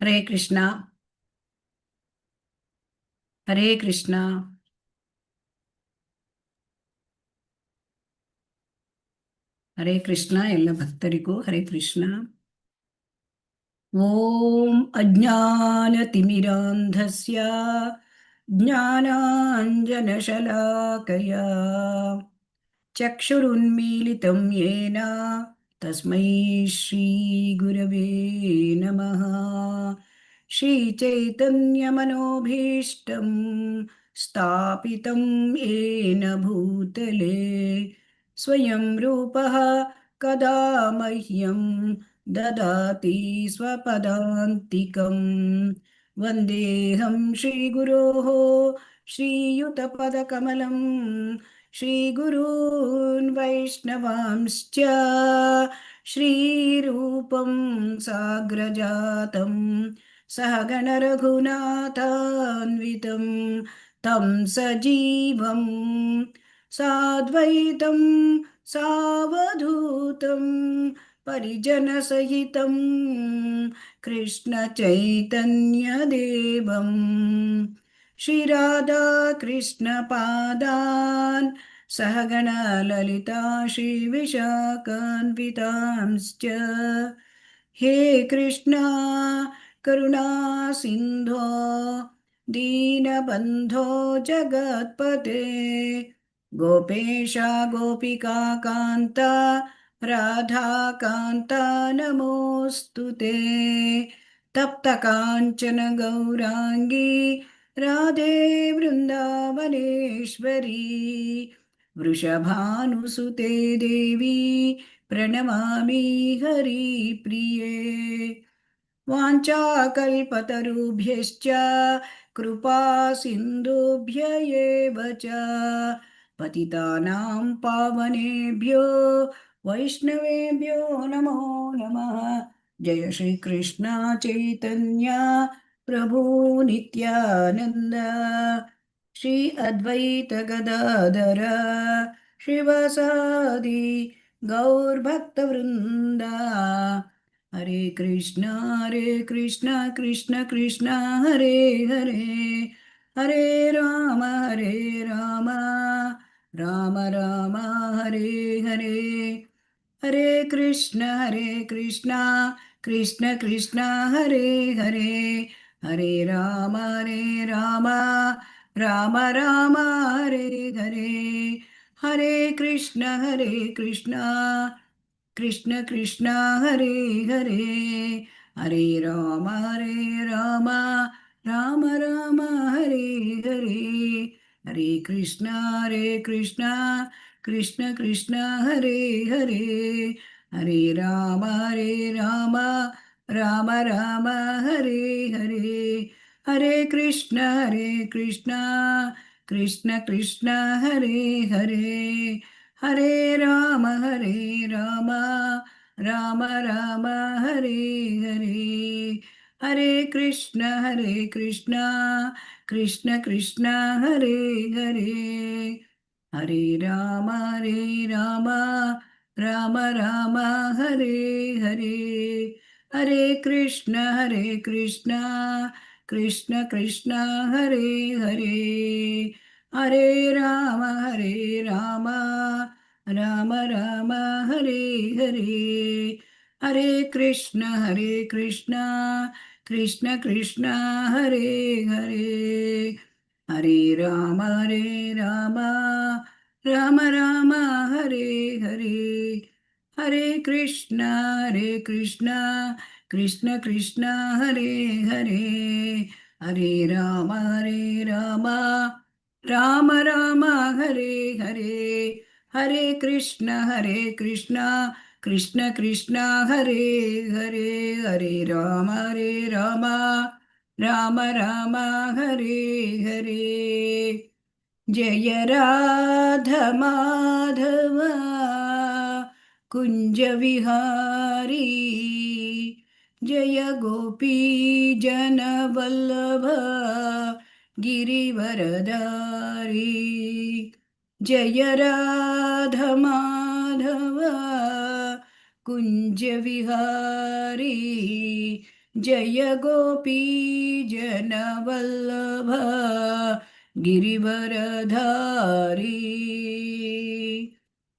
ಹರೇ ಕೃಷ್ಣ. ಹರೇ ಕೃಷ್ಣ. ಹರೇ ಕೃಷ್ಣ. ಎಲ್ಲ ಭಕ್ತರಿಗೂ ಹರೇ ಕೃಷ್ಣ. ಓಂ ಅಜ್ಞಾನತಿಮಿರಾಂಧಸ್ಯ ಜ್ಞಾನಾಂಜನಶಲಾಕಯಾ ಚಕ್ಷುರುನ್ಮೀಲಿತಂ ಯೇನ ತಸ್ಮೈ ಶ್ರೀಗುರವೇ ನಮಃ. ಶ್ರೀಚೈತನ್ಯಮನೋಭೀಷ್ಟಂ ಸ್ಥಾಪಿತಂ ಯೇನ ಭೂತಲೆ ಸ್ವಯಂ ರೂಪಃ ಕದಾ ಮಹ್ಯಂ ದದಾತಿ ಸ್ವಪದಾಂತಿಕಂ. ವಂದೇಹಂ ಶ್ರೀಗುರೋಃ ಶ್ರೀಯುತಪದಕಮಲಂ ಶ್ರೀಗುರೂನ್ ವೈಷ್ಣವಾಂಶ್ಚ ಶ್ರೀರೂಪಂ ಸಾಗ್ರಜಾತಂ ಸಹಗಣ ರಘುನಾಥಾನ್ವಿತಂ तं ಸಜೀವಂ ಸಾದ್ವೈತಂ ಸಾವಧೂತಂ ಪರಿಜನಸಹಿತಂ ಕೃಷ್ಣ ಚೈತನ್ಯದೇವಂ ಶ್ರೀರಾಧಾ ಕೃಷ್ಣ ಪಾದಾನ್ ಸಹಗಣ ಲಲಿತಾ ಶ್ರೀ ವಿಶಾಖಾನ್ವಿತಾಂಶ್ಚ. ಹೇ ಕೃಷ್ಣ ಕರುಣಾ ಸಿಂಧೋ ದೀನಬಂಧೋ ಜಗತ್ಪತೆ ಗೋಪೇಶ ಗೋಪಿಕಾ ಕಾಂತ ರಾಧಾಕಾಂತ ನಮೋಸ್ತುತೆ. ತಪ್ತ ಕಾಂಚನ ಗೌರಾಂಗಿ ರಾಧೆ ವೃಂದಾವನೇಶ್ವರಿ ವೃಷಭಾನುಸುತೆ ದೇವಿ ಪ್ರಣಮಾಮಿ ಹರಿಪ್ರಿಯೇ. ವಾಂಛಾಕಲ್ಪತರುಭ್ಯಶ್ಚ ಕೃಪಾ ಸಿಂಧುಭ್ಯ ಏವ ಚ ಪತಿತಾನಾಂ ಪಾವನೇಭ್ಯೋ ವೈಷ್ಣವೇಭ್ಯೋ ನಮೋ ನಮಃ. ಜಯ ಶ್ರೀ ಕೃಷ್ಣ ಚೈತನ್ಯ ಪ್ರಭು ನಿತ್ಯಾನಂದ ಶ್ರೀ ಅದ್ವೈತ ಗದಾಧರ ಶಿವಸಾದಿ ಗೌರ್ಭಕ್ತವೃಂದ. ಹರೇ ಕೃಷ್ಣ ಕೃಷ್ಣ ಕೃಷ್ಣ ಹರೇ ಹರೇ ಹರೇ ರಾಮ ರಾಮ ರಾಮ ಹರೇ ಹರೇ. ಹರೇ ಕೃಷ್ಣ ಕೃಷ್ಣ ಕೃಷ್ಣ ಹರೇ ಹರೇ ಹರೇ ರಾಮ ರಾಮ ರಾಮ ಹರೇ ಹರೇ. ಹರೇ ಕೃಷ್ಣ ಕೃಷ್ಣ ಕೃಷ್ಣ ಹರೇ ಹರೇ ಹರೇ ರಾಮ ರಾಮ ರಾಮ ಹರೇ ಹರೇ. ಹರೇ ಕೃಷ್ಣ ಕೃಷ್ಣ ಹರೇ ಹರೇ ಹರೇ ರಾಮ ರಾಮ ಹರೇ ಹರೇ. ಹರೇ ಕೃಷ್ಣ ಕೃಷ್ಣ ಹರೇ ಹರೇ ಹರೇ ರಾಮ ರಾಮ ಹರೇ ಹರೇ. ಹರೇ ಕೃಷ್ಣ ಕೃಷ್ಣ ಹರೇ ಹರೇ ಹರೇ ರಾಮ ರಾಮ ಹರೇ ಹರೇ. ಹರೇ ಕೃಷ್ಣ ಕೃಷ್ಣ ಹರೇ ಹರೇ ಹರೇ ರಾಮ ರಾಮ ಹರೇ ಹರೇ. ಹರೇ ಕೃಷ್ಣ ಕೃಷ್ಣ ಹರೇ ಹರೇ ಹರೇ ರಾಮ ರಾಮ ಹರೇ ಹರೇ. ಹರೇ ಕೃಷ್ಣ ಕೃಷ್ಣ ಹರೇ ಹರೇ ಹರೇ ರಾಮ ರಾಮ ಹರೇ ಹರೇ. ಹರೇ ಕೃಷ್ಣ ಕೃಷ್ಣ ಹರೇ ಹರೇ ಹರೇ ರಾಮ ರಾಮ ಹರೇ ಹರೇ. ಜಯ ರಾಧ ಮಾಧವ ಕುಂಜ ವಿಹಾರಿ ಜಯ ಗೋಪೀ ಜನ ವಲ್ಲಭ ಗಿರಿವರದಾರಿ. ಜಯ ರಾಧ ಮಾಧವ ಕುಂಜ ವಿಹಾರಿ ಜಯ ಗೋಪೀ ಜನವಲ್ಲಭ ಗಿರಿವರಧಾರಿ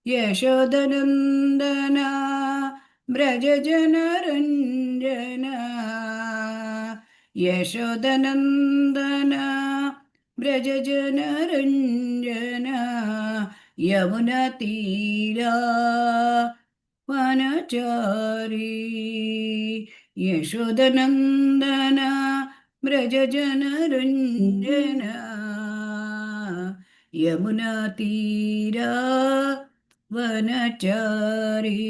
ಯಶೋದನಂದನ ಬ್ರಜ ಜನರಂಜನ ಯಶೋದನಂದನ ಬ್ರಜ ಜನರಂಜನ ಯಮುನಾ ತೀರ ವನಚಾರಿ ಯಶೋದನಂದನ ಬ್ರಜ ಜನರಂಜನ ಯಮುನಾ ತೀರ ವನಚಾರಿ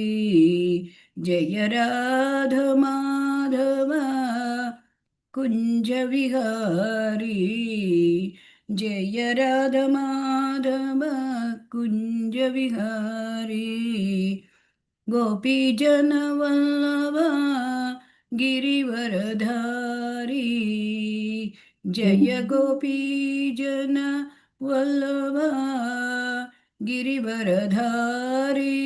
ಜಯ ರಾಧ ಮಾಧವ ಕುಂಜ ವಿಹಾರಿ ಜಯ ರಾಧ ಮಾಧವ ಕುಂಜ ವಿಹಾರಿ ಗೋಪಿ ಜನವಲ್ಲಭ ಗಿರಿವರಧಾರಿ ಜಯ ಗೋಪಿ ಜನ ವಲ್ಲಭ ಗಿರಿವರಧಾರಿ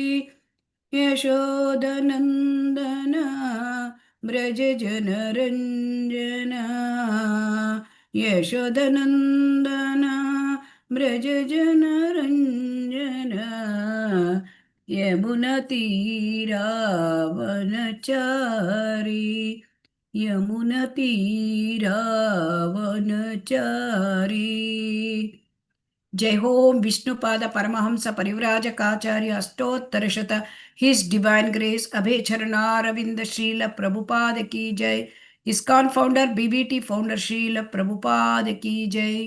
ಯಶೋದನಂದನ ಬ್ರಜ ಜನರಂಜನ ಯಶೋದನಂದನ ಬ್ರಜ ಜನರಂಜನ ಯಮುನಾ ತೀರ ವನಚಾರಿ ಯಮುನಾ ತೀರ ವನಚಾರಿ जय होम विष्णुपाद परमहंस परिव्राजकाचार्य अष्टोत्तर शत हिज डिवाइन ग्रेस अभय चरणारविंद श्रील प्रभुपाद की जय ISKCON founder BBT founder Srila Prabhupada की जय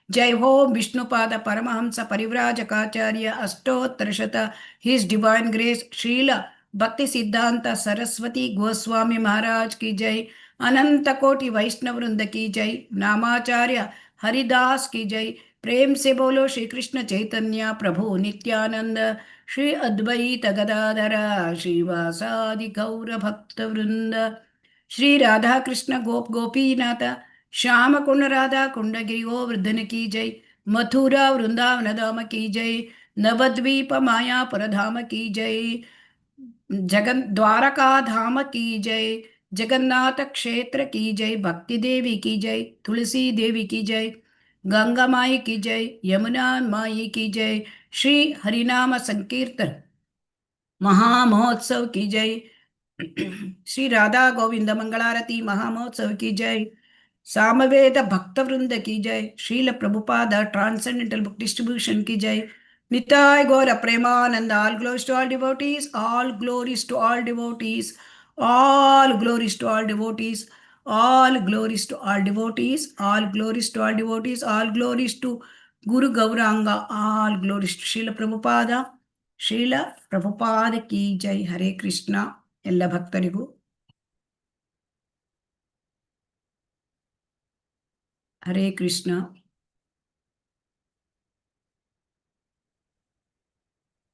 जय होम विष्णुपाद परमहंस परिव्राजकाचार्य अष्टोत्तर शत हिज डिवाइन ग्रेस श्रील भक्ति सिद्धांत सरस्वती गोस्वामी महाराज की जय अनंत कोटि वैष्णव वृंद की जय नामाचार्य हरिदास की जय प्रेम से बोलो श्री कृष्ण चैतन्य प्रभु नित्यानंद श्री अद्वैत गदाधर श्रीवासादि गौर भक्त वृंद श्री राधा कृष्ण गोप गोपीनाथ श्याम कुंड राधा कुंड गिरियो वृद्धन की जय मथुरा वृंदावन धाम की जय नवद्वीप मायापुर धाम की जय जगन द्वारका धाम की जय जगन्नाथ क्षेत्र की जय भक्ति देवी की जय तुलसी देवी की जय गंगा माई की जय यमुना माई की जय श्री हरिनाम संकीर्तन महामहोत्सव की जय श्री राधा गोविंद मंगलारती महामहोत्सव की जय सामवेद भक्त वृंद की जय Srila Prabhupada transcendental book distribution की जय निताय गौर Premanand all glories to all devotees all glories to all devotees all glories to all devotees all glories to all devotees all glories to all devotees all glories to Guru Gauranga all glories to Srila Prabhupada ki jai Hare Krishna ಎಲ್ಲ ಭಕ್ತರಿಗೂ ಹರೇ ಕೃಷ್ಣ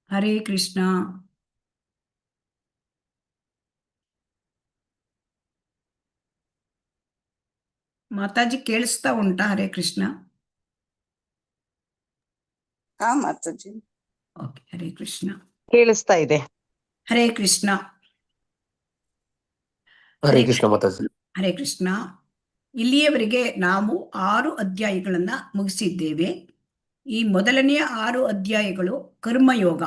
ಹರೇ ಕೃಷ್ಣ ಮಾತಾಜಿ ಕೇಳಿಸ್ತಾ ಉಂಟಾ? ಹರೇ ಕೃಷ್ಣ. ಹಾ Mataji. Okay, Hare Krishna. ಕೇಳಿಸ್ತಾ ಇದೆ. ಹರೇ ಕೃಷ್ಣ. ಹರೇ ಕೃಷ್ಣ ಮಾತಾಜಿ. ಹರೇ ಕೃಷ್ಣ. ಇಲ್ಲಿಯವರೆಗೆ ನಾವು 6 ಅಧ್ಯಾಯಗಳನ್ನ ಮುಗಿಸಿದ್ದೇವೆ. ಈ ಮೊದಲನೆಯ 6 ಅಧ್ಯಾಯಗಳು ಕರ್ಮಯೋಗ.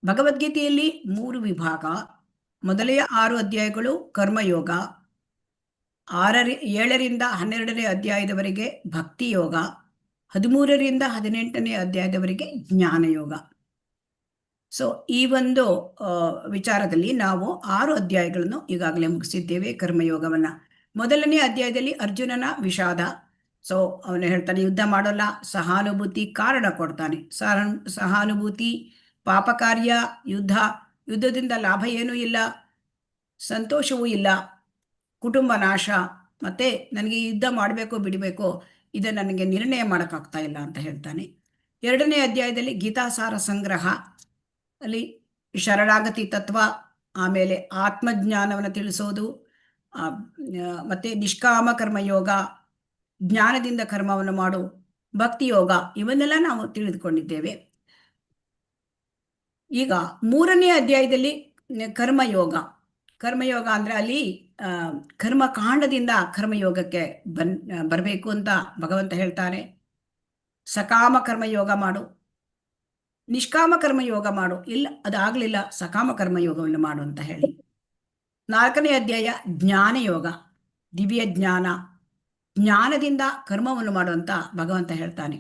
ಭಗವದ್ಗೀತೆಯಲ್ಲಿ 3 ವಿಭಾಗ. ಮೊದಲೆಯ 6 ಅಧ್ಯಾಯಗಳು ಕರ್ಮಯೋಗ, 7ರಿಂದ 12ನೇ ಅಧ್ಯಾಯದವರೆಗೆ ಭಕ್ತಿ ಯೋಗ, 13ರಿಂದ 18ನೇ ಅಧ್ಯಾಯದವರೆಗೆ ಜ್ಞಾನಯೋಗ. ಸೊ ಈ ಒಂದು ವಿಚಾರದಲ್ಲಿ ನಾವು 6 ಅಧ್ಯಾಯಗಳನ್ನು ಈಗಾಗಲೇ ಮುಗಿಸಿದ್ದೇವೆ ಕರ್ಮಯೋಗವನ್ನ. ಮೊದಲನೇ ಅಧ್ಯಾಯದಲ್ಲಿ ಅರ್ಜುನನ ವಿಷಾದ. ಸೊ ಅವನು ಹೇಳ್ತಾನೆ, ಯುದ್ಧ ಮಾಡೋಲ್ಲ, ಸಹಾನುಭೂತಿ ಕಾರಣ ಕೊಡ್ತಾನೆ. ಸಹಾನುಭೂತಿ ಪಾಪ ಕಾರ್ಯ, ಯುದ್ಧದಿಂದ ಲಾಭ ಏನೂ ಇಲ್ಲ, ಸಂತೋಷವೂ ಇಲ್ಲ, ಕುಟುಂಬ ನಾಶ, ಮತ್ತೆ ನನಗೆ ಯುದ್ಧ ಮಾಡಬೇಕು ಬಿಡಬೇಕು ಇದು ನನಗೆ ನಿರ್ಣಯ ಮಾಡೋಕ್ಕಾಗ್ತಾ ಇಲ್ಲ ಅಂತ ಹೇಳ್ತಾನೆ. 2ನೇ ಅಧ್ಯಾಯದಲ್ಲಿ ಗೀತಾಸಾರ ಸಂಗ್ರಹ, ಅಲ್ಲಿ ಶರಣಾಗತಿ ತತ್ವ, ಆಮೇಲೆ ಆತ್ಮಜ್ಞಾನವನ್ನು ತಿಳಿಸೋದು, ಮತ್ತೆ ನಿಷ್ಕಾಮ ಕರ್ಮಯೋಗ, ಜ್ಞಾನದಿಂದ ಕರ್ಮವನ್ನು ಮಾಡು, ಭಕ್ತಿ ಯೋಗ, ಇವನ್ನೆಲ್ಲ ನಾವು ತಿಳಿದುಕೊಂಡಿದ್ದೇವೆ. ಈಗ 3ನೇ ಅಧ್ಯಾಯದಲ್ಲಿ ಕರ್ಮಯೋಗ. ಕರ್ಮಯೋಗ ಅಂದ್ರೆ ಅಲ್ಲಿ ಕರ್ಮಕಾಂಡದಿಂದ ಕರ್ಮಯೋಗಕ್ಕೆ ಬರಬೇಕು ಅಂತ ಭಗವಂತ ಹೇಳ್ತಾನೆ. ಸಕಾಮ ಕರ್ಮಯೋಗ ಮಾಡು, ನಿಷ್ಕಾಮ ಕರ್ಮಯೋಗ ಮಾಡು, ಇಲ್ಲ ಅದಾಗಲಿಲ್ಲ ಸಕಾಮ ಕರ್ಮಯೋಗವನ್ನು ಮಾಡು ಅಂತ ಹೇಳಿ. 4ನೇ ಅಧ್ಯಾಯ ಜ್ಞಾನಯೋಗ, ದಿವ್ಯ ಜ್ಞಾನ, ಜ್ಞಾನದಿಂದ ಕರ್ಮವನ್ನು ಮಾಡುವಂತ ಭಗವಂತ ಹೇಳ್ತಾನೆ.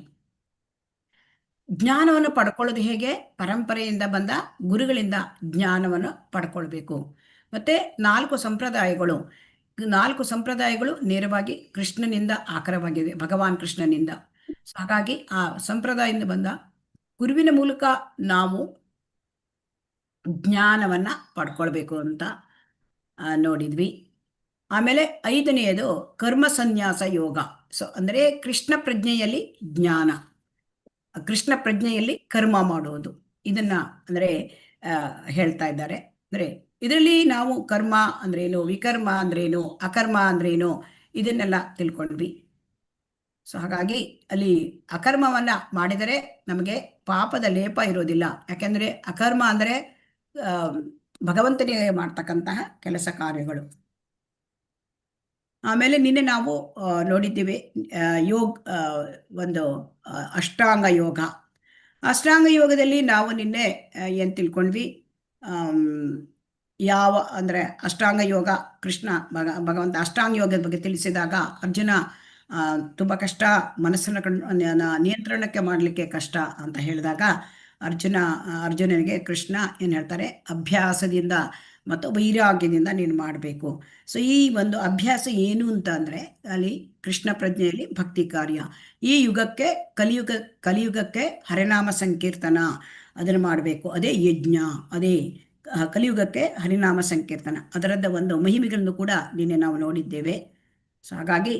ಜ್ಞಾನವನ್ನು ಪಡ್ಕೊಳ್ಳೋದು ಹೇಗೆ? ಪರಂಪರೆಯಿಂದ ಬಂದ ಗುರುಗಳಿಂದ ಜ್ಞಾನವನ್ನು ಪಡ್ಕೊಳ್ಬೇಕು. ಮತ್ತೆ 4 ಸಂಪ್ರದಾಯಗಳು ನೇರವಾಗಿ ಕೃಷ್ಣನಿಂದ ಆಕರವಾಗಿವೆ, ಭಗವಾನ್ ಕೃಷ್ಣನಿಂದ. ಹಾಗಾಗಿ ಆ ಸಂಪ್ರದಾಯದಿಂದ ಬಂದ ಗುರುವಿನ ಮೂಲಕ ನಾವು ಜ್ಞಾನವನ್ನ ಪಡ್ಕೊಳ್ಬೇಕು ಅಂತ ನೋಡಿದ್ವಿ. ಆಮೇಲೆ 5ನೇದು ಕರ್ಮ ಸನ್ಯಾಸ ಯೋಗ. ಸೊ ಅಂದ್ರೆ ಕೃಷ್ಣ ಪ್ರಜ್ಞೆಯಲ್ಲಿ ಜ್ಞಾನ, ಕೃಷ್ಣ ಪ್ರಜ್ಞೆಯಲ್ಲಿ ಕರ್ಮ ಮಾಡುವುದು, ಇದನ್ನ ಅಂದ್ರೆ ಹೇಳ್ತಾ ಇದ್ದಾರೆ. ಅಂದ್ರೆ ಇದರಲ್ಲಿ ನಾವು ಕರ್ಮ ಅಂದ್ರೇನು, ವಿಕರ್ಮ ಅಂದ್ರೇನು, ಅಕರ್ಮ ಅಂದ್ರೇನು, ಇದನ್ನೆಲ್ಲ ತಿಳ್ಕೊಂಡ್ವಿ. ಸೊ ಹಾಗಾಗಿ ಅಲ್ಲಿ ಅಕರ್ಮವನ್ನ ಮಾಡಿದರೆ ನಮಗೆ ಪಾಪದ ಲೇಪ ಇರೋದಿಲ್ಲ. ಯಾಕೆಂದ್ರೆ ಅಕರ್ಮ ಅಂದ್ರೆ ಭಗವಂತನಿಗೆ ಮಾಡ್ತಕ್ಕಂತಹ ಕೆಲಸ ಕಾರ್ಯಗಳು. ಆಮೇಲೆ ನಿನ್ನೆ ನಾವು ನೋಡಿದ್ದೀವಿ ಒಂದು ಅಷ್ಟಾಂಗ ಯೋಗ. ಅಷ್ಟಾಂಗ ಯೋಗದಲ್ಲಿ ನಾವು ನಿನ್ನೆ ಏನು ತಿಳ್ಕೊಂಡ್ವಿ, ಯಾವ ಅಂದರೆ ಅಷ್ಟಾಂಗ ಯೋಗ ಕೃಷ್ಣ ಭಗವಂತ ಅಷ್ಟಾಂಗ ಯೋಗದ ಬಗ್ಗೆ ತಿಳಿಸಿದಾಗ ಅರ್ಜುನ ತುಂಬ ಕಷ್ಟ, ಮನಸ್ಸನ್ನು ನಿಯಂತ್ರಣಕ್ಕೆ ಮಾಡಲಿಕ್ಕೆ ಕಷ್ಟ ಅಂತ ಹೇಳಿದಾಗ ಅರ್ಜುನನಿಗೆ ಕೃಷ್ಣ ಏನು ಹೇಳ್ತಾರೆ, ಅಭ್ಯಾಸದಿಂದ ಮತ್ತು ವೈರಾಗ್ಯದಿಂದ ನೀನು ಮಾಡಬೇಕು. ಸೊ ಈ ಒಂದು ಅಭ್ಯಾಸ ಏನು ಅಂತ ಅಂದರೆ ಅಲ್ಲಿ ಕೃಷ್ಣ ಪ್ರಜ್ಞೆಯಲ್ಲಿ ಭಕ್ತಿ ಕಾರ್ಯ. ಈ ಯುಗಕ್ಕೆ ಕಲಿಯುಗಕ್ಕೆ ಹರಿನಾಮ ಸಂಕೀರ್ತನ ಅದನ್ನು ಮಾಡಬೇಕು, ಅದೇ ಯಜ್ಞ, ಅದೇ ಕಲಿಯುಗಕ್ಕೆ ಹರಿನಾಮ ಸಂಕೀರ್ತನ. ಅದರದ ಒಂದು ಮಹಿಮೆಗಳನ್ನು ಕೂಡ ನಿನ್ನೆ ನಾವು ನೋಡಿದ್ದೇವೆ. ಸೊ ಹಾಗಾಗಿ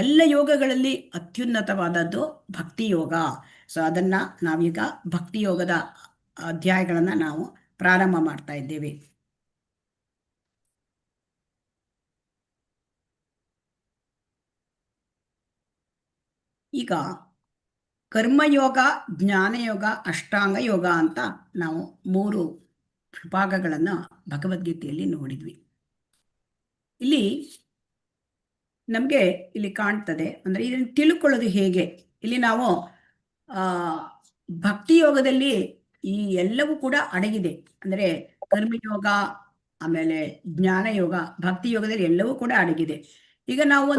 ಎಲ್ಲ ಯೋಗಗಳಲ್ಲಿ ಅತ್ಯುನ್ನತವಾದದ್ದು ಭಕ್ತಿ ಯೋಗ. ಸೊ ಅದನ್ನ ನಾವೀಗ ಭಕ್ತಿ ಯೋಗದ ಅಧ್ಯಾಯಗಳನ್ನ ನಾವು ಪ್ರಾರಂಭ ಮಾಡ್ತಾ ಇದ್ದೇವೆ. ಈಗ ಕರ್ಮಯೋಗ, ಜ್ಞಾನಯೋಗ, ಅಷ್ಟಾಂಗ ಯೋಗ ಅಂತ ನಾವು 3 ವಿಭಾಗಗಳನ್ನು ಭಗವದ್ಗೀತೆಯಲ್ಲಿ ನೋಡಿದ್ವಿ. ಇಲ್ಲಿ ನಮಗೆ ಇಲ್ಲಿ ಕಾಣ್ತದೆ ಅಂದ್ರೆ ಇದನ್ನು ತಿಳ್ಕೊಳ್ಳೋದು ಹೇಗೆ. ಇಲ್ಲಿ ನಾವು ಭಕ್ತಿ ಯೋಗದಲ್ಲಿ ಈ ಎಲ್ಲವೂ ಕೂಡ ಅಡಗಿದೆ. ಅಂದ್ರೆ ಕರ್ಮಯೋಗ, ಆಮೇಲೆ ಜ್ಞಾನಯೋಗ, ಭಕ್ತಿ ಯೋಗದಲ್ಲಿ ಎಲ್ಲವೂ ಕೂಡ ಅಡಗಿದೆ. ಈಗ ನಾವು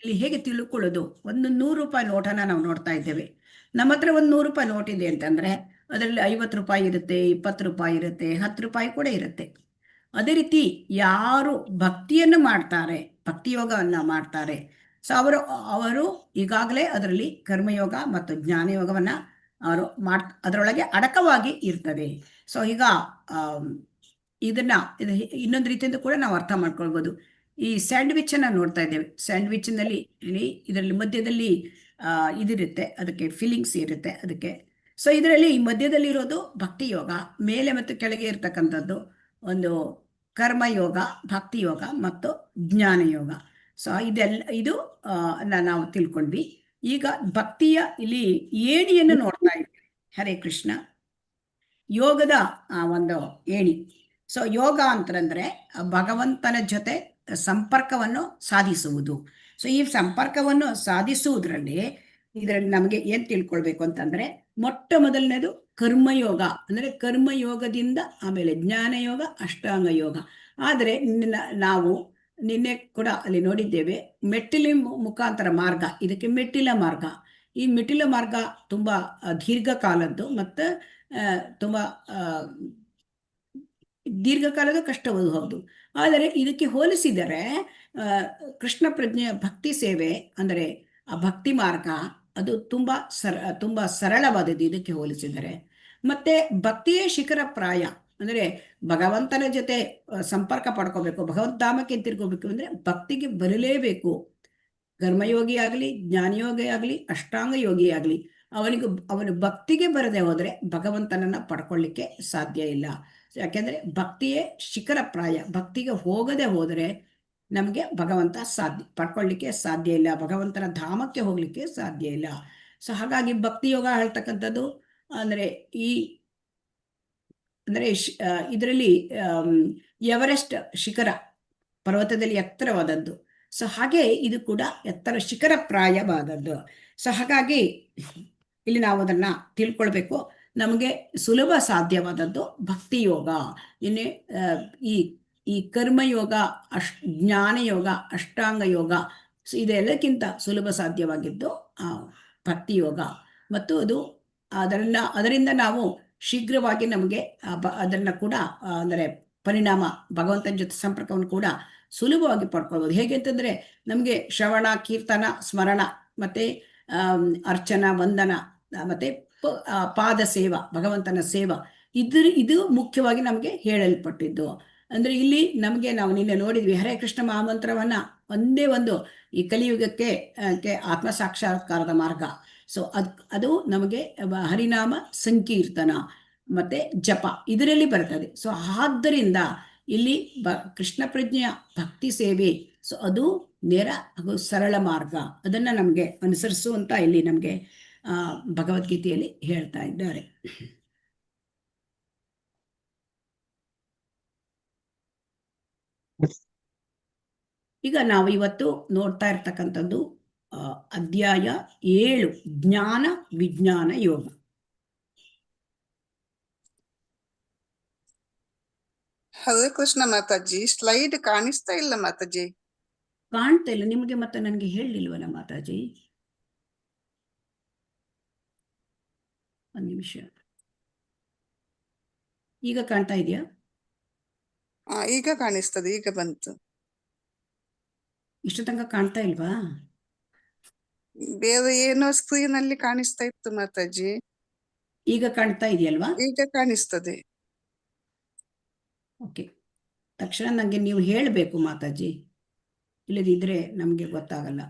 ಇಲ್ಲಿ ಹೇಗೆ ತಿಳ್ಕೊಳ್ಳೋದು, ಒಂದು 100 ರೂಪಾಯಿ ನೋಟನ್ನ ನಾವು ನೋಡ್ತಾ ಇದ್ದೇವೆ. ನಮ್ಮ ಹತ್ರ ಒಂದು 100 ರೂಪಾಯಿ ನೋಟ್ ಇದೆ ಅಂತಂದ್ರೆ ಅದರಲ್ಲಿ 50 ರೂಪಾಯಿ ಇರುತ್ತೆ, 20 ರೂಪಾಯಿ ಇರುತ್ತೆ, 10 ರೂಪಾಯಿ ಕೂಡ ಇರುತ್ತೆ. ಅದೇ ರೀತಿ ಯಾರು ಭಕ್ತಿಯನ್ನು ಮಾಡ್ತಾರೆ, ಭಕ್ತಿ ಯೋಗವನ್ನ ಮಾಡ್ತಾರೆ, ಸೊ ಅವರು ಈಗಾಗಲೇ ಅದರಲ್ಲಿ ಕರ್ಮಯೋಗ ಮತ್ತು ಜ್ಞಾನಯೋಗವನ್ನ ಅವರು ಅದರೊಳಗೆ ಅಡಕವಾಗಿ ಇರ್ತದೆ. ಸೊ ಈಗ ಇದನ್ನ ಇನ್ನೊಂದು ರೀತಿಯಿಂದ ಕೂಡ ನಾವು ಅರ್ಥ ಮಾಡ್ಕೊಳ್ಬೋದು. ಈ ಸ್ಯಾಂಡ್ವಿಚ್ ಅನ್ನ ನೋಡ್ತಾ ಇದ್ದೇವೆ. ಸ್ಯಾಂಡ್ವಿಚ್ನಲ್ಲಿ ಇದರಲ್ಲಿ ಮಧ್ಯದಲ್ಲಿ ಇದಿರುತ್ತೆ, ಅದಕ್ಕೆ ಫಿಲ್ಲಿಂಗ್ಸ್ ಇರುತ್ತೆ ಅದಕ್ಕೆ. ಸೊ ಇದರಲ್ಲಿ ಈ ಮಧ್ಯದಲ್ಲಿ ಇರೋದು ಭಕ್ತಿ ಯೋಗ, ಮೇಲೆ ಮತ್ತು ಕೆಳಗೆ ಇರ್ತಕ್ಕಂಥದ್ದು ಒಂದು ಕರ್ಮಯೋಗ, ಭಕ್ತಿ ಯೋಗ ಮತ್ತು ಜ್ಞಾನಯೋಗ. ಸೊ ಇದು ನಾವು ತಿಳ್ಕೊಂಡ್ವಿ. ಈಗ ಭಕ್ತಿಯ ಇಲ್ಲಿ ಏಣಿಯನ್ನು ನೋಡ್ತಾ ಇದ್ದೀವಿ. ಹರೇ ಕೃಷ್ಣ. ಯೋಗದ ಒಂದು ಏಣಿ. ಸೊ ಯೋಗ ಅಂತಂದ್ರೆ ಭಗವಂತನ ಜೊತೆ ಸಂಪರ್ಕವನ್ನು ಸಾಧಿಸುವುದು. ಸೊ ಈ ಸಂಪರ್ಕವನ್ನು ಸಾಧಿಸುವುದರಲ್ಲಿ ಇದರಲ್ಲಿ ನಮಗೆ ಏನ್ ತಿಳ್ಕೊಳ್ಬೇಕು ಅಂತಂದ್ರೆ, ಮೊಟ್ಟ ಮೊದಲನೇದು ಕರ್ಮಯೋಗ. ಅಂದ್ರೆ ಕರ್ಮಯೋಗದಿಂದ ಆಮೇಲೆ ಜ್ಞಾನಯೋಗ, ಅಷ್ಟಾಂಗ ಯೋಗ. ಆದರೆ ನಾವು ನಿನ್ನೆ ಕೂಡ ಅಲ್ಲಿ ನೋಡಿದ್ದೇವೆ, ಮೆಟ್ಟಿಲ ಮುಖಾಂತರ ಮಾರ್ಗ, ಇದಕ್ಕೆ ಮೆಟ್ಟಿಲ ಮಾರ್ಗ. ಈ ಮೆಟ್ಟಿಲ ಮಾರ್ಗ ತುಂಬಾ ದೀರ್ಘಕಾಲದ್ದು ಮತ್ತು ತುಂಬಾ ದೀರ್ಘಕಾಲದ ಕಷ್ಟವೂ ಹೌದು. ಆದರೆ ಇದಕ್ಕೆ ಹೋಲಿಸಿದರೆ ಕೃಷ್ಣ ಪ್ರಜ್ಞೆಯ ಭಕ್ತಿ ಸೇವೆ ಅಂದರೆ ಆ ಭಕ್ತಿ ಮಾರ್ಗ ಅದು ತುಂಬಾ ಸರಳವಾದದ್ದು ಇದಕ್ಕೆ ಹೋಲಿಸಿದರೆ. ಮತ್ತೆ ಭಕ್ತಿಯೇ ಶಿಖರ ಪ್ರಾಯ. ಅಂದರೆ ಭಗವಂತನ ಜೊತೆ ಸಂಪರ್ಕ ಪಡ್ಕೋಬೇಕು, ಭಗವಂತ ಧಾಮಕ್ಕೆ ತಿರ್ಕೋಬೇಕು ಅಂದ್ರೆ ಭಕ್ತಿಗೆ ಬರಲೇಬೇಕು. ಕರ್ಮಯೋಗಿ ಆಗಲಿ, ಜ್ಞಾನಯೋಗಿ ಆಗಲಿ, ಅಷ್ಟಾಂಗ ಯೋಗಿ ಆಗಲಿ, ಅವನು ಭಕ್ತಿಗೆ ಬರದೆ ಹೋದ್ರೆ ಭಗವಂತನನ್ನ ಪಡ್ಕೊಳ್ಳಿಕ್ಕೆ ಸಾಧ್ಯ ಇಲ್ಲ. ಯಾಕೆಂದ್ರೆ ಭಕ್ತಿಯೇ ಶಿಖರ ಪ್ರಾಯ. ಭಕ್ತಿಗೆ ಹೋಗದೆ ಹೋದರೆ ನಮಗೆ ಭಗವಂತ ಪಡ್ಕೊಳ್ಳಿಕ್ಕೆ ಸಾಧ್ಯ ಇಲ್ಲ, ಭಗವಂತನ ಧಾಮಕ್ಕೆ ಹೋಗ್ಲಿಕ್ಕೆ ಸಾಧ್ಯ ಇಲ್ಲ. ಸೊ ಹಾಗಾಗಿ ಭಕ್ತಿ ಯೋಗ ಹೇಳ್ತಕ್ಕಂಥದ್ದು ಅಂದ್ರೆ ಈ ಅಂದರೆ ಇದರಲ್ಲಿ ಎವರೆಸ್ಟ್ ಶಿಖರ ಪರ್ವತದಲ್ಲಿ ಎತ್ತರವಾದದ್ದು. ಸೊ ಹಾಗೆ ಇದು ಕೂಡ ಎತ್ತರ ಶಿಖರ ಪ್ರಾಯವಾದದ್ದು. ಸೊ ಹಾಗಾಗಿ ಇಲ್ಲಿ ನಾವು ಅದನ್ನ ತಿಳ್ಕೊಳ್ಬೇಕು. ನಮಗೆ ಸುಲಭ ಸಾಧ್ಯವಾದದ್ದು ಭಕ್ತಿ ಯೋಗ. ಇನ್ನೇ ಈ ಈ ಕರ್ಮಯೋಗ, ಜ್ಞಾನಯೋಗ, ಅಷ್ಟಾಂಗ ಯೋಗ, ಸೊ ಇದೆಲ್ಲಕ್ಕಿಂತ ಸುಲಭ ಸಾಧ್ಯವಾಗಿದ್ದು ಭಕ್ತಿ ಯೋಗ. ಮತ್ತು ಅದು ಅದರಿಂದ ನಾವು ಶೀಘ್ರವಾಗಿ ನಮಗೆ ಅದನ್ನು ಕೂಡ ಅಂದರೆ ಪರಿಣಾಮ, ಭಗವಂತನ ಜೊತೆ ಸಂಪರ್ಕವನ್ನು ಕೂಡ ಸುಲಭವಾಗಿ ಪಡ್ಕೊಳ್ಬೋದು. ಹೇಗೆ ಅಂತಂದರೆ ನಮಗೆ ಶ್ರವಣ, ಕೀರ್ತನ, ಸ್ಮರಣ, ಮತ್ತು ಅರ್ಚನ, ವಂದನ, ಮತ್ತು ಪಾದ ಸೇವಾ, ಭಗವಂತನ ಸೇವಾ, ಇದು ಮುಖ್ಯವಾಗಿ ನಮಗೆ ಹೇಳಲ್ಪಟ್ಟಿದ್ದು. ಅಂದರೆ ಇಲ್ಲಿ ನಮಗೆ ನಾವು ನಿನ್ನೆ ನೋಡಿದ್ವಿ, ಹರೇ ಕೃಷ್ಣ ಮಹಾಮಂತ್ರವನ್ನು ಒಂದೇ ಒಂದು ಈ ಕಲಿಯುಗಕ್ಕೆ ಆತ್ಮ ಸಾಕ್ಷಾತ್ಕಾರದ ಮಾರ್ಗ. ಸೊ ಅದು ನಮಗೆ ಹರಿನಾಮ ಸಂಕೀರ್ತನ ಮತ್ತೆ ಜಪ ಇದರಲ್ಲಿ ಬರ್ತದೆ. ಸೊ ಆದ್ದರಿಂದ ಇಲ್ಲಿ ಕೃಷ್ಣ ಪ್ರಜ್ಞೆಯ ಭಕ್ತಿ ಸೇವೆ, ಸೊ ಅದು ನೇರ ಹಾಗೂ ಸರಳ ಮಾರ್ಗ, ಅದನ್ನ ನಮಗೆ ಅನುಸರಿಸುವಂತ ಇಲ್ಲಿ ನಮಗೆ ಭಗವದ್ಗೀತೆಯಲ್ಲಿ ಹೇಳ್ತಾ ಇದ್ದಾರೆ. ಈಗ ನಾವು ಇವತ್ತು ನೋಡ್ತಾ ಇರ್ತಕ್ಕಂಥದ್ದು ಅಧ್ಯಾಯ 7, ಜ್ಞಾನ ವಿಜ್ಞಾನ ಯೋಗ. ಹರೇ ಕೃಷ್ಣ ಮಾತಾಜಿ, ಸ್ಲೈಡ್ ಕಾಣಿಸ್ತಾ ಇಲ್ಲ ಮಾತಾಜಿ. ಕಾಣ್ತಾ ಇಲ್ಲ ನಿಮಗೆ? ಮತ್ತೆ ನನಗೆ ಹೇಳಲಿಲ್ವಲ್ಲ ಮಾತಾಜಿ. ಒಂದು ನಿಮಿಷ. ಈಗ ಕಾಣ್ತಾ ಇದೆಯಾ? ಈಗ ಕಾಣಿಸ್ತದೆ, ಈಗ ಬಂತು. ಇಷ್ಟು ತನಕ ಕಾಣ್ತಾ ಇಲ್ವಾ? ಬೇರೆ ಏನೋ ಸ್ಕ್ರೀನ್ ಅಲ್ಲಿ ಕಾಣಿಸ್ತಾ ಇತ್ತು ಮಾತಾಜಿ. ಈಗ ಕಾಣ್ತಾ ಇದೆಯಲ್ವಾ? ಈಗ ಕಾಣಿಸ್ತದೆ. ಓಕೆ, ತಕ್ಷಣ ನನಗೆ ನೀವು ಹೇಳಬೇಕು ಮಾತಾಜಿ, ಇಲ್ಲದಿದ್ರೆ ನಮಗೆ ಗೊತ್ತಾಗಲ್ಲ.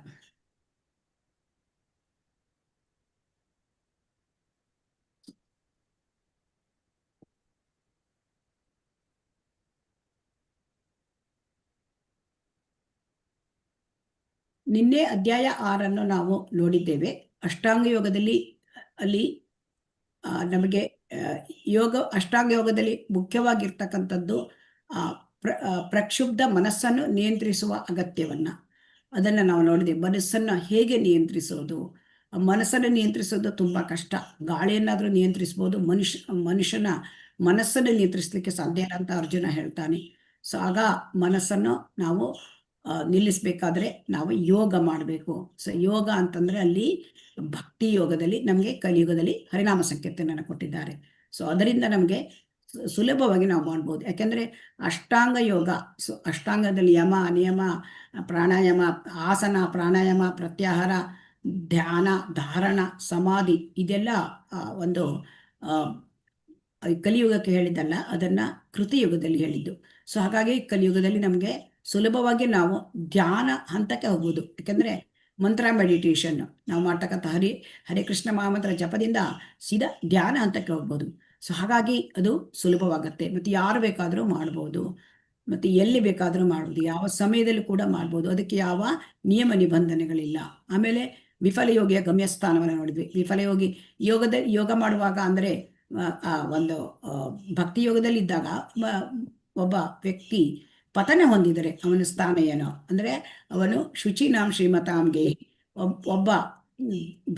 ನಿನ್ನೆ ಅಧ್ಯಾಯ 6 ನಾವು ನೋಡಿದ್ದೇವೆ. ಅಷ್ಟಾಂಗ ಯೋಗದಲ್ಲಿ ಅಲ್ಲಿ ನಮಗೆ ಅಷ್ಟಾಂಗ ಯೋಗದಲ್ಲಿ ಮುಖ್ಯವಾಗಿರ್ತಕ್ಕಂಥದ್ದು ಪ್ರಕ್ಷುಬ್ಧ ಮನಸ್ಸನ್ನು ನಿಯಂತ್ರಿಸುವ ಅಗತ್ಯವನ್ನ, ಅದನ್ನ ನಾವು ನೋಡಿದ್ದೇವೆ. ಮನಸ್ಸನ್ನು ಹೇಗೆ ನಿಯಂತ್ರಿಸೋದು? ಮನಸ್ಸನ್ನು ನಿಯಂತ್ರಿಸೋದು ತುಂಬಾ ಕಷ್ಟ. ಗಾಳಿಯನ್ನಾದ್ರೂ ನಿಯಂತ್ರಿಸ್ಬೋದು, ಮನುಷ್ಯನ ಮನಸ್ಸನ್ನು ನಿಯಂತ್ರಿಸಲಿಕ್ಕೆ ಸಾಧ್ಯ ಇಲ್ಲ ಅಂತ ಅರ್ಜುನ ಹೇಳ್ತಾನೆ. ಸೊ ಆಗ ಮನಸ್ಸನ್ನು ನಾವು ನಿಲ್ಲಿಸ್ಬೇಕಾದ್ರೆ ನಾವು ಯೋಗ ಮಾಡಬೇಕು. ಸೊ ಯೋಗ ಅಂತಂದ್ರೆ ಅಲ್ಲಿ ಭಕ್ತಿ ಯೋಗದಲ್ಲಿ ನಮಗೆ ಕಲಿಯುಗದಲ್ಲಿ ಹರಿನಾಮ ಸಂಕೀರ್ತನೆಯನ್ನು ಕೊಟ್ಟಿದ್ದಾರೆ. ಸೊ ಅದರಿಂದ ನಮಗೆ ಸುಲಭವಾಗಿ ನಾವು ಮಾಡ್ಬೋದು. ಯಾಕೆಂದ್ರೆ ಅಷ್ಟಾಂಗ ಯೋಗ, ಸೊ ಅಷ್ಟಾಂಗದಲ್ಲಿ ಯಮ, ನಿಯಮ, ಪ್ರಾಣಾಯಾಮ, ಆಸನ, ಪ್ರಾಣಾಯಾಮ, ಪ್ರತ್ಯಾಹಾರ, ಧ್ಯಾನ, ಧಾರಣ, ಸಮಾಧಿ, ಇದೆಲ್ಲ ಒಂದು ಕಲಿಯುಗಕ್ಕೆ ಹೇಳಿದ್ದಲ್ಲ, ಅದನ್ನ ಕೃತಿಯುಗದಲ್ಲಿ ಹೇಳಿದ್ದು. ಸೊ ಹಾಗಾಗಿ ಕಲಿಯುಗದಲ್ಲಿ ನಮಗೆ ಸುಲಭವಾಗಿ ನಾವು ಧ್ಯಾನ ಹಂತಕ್ಕೆ ಹೋಗ್ಬೋದು. ಯಾಕೆಂದ್ರೆ ಮಂತ್ರ ಮೆಡಿಟೇಷನ್ ನಾವು ಮಾಡ್ತಕ್ಕಂಥ ಹರೇ ಕೃಷ್ಣ ಮಹಾಮಂತ್ರ ಜಪದಿಂದ ಸೀದಾ ಧ್ಯಾನ ಹಂತಕ್ಕೆ ಹೋಗ್ಬೋದು. ಸೊ ಹಾಗಾಗಿ ಅದು ಸುಲಭವಾಗತ್ತೆ. ಮತ್ತು ಯಾರು ಬೇಕಾದರೂ ಮಾಡ್ಬೋದು, ಮತ್ತು ಎಲ್ಲಿ ಬೇಕಾದರೂ ಮಾಡ್ಬೋದು, ಯಾವ ಸಮಯದಲ್ಲಿ ಕೂಡ ಮಾಡ್ಬೋದು. ಅದಕ್ಕೆ ಯಾವ ನಿಯಮ ನಿಬಂಧನೆಗಳಿಲ್ಲ. ಆಮೇಲೆ ವಿಫಲಯೋಗಿಯ ಗಮ್ಯಸ್ಥಾನವನ್ನು ನೋಡಿದ್ವಿ. ವಿಫಲಯೋಗಿ ಯೋಗ ಮಾಡುವಾಗ ಅಂದರೆ ಒಂದು ಭಕ್ತಿ ಯೋಗದಲ್ಲಿದ್ದಾಗ ಒಬ್ಬ ವ್ಯಕ್ತಿ ಪತನ ಹೊಂದಿದರೆ ಅವನ ಸ್ಥಾನ ಏನೋ ಅಂದರೆ ಅವನು ಶುಚಿನಾಂ ಶ್ರೀಮತಾಂಗೆ, ಒಬ್ಬ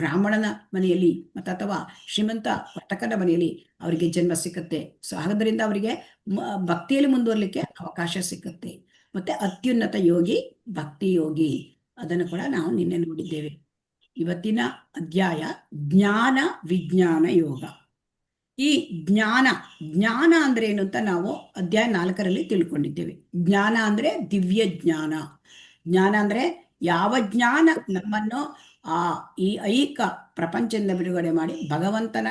ಬ್ರಾಹ್ಮಣನ ಮನೆಯಲ್ಲಿ ಅಥವಾ ಶ್ರೀಮಂತ ವರ್ತಕನ ಮನೆಯಲ್ಲಿ ಅವರಿಗೆ ಜನ್ಮ ಸಿಕ್ಕತ್ತೆ. ಸೊ ಆದ್ದರಿಂದ ಅವರಿಗೆ ಭಕ್ತಿಯಲ್ಲಿ ಮುಂದುವರಲಿಕ್ಕೆ ಅವಕಾಶ ಸಿಕ್ಕತ್ತೆ. ಮತ್ತೆ ಅತ್ಯುನ್ನತ ಯೋಗಿ ಭಕ್ತಿ ಯೋಗಿ, ಅದನ್ನು ಕೂಡ ನಾವು ನಿನ್ನೆ ನೋಡಿದ್ದೇವೆ. ಇವತ್ತಿನ ಅಧ್ಯಾಯ ಜ್ಞಾನ ವಿಜ್ಞಾನ ಯೋಗ. ಈ ಜ್ಞಾನ ಅಂದ್ರೆ ಏನು ಅಂತ ನಾವು ಅಧ್ಯಾಯ 4ರಲ್ಲಿ ತಿಳ್ಕೊಂಡಿದ್ದೇವೆ. ಜ್ಞಾನ ಅಂದ್ರೆ ದಿವ್ಯ ಜ್ಞಾನ. ಜ್ಞಾನ ಅಂದ್ರೆ ಯಾವ ಜ್ಞಾನ ನಮ್ಮನ್ನು ಈ ಐಕ ಪ್ರಪಂಚದಿಂದ ಬಿಡುಗಡೆ ಮಾಡಿ ಭಗವಂತನ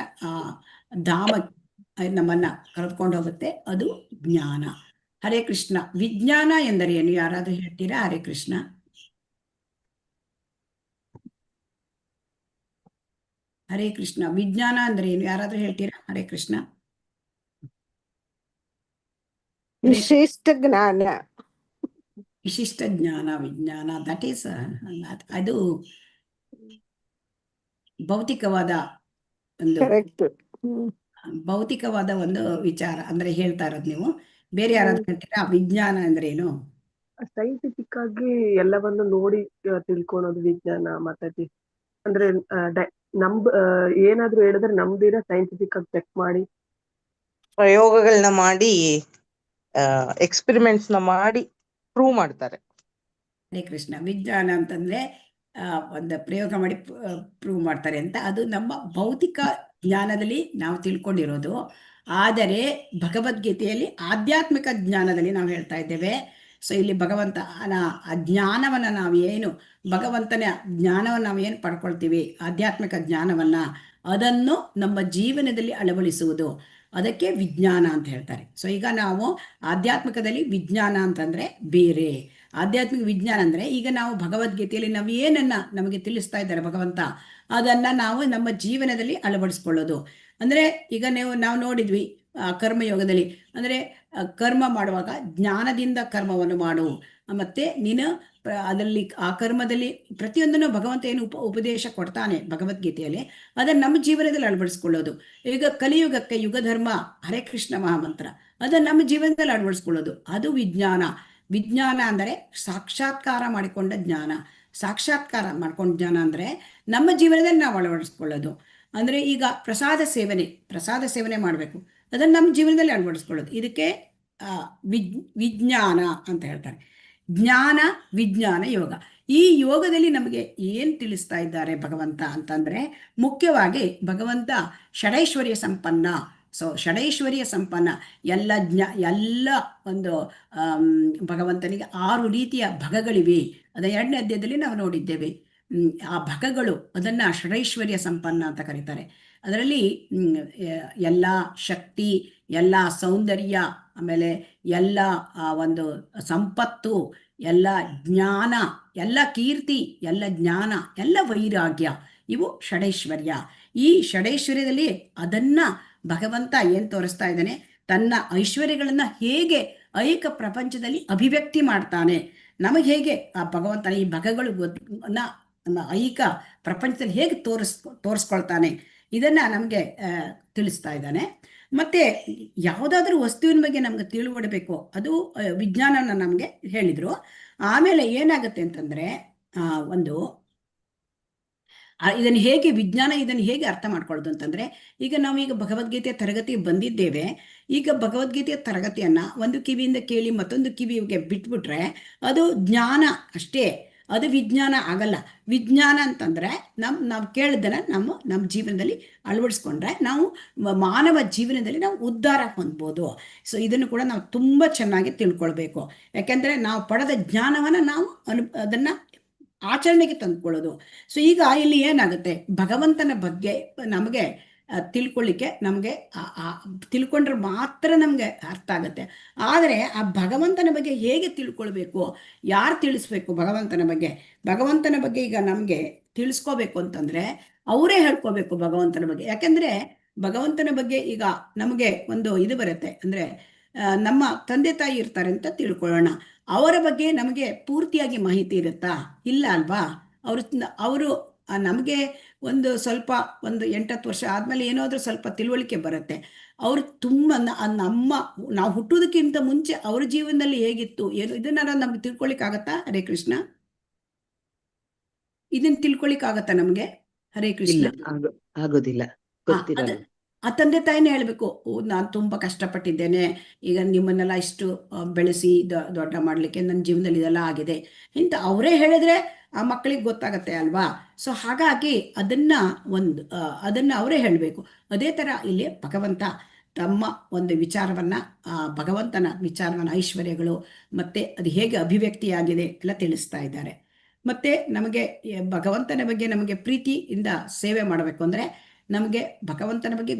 ಧಾಮ ನಮ್ಮನ್ನ ಕರೆದುಕೊಂಡು ಹೋಗುತ್ತೆ, ಅದು ಜ್ಞಾನ. ಹರೇ ಕೃಷ್ಣ. ವಿಜ್ಞಾನ ಎಂದರೆ ಏನು? ಯಾರಾದ್ರೂ ಹೇಳ್ತೀರಾ? ಹರೇ ಕೃಷ್ಣ. ಹರೇ ಕೃಷ್ಣ. ವಿಜ್ಞಾನ ಅಂದ್ರೆ ಏನು? ಯಾರಾದ್ರೂ ಹೇಳ್ತೀರಾ? ಹರೇ ಕೃಷ್ಣ. ವಿಶಿಷ್ಟ ಜ್ಞಾನ. ವಿಶಿಷ್ಟ ಜ್ಞಾನ, ವಿಜ್ಞಾನ, ದಟ್ ಈಸ್ ಅದು ಭೌತಿಕವಾದ ಒಂದು ಭೌತಿಕವಾದ ಒಂದು ವಿಚಾರ ಅಂದ್ರೆ ಹೇಳ್ತಾ ಇರೋದು ನೀವು. ಬೇರೆ ಯಾರಾದ್ರೂ ಹೇಳ್ತೀರಾ ವಿಜ್ಞಾನ ಅಂದ್ರೆ ಏನು? ಸೈಂಟಿಫಿಕ್ ಆಗಿ ಎಲ್ಲವನ್ನು ನೋಡಿ ತಿಳ್ಕೊಳೋದು ವಿಜ್ಞಾನ ಮಾತಾಜಿ. ಅಂದ್ರೆ ಏನಾದ್ರೂ ಹೇಳಿದ್ರೆ ನಮ್ದಿರ ಸೈಂಟಿಫಿಕ್ ಆಗಿ ಚೆಕ್ ಮಾಡಿ ಪ್ರಯೋಗಗಳನ್ನ ಮಾಡಿ ಎಕ್ಸ್ಪೆರಿಮೆಂಟ್ಸ್ ನ ಮಾಡಿ ಪ್ರೂವ್ ಮಾಡ್ತಾರೆ. ಹರೇ ಕೃಷ್ಣ. ವಿಜ್ಞಾನ ಅಂತಂದ್ರೆ ಒಂದು ಪ್ರಯೋಗ ಮಾಡಿ ಪ್ರೂವ್ ಮಾಡ್ತಾರೆ ಅಂತ, ಅದು ನಮ್ಮ ಭೌತಿಕ ಜ್ಞಾನದಲ್ಲಿ ನಾವು ತಿಳ್ಕೊಂಡಿರೋದು. ಆದರೆ ಭಗವದ್ಗೀತೆಯಲ್ಲಿ ಆಧ್ಯಾತ್ಮಿಕ ಜ್ಞಾನದಲ್ಲಿ ನಾವು ಹೇಳ್ತಾ ಇದ್ದೇವೆ. ಸೊ ಇಲ್ಲಿ ಭಗವಂತನ ಜ್ಞಾನವನ್ನ ನಾವು ಏನು, ಭಗವಂತನ ಜ್ಞಾನವನ್ನು ನಾವು ಏನು ಪಡ್ಕೊಳ್ತೀವಿ, ಆಧ್ಯಾತ್ಮಿಕ ಜ್ಞಾನವನ್ನ, ಅದನ್ನು ನಮ್ಮ ಜೀವನದಲ್ಲಿ ಅಳವಡಿಸುವುದು, ಅದಕ್ಕೆ ವಿಜ್ಞಾನ ಅಂತ ಹೇಳ್ತಾರೆ. ಸೊ ಈಗ ನಾವು ಆಧ್ಯಾತ್ಮಿಕದಲ್ಲಿ ವಿಜ್ಞಾನ ಅಂತಂದ್ರೆ ಬೇರೆ, ಆಧ್ಯಾತ್ಮಿಕ ವಿಜ್ಞಾನ ಅಂದ್ರೆ ಈಗ ನಾವು ಭಗವದ್ಗೀತೆಯಲ್ಲಿ ನಾವು ಏನನ್ನ ನಮಗೆ ತಿಳಿಸ್ತಾ ಇದ್ದಾರೆ ಭಗವಂತ, ಅದನ್ನ ನಾವು ನಮ್ಮ ಜೀವನದಲ್ಲಿ ಅಳವಡಿಸ್ಕೊಳ್ಳೋದು. ಅಂದ್ರೆ ಈಗ ನಾವು ನೋಡಿದ್ವಿ ಕರ್ಮಯೋಗದಲ್ಲಿ, ಅಂದ್ರೆ ಕರ್ಮ ಮಾಡುವಾಗ ಜ್ಞಾನದಿಂದ ಕರ್ಮವನ್ನು ಮಾಡು, ಮತ್ತೆ ನೀನು ಅದರಲ್ಲಿ ಆ ಕರ್ಮದಲ್ಲಿ ಪ್ರತಿಯೊಂದನ್ನು ಭಗವಂತ ಏನು ಉಪದೇಶ ಕೊಡ್ತಾನೆ ಭಗವದ್ಗೀತೆಯಲ್ಲಿ, ಅದನ್ನು ನಮ್ಮ ಜೀವನದಲ್ಲಿ ಅಳವಡಿಸ್ಕೊಳ್ಳೋದು. ಈಗ ಕಲಿಯುಗಕ್ಕೆ ಯುಗ ಧರ್ಮ ಹರೇ ಕೃಷ್ಣ ಮಹಾಮಂತ್ರ, ಅದನ್ನು ನಮ್ಮ ಜೀವನದಲ್ಲಿ ಅಳವಡಿಸ್ಕೊಳ್ಳೋದು, ಅದು ವಿಜ್ಞಾನ. ವಿಜ್ಞಾನ ಅಂದರೆ ಸಾಕ್ಷಾತ್ಕಾರ ಮಾಡಿಕೊಂಡ ಜ್ಞಾನ. ಸಾಕ್ಷಾತ್ಕಾರ ಮಾಡ್ಕೊಂಡ ಜ್ಞಾನ ಅಂದರೆ ನಮ್ಮ ಜೀವನದಲ್ಲಿ ನಾವು ಅಳವಡಿಸ್ಕೊಳ್ಳೋದು. ಅಂದರೆ ಈಗ ಪ್ರಸಾದ ಸೇವನೆ ಮಾಡಬೇಕು, ಅದನ್ನು ನಮ್ಮ ಜೀವನದಲ್ಲಿ ಅಳವಡಿಸ್ಕೊಳ್ಳೋದು, ಇದಕ್ಕೆ ವಿಜ್ಞಾನ ಅಂತ ಹೇಳ್ತಾರೆ. ಜ್ಞಾನ ವಿಜ್ಞಾನ ಯೋಗ. ಈ ಯೋಗದಲ್ಲಿ ನಮಗೆ ಏನು ತಿಳಿಸ್ತಾ ಇದ್ದಾರೆ ಭಗವಂತ ಅಂತಂದ್ರೆ, ಮುಖ್ಯವಾಗಿ ಭಗವಂತ ಷಡೈಶ್ವರ್ಯ ಸಂಪನ್ನ. ಸೊ ಷಡೈಶ್ವರ್ಯ ಸಂಪನ್ನ, ಎಲ್ಲ ಒಂದು ಭಗವಂತನಿಗೆ 6 ರೀತಿಯ ಭಗಗಳಿವೆ. ಅದ 2ನೇ ಅಧ್ಯಾಯದಲ್ಲಿ ನಾವು ನೋಡಿದ್ದೇವೆ. ಆ ಭಗಗಳು ಅದನ್ನ ಷಡೈಶ್ವರ್ಯ ಸಂಪನ್ನ ಅಂತ ಕರೀತಾರೆ. ಅದರಲ್ಲಿ ಎಲ್ಲ ಶಕ್ತಿ, ಎಲ್ಲ ಸೌಂದರ್ಯ, ಆಮೇಲೆ ಎಲ್ಲ ಒಂದು ಸಂಪತ್ತು, ಎಲ್ಲ ಜ್ಞಾನ, ಎಲ್ಲ ಕೀರ್ತಿ, ಎಲ್ಲ ಜ್ಞಾನ, ಎಲ್ಲ ವೈರಾಗ್ಯ, ಇವು ಷಡೈಶ್ವರ್ಯ. ಈ ಷಡೈಶ್ವರ್ಯದಲ್ಲಿ ಅದನ್ನ ಭಗವಂತ ಏನ್ ತೋರಿಸ್ತಾ ಇದ್ದಾನೆ, ತನ್ನ ಐಶ್ವರ್ಯಗಳನ್ನ ಹೇಗೆ ಐಕ ಪ್ರಪಂಚದಲ್ಲಿ ಅಭಿವ್ಯಕ್ತಿ ಮಾಡ್ತಾನೆ, ನಮಗೆ ಹೇಗೆ ಆ ಭಗವಂತನ ಈ ಭಗಗಳು ನಮ್ಮ ಐಕ ಪ್ರಪಂಚದಲ್ಲಿ ಹೇಗೆ ತೋರಿಸ್ಕೊಳ್ತಾನೆ, ಇದನ್ನ ನಮಗೆ ತಿಳಿಸ್ತಾ ಇದ್ದಾನೆ. ಮತ್ತೆ ಯಾವುದಾದ್ರೂ ವಸ್ತುವಿನ ಬಗ್ಗೆ ನಮ್ಗೆ ತಿಳುವಡಬೇಕು, ಅದು ವಿಜ್ಞಾನನ ನಮಗೆ ಹೇಳಿದ್ರು. ಆಮೇಲೆ ಏನಾಗುತ್ತೆ ಅಂತಂದ್ರೆ ಇದನ್ನು ಹೇಗೆ ವಿಜ್ಞಾನ ಇದನ್ನು ಹೇಗೆ ಅರ್ಥ ಮಾಡ್ಕೊಳ್ಳೋದು ಅಂತಂದ್ರೆ, ಈಗ ನಾವೀಗ ಭಗವದ್ಗೀತೆಯ ತರಗತಿ ಬಂದಿದ್ದೇವೆ. ಈಗ ಭಗವದ್ಗೀತೆಯ ತರಗತಿಯನ್ನ ಒಂದು ಕಿವಿಯಿಂದ ಕೇಳಿ ಮತ್ತೊಂದು ಕಿವಿಗೆ ಬಿಟ್ಬಿಟ್ರೆ ಅದು ಜ್ಞಾನ ಅಷ್ಟೇ, ಅದು ವಿಜ್ಞಾನ ಆಗಲ್ಲ. ವಿಜ್ಞಾನ ಅಂತಂದ್ರೆ ನಾವು ಕೇಳಿದ್ದನ್ನ ನಮ್ಮ ಜೀವನದಲ್ಲಿ ಅಳವಡಿಸ್ಕೊಂಡ್ರೆ ನಾವು ಮಾನವ ಜೀವನದಲ್ಲಿ ನಾವು ಉದ್ಧಾರ ಹೊಂದ್ಬೋದು. ಸೊ ಇದನ್ನು ಕೂಡ ನಾವು ತುಂಬಾ ಚೆನ್ನಾಗಿ ತಿಳ್ಕೊಳ್ಬೇಕು. ಯಾಕೆಂದ್ರೆ ನಾವು ಪಡೆದ ಜ್ಞಾನವನ್ನ ನಾವು ಅದನ್ನ ಆಚರಣೆಗೆ ತಂದುಕೊಳ್ಳೋದು. ಸೊ ಈಗ ಇಲ್ಲಿ ಏನಾಗುತ್ತೆ, ಭಗವಂತನ ಬಗ್ಗೆ ನಮಗೆ ತಿಳ್ಕೊಳ್ಳಿಕ್ಕೆ, ನಮಗೆ ತಿಳ್ಕೊಂಡ್ರೆ ಮಾತ್ರ ನಮಗೆ ಅರ್ಥ ಆಗುತ್ತೆ. ಆದರೆ ಆ ಭಗವಂತನ ಬಗ್ಗೆ ಹೇಗೆ ತಿಳ್ಕೊಳ್ಬೇಕು, ಯಾರು ತಿಳಿಸ್ಬೇಕು ಭಗವಂತನ ಬಗ್ಗೆ ಈಗ ನಮಗೆ ತಿಳಿಸ್ಕೋಬೇಕು ಅಂತಂದ್ರೆ ಅವರೇ ಹೇಳ್ಕೋಬೇಕು ಭಗವಂತನ ಬಗ್ಗೆ. ಯಾಕೆಂದ್ರೆ ಭಗವಂತನ ಬಗ್ಗೆ ಈಗ ನಮಗೆ ಒಂದು ಇದು ಬರುತ್ತೆ, ಅಂದ್ರೆ ನಮ್ಮ ತಂದೆ ತಾಯಿ ಇರ್ತಾರೆ ಅಂತ ತಿಳ್ಕೊಳ್ಳೋಣ, ಅವರ ಬಗ್ಗೆ ನಮಗೆ ಪೂರ್ತಿಯಾಗಿ ಮಾಹಿತಿ ಇರುತ್ತಾ? ಇಲ್ಲ ಅಲ್ವಾ? ಅವರು ನಮಗೆ ಒಂದು 8-10 ವರ್ಷ ಆದ್ಮೇಲೆ ಏನಾದ್ರೂ ಸ್ವಲ್ಪ ತಿಳುವಳಿಕೆ ಬರುತ್ತೆ. ಅವರು ತುಂಬಾ ನಾವು ಹುಟ್ಟುವುದಕ್ಕಿಂತ ಮುಂಚೆ ಅವ್ರ ಜೀವನದಲ್ಲಿ ಹೇಗಿತ್ತು ಏನು, ಇದನ್ನ ನಮ್ಗೆ ತಿಳ್ಕೊಳಿಕ್ ಆಗತ್ತಾ? ಹರೇ ಕೃಷ್ಣ, ಇದನ್ನ ತಿಳ್ಕೊಳಿಕ್ ಆಗತ್ತಾ ನಮ್ಗೆ? ಹರೇ ಕೃಷ್ಣ. ಆಗೋದಿಲ್ಲ. ಆ ತಂದೆ ತಾಯಿನೇ ಹೇಳ್ಬೇಕು, ನಾನು ತುಂಬಾ ಕಷ್ಟಪಟ್ಟಿದ್ದೇನೆ, ಈಗ ನಿಮ್ಮನ್ನೆಲ್ಲ ಇಷ್ಟು ಬೆಳೆಸಿ ದೊಡ್ಡ ಮಾಡ್ಲಿಕ್ಕೆ ನನ್ನ ಜೀವನದಲ್ಲಿ ಇದೆಲ್ಲ ಆಗಿದೆ ಇಂತ ಅವರೇ ಹೇಳಿದ್ರೆ ಆ ಮಕ್ಕಳಿಗೆ ಗೊತ್ತಾಗತ್ತೆ ಅಲ್ವಾ? ಸೊ ಹಾಗಾಗಿ ಅದನ್ನ ಅವರೇ ಹೇಳಬೇಕು. ಅದೇ ತರ ಇಲ್ಲಿ ಭಗವಂತ ತಮ್ಮ ಒಂದು ವಿಚಾರವನ್ನ, ಭಗವಂತನ ವಿಚಾರವನ್ನ, ಐಶ್ವರ್ಯಗಳು ಮತ್ತೆ ಅದು ಹೇಗೆ ಅಭಿವ್ಯಕ್ತಿಯಾಗಿದೆ ಎಲ್ಲ ತಿಳಿಸ್ತಾ ಇದ್ದಾರೆ. ಮತ್ತೆ ನಮಗೆ ಭಗವಂತನ ಬಗ್ಗೆ ನಮಗೆ ಪ್ರೀತಿಯಿಂದ ಸೇವೆ ಮಾಡಬೇಕು ಅಂದ್ರೆ ನಮಗೆ ಭಗವಂತನ ಬಗ್ಗೆ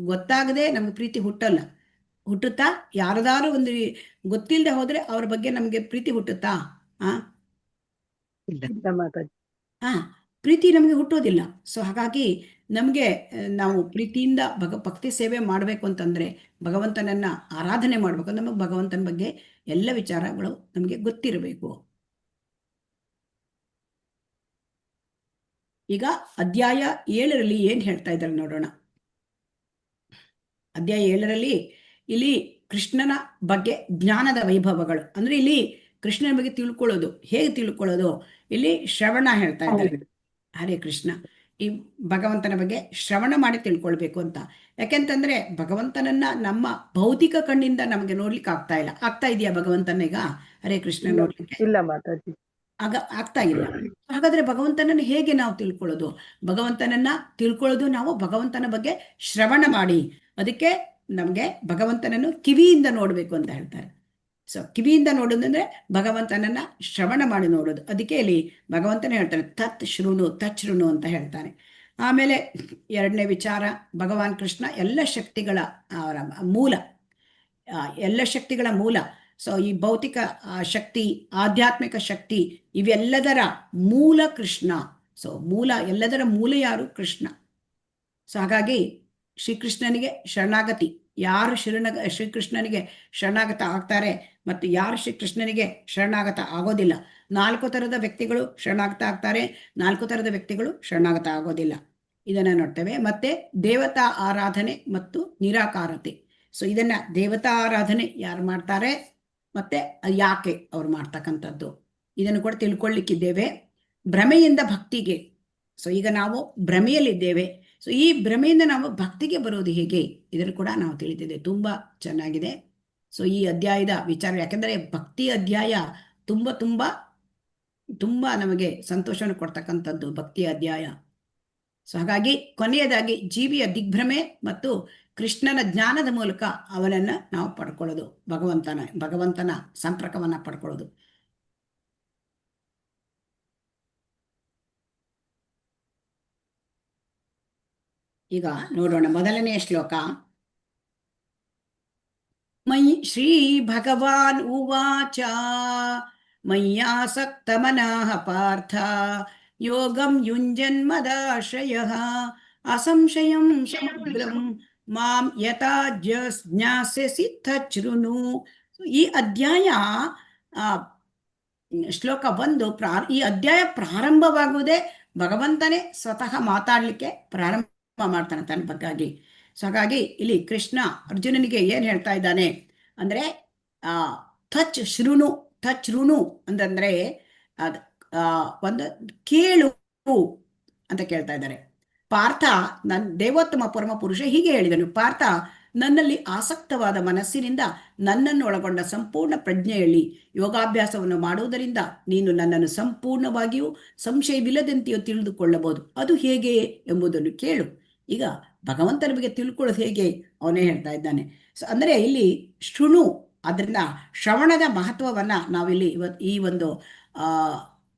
ಗೊತ್ತಾಗದೆ ನಮ್ಗೆ ಪ್ರೀತಿ ಹುಟ್ಟುತ್ತಾ? ಯಾರದಾರು ಒಂದು ಗೊತ್ತಿಲ್ಲದೆ ಹೋದ್ರೆ ಅವ್ರ ಬಗ್ಗೆ ನಮ್ಗೆ ಪ್ರೀತಿ ಹುಟ್ಟುತ್ತಾ? ಪ್ರೀತಿ ನಮಗೆ ಹುಟ್ಟೋದಿಲ್ಲ. ಸೊ ಹಾಗಾಗಿ ನಮಗೆ ನಾವು ಪ್ರೀತಿಯಿಂದ ಭಕ್ತಿ ಸೇವೆ ಮಾಡಬೇಕು ಅಂತಂದ್ರೆ, ಭಗವಂತನನ್ನ ಆರಾಧನೆ ಮಾಡ್ಬೇಕು, ನಮಗೆ ಭಗವಂತನ ಬಗ್ಗೆ ಎಲ್ಲ ವಿಚಾರಗಳು ನಮಗೆ ಗೊತ್ತಿರಬೇಕು. ಈಗ ಅಧ್ಯಾಯ 7ರಲ್ಲಿ ಏನ್ ಹೇಳ್ತಾ ಇದ್ದಾರೆ ನೋಡೋಣ. ಅಧ್ಯಾಯ 7ರಲ್ಲಿ ಇಲ್ಲಿ ಕೃಷ್ಣನ ಬಗ್ಗೆ ಜ್ಞಾನದ ವೈಭವಗಳು, ಅಂದ್ರೆ ಇಲ್ಲಿ ಕೃಷ್ಣನ ಬಗ್ಗೆ ತಿಳ್ಕೊಳ್ಳೋದು, ಹೇಗೆ ತಿಳ್ಕೊಳ್ಳೋದು, ಇಲ್ಲಿ ಶ್ರವಣ ಹೇಳ್ತಾ ಇದ್ದಾರೆ. ಹರೇ ಕೃಷ್ಣ. ಈ ಭಗವಂತನ ಬಗ್ಗೆ ಶ್ರವಣ ಮಾಡಿ ತಿಳ್ಕೊಳ್ಬೇಕು ಅಂತ. ಯಾಕೆಂತಂದ್ರೆ ಭಗವಂತನನ್ನ ನಮ್ಮ ಭೌತಿಕ ಕಣ್ಣಿಂದ ನಮಗೆ ನೋಡ್ಲಿಕ್ಕೆ ಆಗ್ತಾ ಇದೆಯಾ ಭಗವಂತನೀಗ? ಹರೇ ಕೃಷ್ಣ ನೋಡ್ಲಿಕ್ಕೆ ಇಲ್ಲ ಮಾತಾಜಿ. ಆಗ್ತಾ ಇಲ್ಲ. ಹಾಗಾದ್ರೆ ಭಗವಂತನನ್ನು ಹೇಗೆ ನಾವು ತಿಳ್ಕೊಳ್ಳೋದು? ಭಗವಂತನನ್ನ ತಿಳ್ಕೊಳ್ಳೋದು ನಾವು ಭಗವಂತನ ಬಗ್ಗೆ ಶ್ರವಣ ಮಾಡಿ. ಅದಕ್ಕೆ ನಮ್ಗೆ ಭಗವಂತನನ್ನು ಕಿವಿಯಿಂದ ನೋಡ್ಬೇಕು ಅಂತ ಹೇಳ್ತಾರೆ. ಸೊ ಕಿವಿಯಿಂದ ನೋಡೋದಂದ್ರೆ ಭಗವಂತನನ್ನ ಶ್ರವಣ ಮಾಡಿ ನೋಡೋದು. ಅದಕ್ಕೆ ಇಲ್ಲಿ ಭಗವಂತನೇ ಹೇಳ್ತಾನೆ ತತ್ ಶೃಣು ಅಂತ ಹೇಳ್ತಾನೆ. ಆಮೇಲೆ 2ನೇ ವಿಚಾರ, ಭಗವಾನ್ ಕೃಷ್ಣ ಎಲ್ಲ ಶಕ್ತಿಗಳ ಮೂಲ, ಎಲ್ಲ ಶಕ್ತಿಗಳ ಮೂಲ. ಸೊ ಈ ಭೌತಿಕ ಶಕ್ತಿ, ಆಧ್ಯಾತ್ಮಿಕ ಶಕ್ತಿ, ಇವೆಲ್ಲದರ ಮೂಲ ಕೃಷ್ಣ. ಸೊ ಎಲ್ಲದರ ಮೂಲ ಯಾರು? ಕೃಷ್ಣ. ಸೊ ಹಾಗಾಗಿ ಶ್ರೀಕೃಷ್ಣನಿಗೆ ಶರಣಾಗತಿ, ಯಾರು ಶ್ರೀಕೃಷ್ಣನಿಗೆ ಶರಣಾಗತ ಆಗ್ತಾರೆ ಮತ್ತು ಯಾರು ಶ್ರೀಕೃಷ್ಣನಿಗೆ ಶರಣಾಗತ ಆಗೋದಿಲ್ಲ. 4 ಥರದ ವ್ಯಕ್ತಿಗಳು ಶರಣಾಗತ ಆಗ್ತಾರೆ, 4 ಥರದ ವ್ಯಕ್ತಿಗಳು ಶರಣಾಗತ ಆಗೋದಿಲ್ಲ. ಇದನ್ನ ನೋಡ್ತೇವೆ. ಮತ್ತೆ ದೇವತಾ ಆರಾಧನೆ ಮತ್ತು ನಿರಾಕಾರತೆ. ಸೊ ಇದನ್ನ ದೇವತಾ ಆರಾಧನೆ ಯಾರು ಮಾಡ್ತಾರೆ ಮತ್ತೆ ಯಾಕೆ ಅವ್ರು ಮಾಡ್ತಕ್ಕಂಥದ್ದು, ಇದನ್ನು ಕೂಡ ತಿಳ್ಕೊಳ್ಳಿಕ್ಕಿದ್ದೇವೆ. ಭ್ರಮೆಯಿಂದ ಭಕ್ತಿಗೆ. ಸೊ ಈಗ ನಾವು ಭ್ರಮೆಯಲ್ಲಿದ್ದೇವೆ. ಸೊ ಈ ಭ್ರಮೆಯಿಂದ ನಾವು ಭಕ್ತಿಗೆ ಬರೋದು ಹೇಗೆ, ಇದನ್ನು ಕೂಡ ನಾವು ತಿಳಿದಿದ್ದೇವೆ. ತುಂಬಾ ಚೆನ್ನಾಗಿದೆ. ಸೊ ಈ ಅಧ್ಯಾಯದ ವಿಚಾರ, ಯಾಕೆಂದರೆ ಭಕ್ತಿ ಅಧ್ಯಾಯ ತುಂಬಾ ತುಂಬಾ ತುಂಬಾ ನಮಗೆ ಸಂತೋಷವನ್ನು ಕೊಡ್ತಕ್ಕಂಥದ್ದು ಭಕ್ತಿಯ ಅಧ್ಯಾಯ. ಸೊ ಹಾಗಾಗಿ ಕೊನೆಯದಾಗಿ ಜೀವಿಯ ದಿಗ್ಭ್ರಮೆ ಮತ್ತು ಕೃಷ್ಣನ ಜ್ಞಾನದ ಮೂಲಕ ಅವನನ್ನ ನಾವು ಪಡ್ಕೊಳ್ಳೋದು, ಭಗವಂತನ ಸಂಪರ್ಕವನ್ನ ಪಡ್ಕೊಳ್ಳೋದು. ಈಗ ನೋಡೋಣ ಮೊದಲನೆಯ ಶ್ಲೋಕ. ಮಯಿ ಶ್ರೀ ಭಗವಾನ್ ಉವಾಚ ಮಯ್ಯಾಸಕ್ತ ಮನಃ ಪಾರ್ಥ ಯೋಗಂ ಯುಂಜನ್ಮದಾಶ್ರಯಃ ಅಸಂಶಯಂ ಸಮಗ್ರಂ ಮಾಂ ಯಥಾ ಜ್ಞಾಸ್ಯಸಿ ತಚ್ಛೃಣು. ಈ ಅಧ್ಯಾಯ ಶ್ಲೋಕ 1 ಈ ಅಧ್ಯಾಯ ಪ್ರಾರಂಭವಾಗುವುದೇ ಭಗವಂತನೇ ಸ್ವತಃ ಮಾತಾಡ್ಲಿಕ್ಕೆ ಪ್ರಾರಂಭ ಮಾಡ್ತಾನೆ ತನ್ನ ಬಗ್ಗಾಗಿ. ಸೊ ಹಾಗಾಗಿ ಇಲ್ಲಿ ಕೃಷ್ಣ ಅರ್ಜುನನಿಗೆ ಏನ್ ಹೇಳ್ತಾ ಇದ್ದಾನೆ ಅಂದ್ರೆ ತಚ್ ಶೃಣು ಅಂತಂದ್ರೆ ಒಂದು ಕೇಳು ಅಂತ ಕೇಳ್ತಾ ಇದ್ದಾರೆ. ಪಾರ್ಥ, ದೇವೋತ್ತಮ ಪರಮ ಪುರುಷ ಹೀಗೆ ಹೇಳಿದನು, ಪಾರ್ಥ, ನನ್ನಲ್ಲಿ ಆಸಕ್ತವಾದ ಮನಸ್ಸಿನಿಂದ ನನ್ನನ್ನು ಒಳಗೊಂಡ ಸಂಪೂರ್ಣ ಪ್ರಜ್ಞೆಯಲ್ಲಿ ಯೋಗಾಭ್ಯಾಸವನ್ನು ಮಾಡುವುದರಿಂದ ನೀನು ನನ್ನನ್ನು ಸಂಪೂರ್ಣವಾಗಿಯೂ ಸಂಶಯವಿಲ್ಲದಂತೆಯೂ ತಿಳಿದುಕೊಳ್ಳಬಹುದು. ಅದು ಹೇಗೆ ಎಂಬುದನ್ನು ಕೇಳು. ಈಗ ಭಗವಂತನ ಬಗ್ಗೆ ತಿಳ್ಕೊಳ್ಳೋದು ಹೇಗೆ ಅವನೇ ಹೇಳ್ತಾ ಇದ್ದಾನೆ. ಸೊ ಅಂದ್ರೆ ಇಲ್ಲಿ ಶೃಣು, ಅದರಿಂದ ಶ್ರವಣದ ಮಹತ್ವವನ್ನ ನಾವಿಲ್ಲಿ ಈ ಒಂದು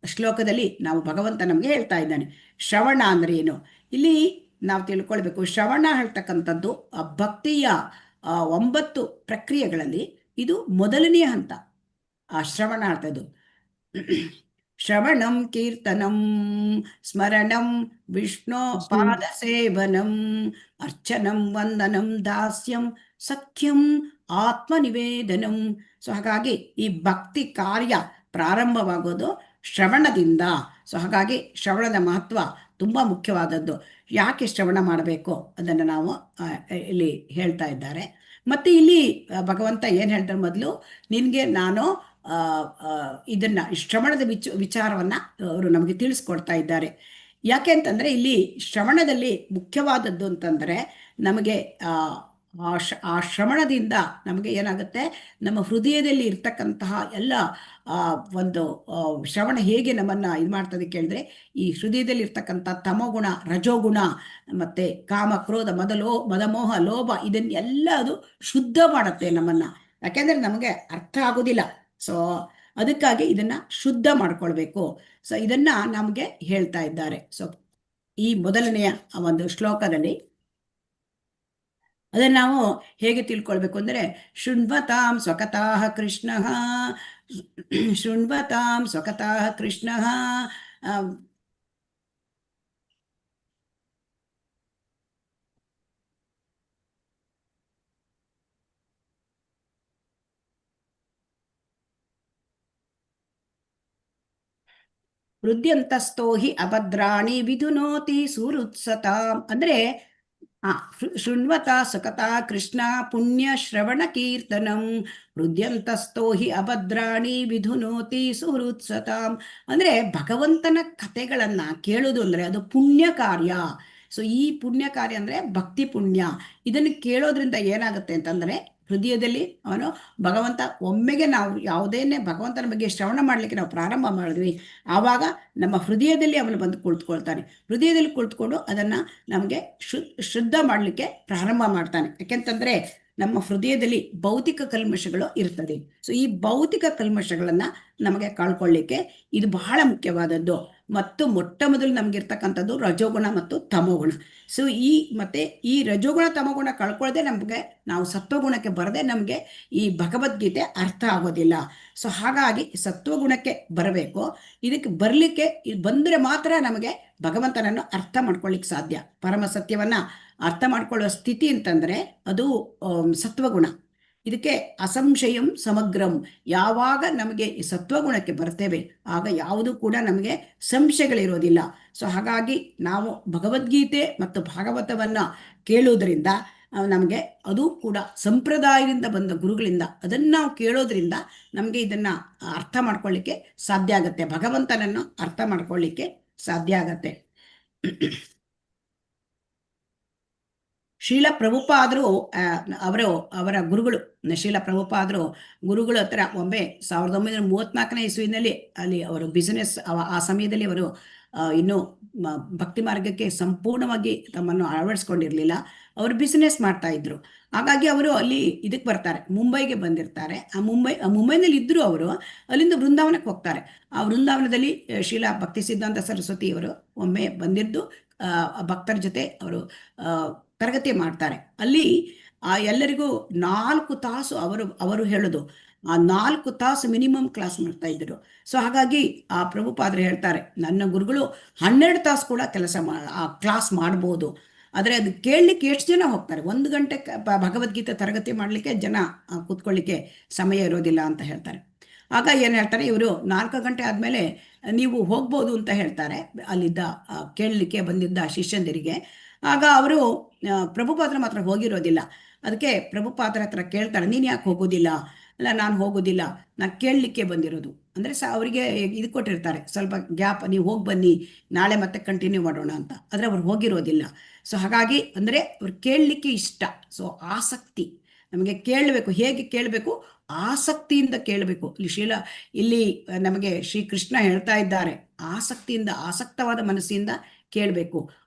ಶ್ಲೋಕದಲ್ಲಿ ನಾವು ಭಗವಂತ ನಮಗೆ ಹೇಳ್ತಾ ಇದ್ದಾನೆ. ಶ್ರವಣ ಅಂದ್ರೆ ಏನು ಇಲ್ಲಿ ನಾವು ತಿಳ್ಕೊಳ್ಬೇಕು. ಶ್ರವಣ ಹೇಳ್ತಕ್ಕಂಥದ್ದು ಭಕ್ತಿಯ 9 ಪ್ರಕ್ರಿಯೆಗಳಲ್ಲಿ ಇದು ಮೊದಲನೆಯ ಹಂತ. ಆ ಶ್ರವಣ ಹೇಳ್ತದ್ದು ಶ್ರವಣಂ ಕೀರ್ತನಂ ಸ್ಮರಣಂ ವಿಷ್ಣು ಪಾದ ಸೇವನಂ ಅರ್ಚನಂ ವಂದನಂ ದಾಸ್ಯಂ ಸಖ್ಯಂ ಆತ್ಮನಿವೇದನಂ. ಸೊ ಹಾಗಾಗಿ ಈ ಭಕ್ತಿ ಕಾರ್ಯ ಪ್ರಾರಂಭವಾಗೋದು ಶ್ರವಣದಿಂದ. ಸೊ ಹಾಗಾಗಿ ಶ್ರವಣದ ಮಹತ್ವ ತುಂಬಾ ಮುಖ್ಯವಾದದ್ದು. ಯಾಕೆ ಶ್ರವಣ ಮಾಡಬೇಕು ಅದನ್ನು ನಾವು ಇಲ್ಲಿ ಹೇಳ್ತಾ ಇದ್ದಾರೆ. ಮತ್ತೆ ಇಲ್ಲಿ ಭಗವಂತ ಏನ್ ಹೇಳ್ತಾರೆ, ಮೊದಲು ನಿನ್ಗೆ ನಾನು ಇದನ್ನ ಶ್ರವಣದ ವಿಚಾರವನ್ನ ಅವರು ನಮಗೆ ತಿಳಿಸ್ಕೊಡ್ತಾ ಇದ್ದಾರೆ. ಯಾಕೆ ಅಂತಂದ್ರೆ ಇಲ್ಲಿ ಶ್ರವಣದಲ್ಲಿ ಮುಖ್ಯವಾದದ್ದು ಅಂತಂದ್ರೆ ನಮಗೆ ಆ ಶ್ರವಣದಿಂದ ನಮಗೆ ಏನಾಗುತ್ತೆ, ನಮ್ಮ ಹೃದಯದಲ್ಲಿ ಇರ್ತಕ್ಕಂತಹ ಎಲ್ಲ ಒಂದು ಶ್ರವಣ ಹೇಗೆ ನಮ್ಮನ್ನ ಇದು ಮಾಡ್ತದೆ ಕೇಳಿದ್ರೆ, ಈ ಹೃದಯದಲ್ಲಿ ಇರ್ತಕ್ಕಂಥ ತಮೋಗುಣ, ರಜೋಗುಣ, ಮತ್ತೆ ಕಾಮ, ಕ್ರೋಧ, ಮದಮೋಹ, ಲೋಭ, ಇದನ್ನೆಲ್ಲ ಅದು ಶುದ್ಧ ಮಾಡುತ್ತೆ ನಮ್ಮನ್ನ. ಯಾಕೆಂದ್ರೆ ನಮಗೆ ಅರ್ಥ ಆಗೋದಿಲ್ಲ. ಸೊ ಅದಕ್ಕಾಗಿ ಇದನ್ನ ಶುದ್ಧ ಮಾಡ್ಕೊಳ್ಬೇಕು. ಸೊ ಇದನ್ನ ನಮಗೆ ಹೇಳ್ತಾ ಇದ್ದಾರೆ. ಸೊ ಈ ಮೊದಲನೆಯ ಒಂದು ಶ್ಲೋಕದಲ್ಲಿ ಅದನ್ನು ನಾವು ಹೇಗೆ ತಿಳ್ಕೊಳ್ಬೇಕು ಅಂದರೆ, ಶೃಣ್ವತಾಂ ಸ್ವಕತಃ ಕೃಷ್ಣ, ಶೃಣ್ವತಾಂ ಸ್ವಕತಃ ಕೃಷ್ಣ. ಹೃದ್ಯಂತಸ್ಥೋ ಹಿ ಅಭದ್ರಾಣಿ ವಿಧುನೋತಿ ಸುರುತ್ಸತಾಂ. ಅಂದ್ರೆ ಶೃಣ್ವತ ಸುಖತಾ ಕೃಷ್ಣ ಪುಣ್ಯ ಶ್ರವಣ ಕೀರ್ತನಂ ಹೃದ್ಯಂತಸ್ಥೋ ಹಿ ಅಭದ್ರಾಣಿ ವಿಧುನೋತಿ ಸುಹೃತ್ಸತಾಂ. ಅಂದ್ರೆ ಭಗವಂತನ ಕಥೆಗಳನ್ನ ಕೇಳುವುದು ಅಂದ್ರೆ ಅದು ಪುಣ್ಯ ಕಾರ್ಯ. ಸೊ ಈ ಪುಣ್ಯ ಕಾರ್ಯ ಅಂದ್ರೆ ಭಕ್ತಿ ಪುಣ್ಯ. ಇದನ್ನು ಕೇಳೋದ್ರಿಂದ ಏನಾಗುತ್ತೆ ಅಂತಂದ್ರೆ ಹೃದಯದಲ್ಲಿ ಅವನು ಭಗವಂತ ಒಮ್ಮೆಗೆ ನಾವು ಯಾವುದೇನೆ ಭಗವಂತನ ಬಗ್ಗೆ ಶ್ರವಣ ಮಾಡಲಿಕ್ಕೆ ನಾವು ಪ್ರಾರಂಭ ಮಾಡಿದ್ವಿ, ಆವಾಗ ನಮ್ಮ ಹೃದಯದಲ್ಲಿ ಅವನು ಬಂದು ಕುಳಿತುಕೊಳ್ತಾನೆ. ಹೃದಯದಲ್ಲಿ ಕುಳಿತುಕೊಂಡು ಅದನ್ನು ನಮಗೆ ಶುದ್ಧ ಮಾಡಲಿಕ್ಕೆ ಪ್ರಾರಂಭ ಮಾಡ್ತಾನೆ. ಯಾಕೆಂತಂದರೆ ನಮ್ಮ ಹೃದಯದಲ್ಲಿ ಭೌತಿಕ ಕಲ್ಮಶಗಳು ಇರ್ತದೆ. ಸೊ ಈ ಭೌತಿಕ ಕಲ್ಮಶಗಳನ್ನು ನಮಗೆ ಕಳ್ಕೊಳ್ಳಿಕ್ಕೆ ಇದು ಬಹಳ ಮುಖ್ಯವಾದದ್ದು. ಮತ್ತು ಮೊಟ್ಟ ಮೊದಲು ನಮಗಿರ್ತಕ್ಕಂಥದ್ದು ರಜೋಗುಣ ಮತ್ತು ತಮೋಗುಣ. ಸೊ ಈ ರಜೋಗುಣ ತಮೋಗುಣ ಕಳ್ಕೊಳ್ಳದೆ ನಮಗೆ ನಾವು ಸತ್ವಗುಣಕ್ಕೆ ಬರದೆ ನಮಗೆ ಈ ಭಗವದ್ಗೀತೆ ಅರ್ಥ ಆಗೋದಿಲ್ಲ. ಸೊ ಹಾಗಾಗಿ ಸತ್ವಗುಣಕ್ಕೆ ಬರಬೇಕು. ಇದಕ್ಕೆ ಬರಲಿಕ್ಕೆ ಬಂದರೆ ಮಾತ್ರ ನಮಗೆ ಭಗವಂತನನ್ನು ಅರ್ಥ ಮಾಡ್ಕೊಳ್ಳಿಕ್ಕೆ ಸಾಧ್ಯ. ಪರಮ ಸತ್ಯವನ್ನ ಅರ್ಥ ಮಾಡ್ಕೊಳ್ಳೋ ಸ್ಥಿತಿ ಅಂತಂದ್ರೆ ಅದು ಸತ್ವಗುಣ. ಇದಕ್ಕೆ ಅಸಂಶಯಂ ಸಮಗ್ರಂ. ಯಾವಾಗ ನಮಗೆ ಈ ಸತ್ವಗುಣಕ್ಕೆ ಬರ್ತೇವೆ ಆಗ ಯಾವುದು ಕೂಡ ನಮಗೆ ಸಂಶಯಗಳಿರೋದಿಲ್ಲ. ಸೊ ಹಾಗಾಗಿ ನಾವು ಭಗವದ್ಗೀತೆ ಮತ್ತು ಭಾಗವತವನ್ನ ಕೇಳೋದ್ರಿಂದ ನಮಗೆ ಅದು ಕೂಡ ಸಂಪ್ರದಾಯದಿಂದ ಬಂದ ಗುರುಗಳಿಂದ ಅದನ್ನು ನಾವು ಕೇಳೋದ್ರಿಂದ ನಮಗೆ ಇದನ್ನ ಅರ್ಥ ಮಾಡ್ಕೊಳ್ಳಿಕ್ಕೆ ಸಾಧ್ಯ ಆಗತ್ತೆ. ಭಗವಂತನನ್ನು ಅರ್ಥ ಮಾಡ್ಕೊಳ್ಳಿಕ್ಕೆ ಸಾಧ್ಯ ಆಗತ್ತೆ. ಶ್ರೀಲ ಪ್ರಭುಪಾದರು ಅವರ ಗುರುಗಳು, ಶ್ರೀಲ ಪ್ರಭುಪಾದರು ಗುರುಗಳ ಹತ್ರ ಒಮ್ಮೆ 1934ನೇ ಇಸ್ವಿನಲ್ಲಿ ಅಲ್ಲಿ ಅವರು ಬಿಸಿನೆಸ್ ಆ ಸಮಯದಲ್ಲಿ ಅವರು ಇನ್ನೂ ಭಕ್ತಿ ಮಾರ್ಗಕ್ಕೆ ಸಂಪೂರ್ಣವಾಗಿ ತಮ್ಮನ್ನು ಅಳವಡಿಸ್ಕೊಂಡಿರಲಿಲ್ಲ. ಅವರು ಬಿಸಿನೆಸ್ ಮಾಡ್ತಾ ಇದ್ರು. ಹಾಗಾಗಿ ಅವರು ಅಲ್ಲಿ ಇದಕ್ಕೆ ಬರ್ತಾರೆ, ಮುಂಬೈಗೆ ಬಂದಿರ್ತಾರೆ. ಮುಂಬೈನಲ್ಲಿ ಇದ್ದರು ಅವರು. ಅಲ್ಲಿಂದ ವೃಂದಾವನಕ್ಕೆ ಹೋಗ್ತಾರೆ. ಆ ವೃಂದಾವನದಲ್ಲಿ ಶ್ರೀಲ ಭಕ್ತಿ ಸಿದ್ಧಾಂತ ಸರಸ್ವತಿ ಅವರು ಒಮ್ಮೆ ಬಂದಿದ್ದು ಭಕ್ತರ ಜೊತೆ ಅವರು ತರಗತಿ ಮಾಡ್ತಾರೆ. ಅಲ್ಲಿ ಎಲ್ಲರಿಗೂ 4 ತಾಸು ಅವರು ಹೇಳೋದು 4 ತಾಸು ಮಿನಿಮಮ್ ಕ್ಲಾಸ್ ಮಾಡ್ತಾ ಇದ್ದರು. ಸೊ ಹಾಗಾಗಿ ಆ ಪ್ರಭುಪಾದರು ಹೇಳ್ತಾರೆ, ನನ್ನ ಗುರುಗಳು 12 ತಾಸು ಕೂಡ ಕ್ಲಾಸ್ ಮಾಡ್ಬೋದು. ಆದರೆ ಅದು ಕೇಳಲಿಕ್ಕೆ ಎಷ್ಟು ಜನ ಹೋಗ್ತಾರೆ? 1 ಗಂಟೆ ಭಗವದ್ಗೀತೆ ತರಗತಿ ಮಾಡಲಿಕ್ಕೆ ಜನ ಕೂತ್ಕೊಳ್ಳಿಕ್ಕೆ ಸಮಯ ಇರೋದಿಲ್ಲ ಅಂತ ಹೇಳ್ತಾರೆ. ಆಗ ಏನು ಹೇಳ್ತಾರೆ ಇವರು, 4 ಗಂಟೆ ಆದಮೇಲೆ ನೀವು ಹೋಗ್ಬೋದು ಅಂತ ಹೇಳ್ತಾರೆ ಅಲ್ಲಿದ್ದ ಕೇಳಲಿಕ್ಕೆ ಬಂದಿದ್ದ ಶಿಷ್ಯಂದಿರಿಗೆ. ಆಗ ಅವರು ಪ್ರಭುಪಾದ್ರ ಮಾತ್ರ ಹೋಗಿರೋದಿಲ್ಲ. ಅದಕ್ಕೆ ಪ್ರಭುಪಾದ್ರ ಹತ್ರ ಕೇಳ್ತಾರೆ, ನೀನು ಯಾಕೆ ಹೋಗೋದಿಲ್ಲ? ಅಲ್ಲ, ನಾನು ಹೋಗೋದಿಲ್ಲ, ನಾನು ಕೇಳಲಿಕ್ಕೆ ಬಂದಿರೋದು ಅಂದರೆ ಅವರಿಗೆ ಇದು ಕೊಟ್ಟಿರ್ತಾರೆ, ಸ್ವಲ್ಪ ಗ್ಯಾಪ್, ನೀವು ಹೋಗಿ ಬನ್ನಿ, ನಾಳೆ ಮತ್ತೆ ಕಂಟಿನ್ಯೂ ಮಾಡೋಣ ಅಂತ. ಆದರೆ ಅವ್ರು ಹೋಗಿರೋದಿಲ್ಲ. ಸೊ ಹಾಗಾಗಿ ಅಂದರೆ ಅವ್ರು ಕೇಳಲಿಕ್ಕೆ ಇಷ್ಟ. ಸೊ ಆಸಕ್ತಿ ನಮಗೆ ಕೇಳಬೇಕು. ಹೇಗೆ ಕೇಳಬೇಕು? ಆಸಕ್ತಿಯಿಂದ ಕೇಳಬೇಕು. ಇಲ್ಲಿ ನಮಗೆ ಶ್ರೀಕೃಷ್ಣ ಹೇಳ್ತಾ ಇದ್ದಾರೆ, ಆಸಕ್ತಿಯಿಂದ, ಆಸಕ್ತವಾದ ಮನಸ್ಸಿಂದ ಕೇಳಬೇಕು.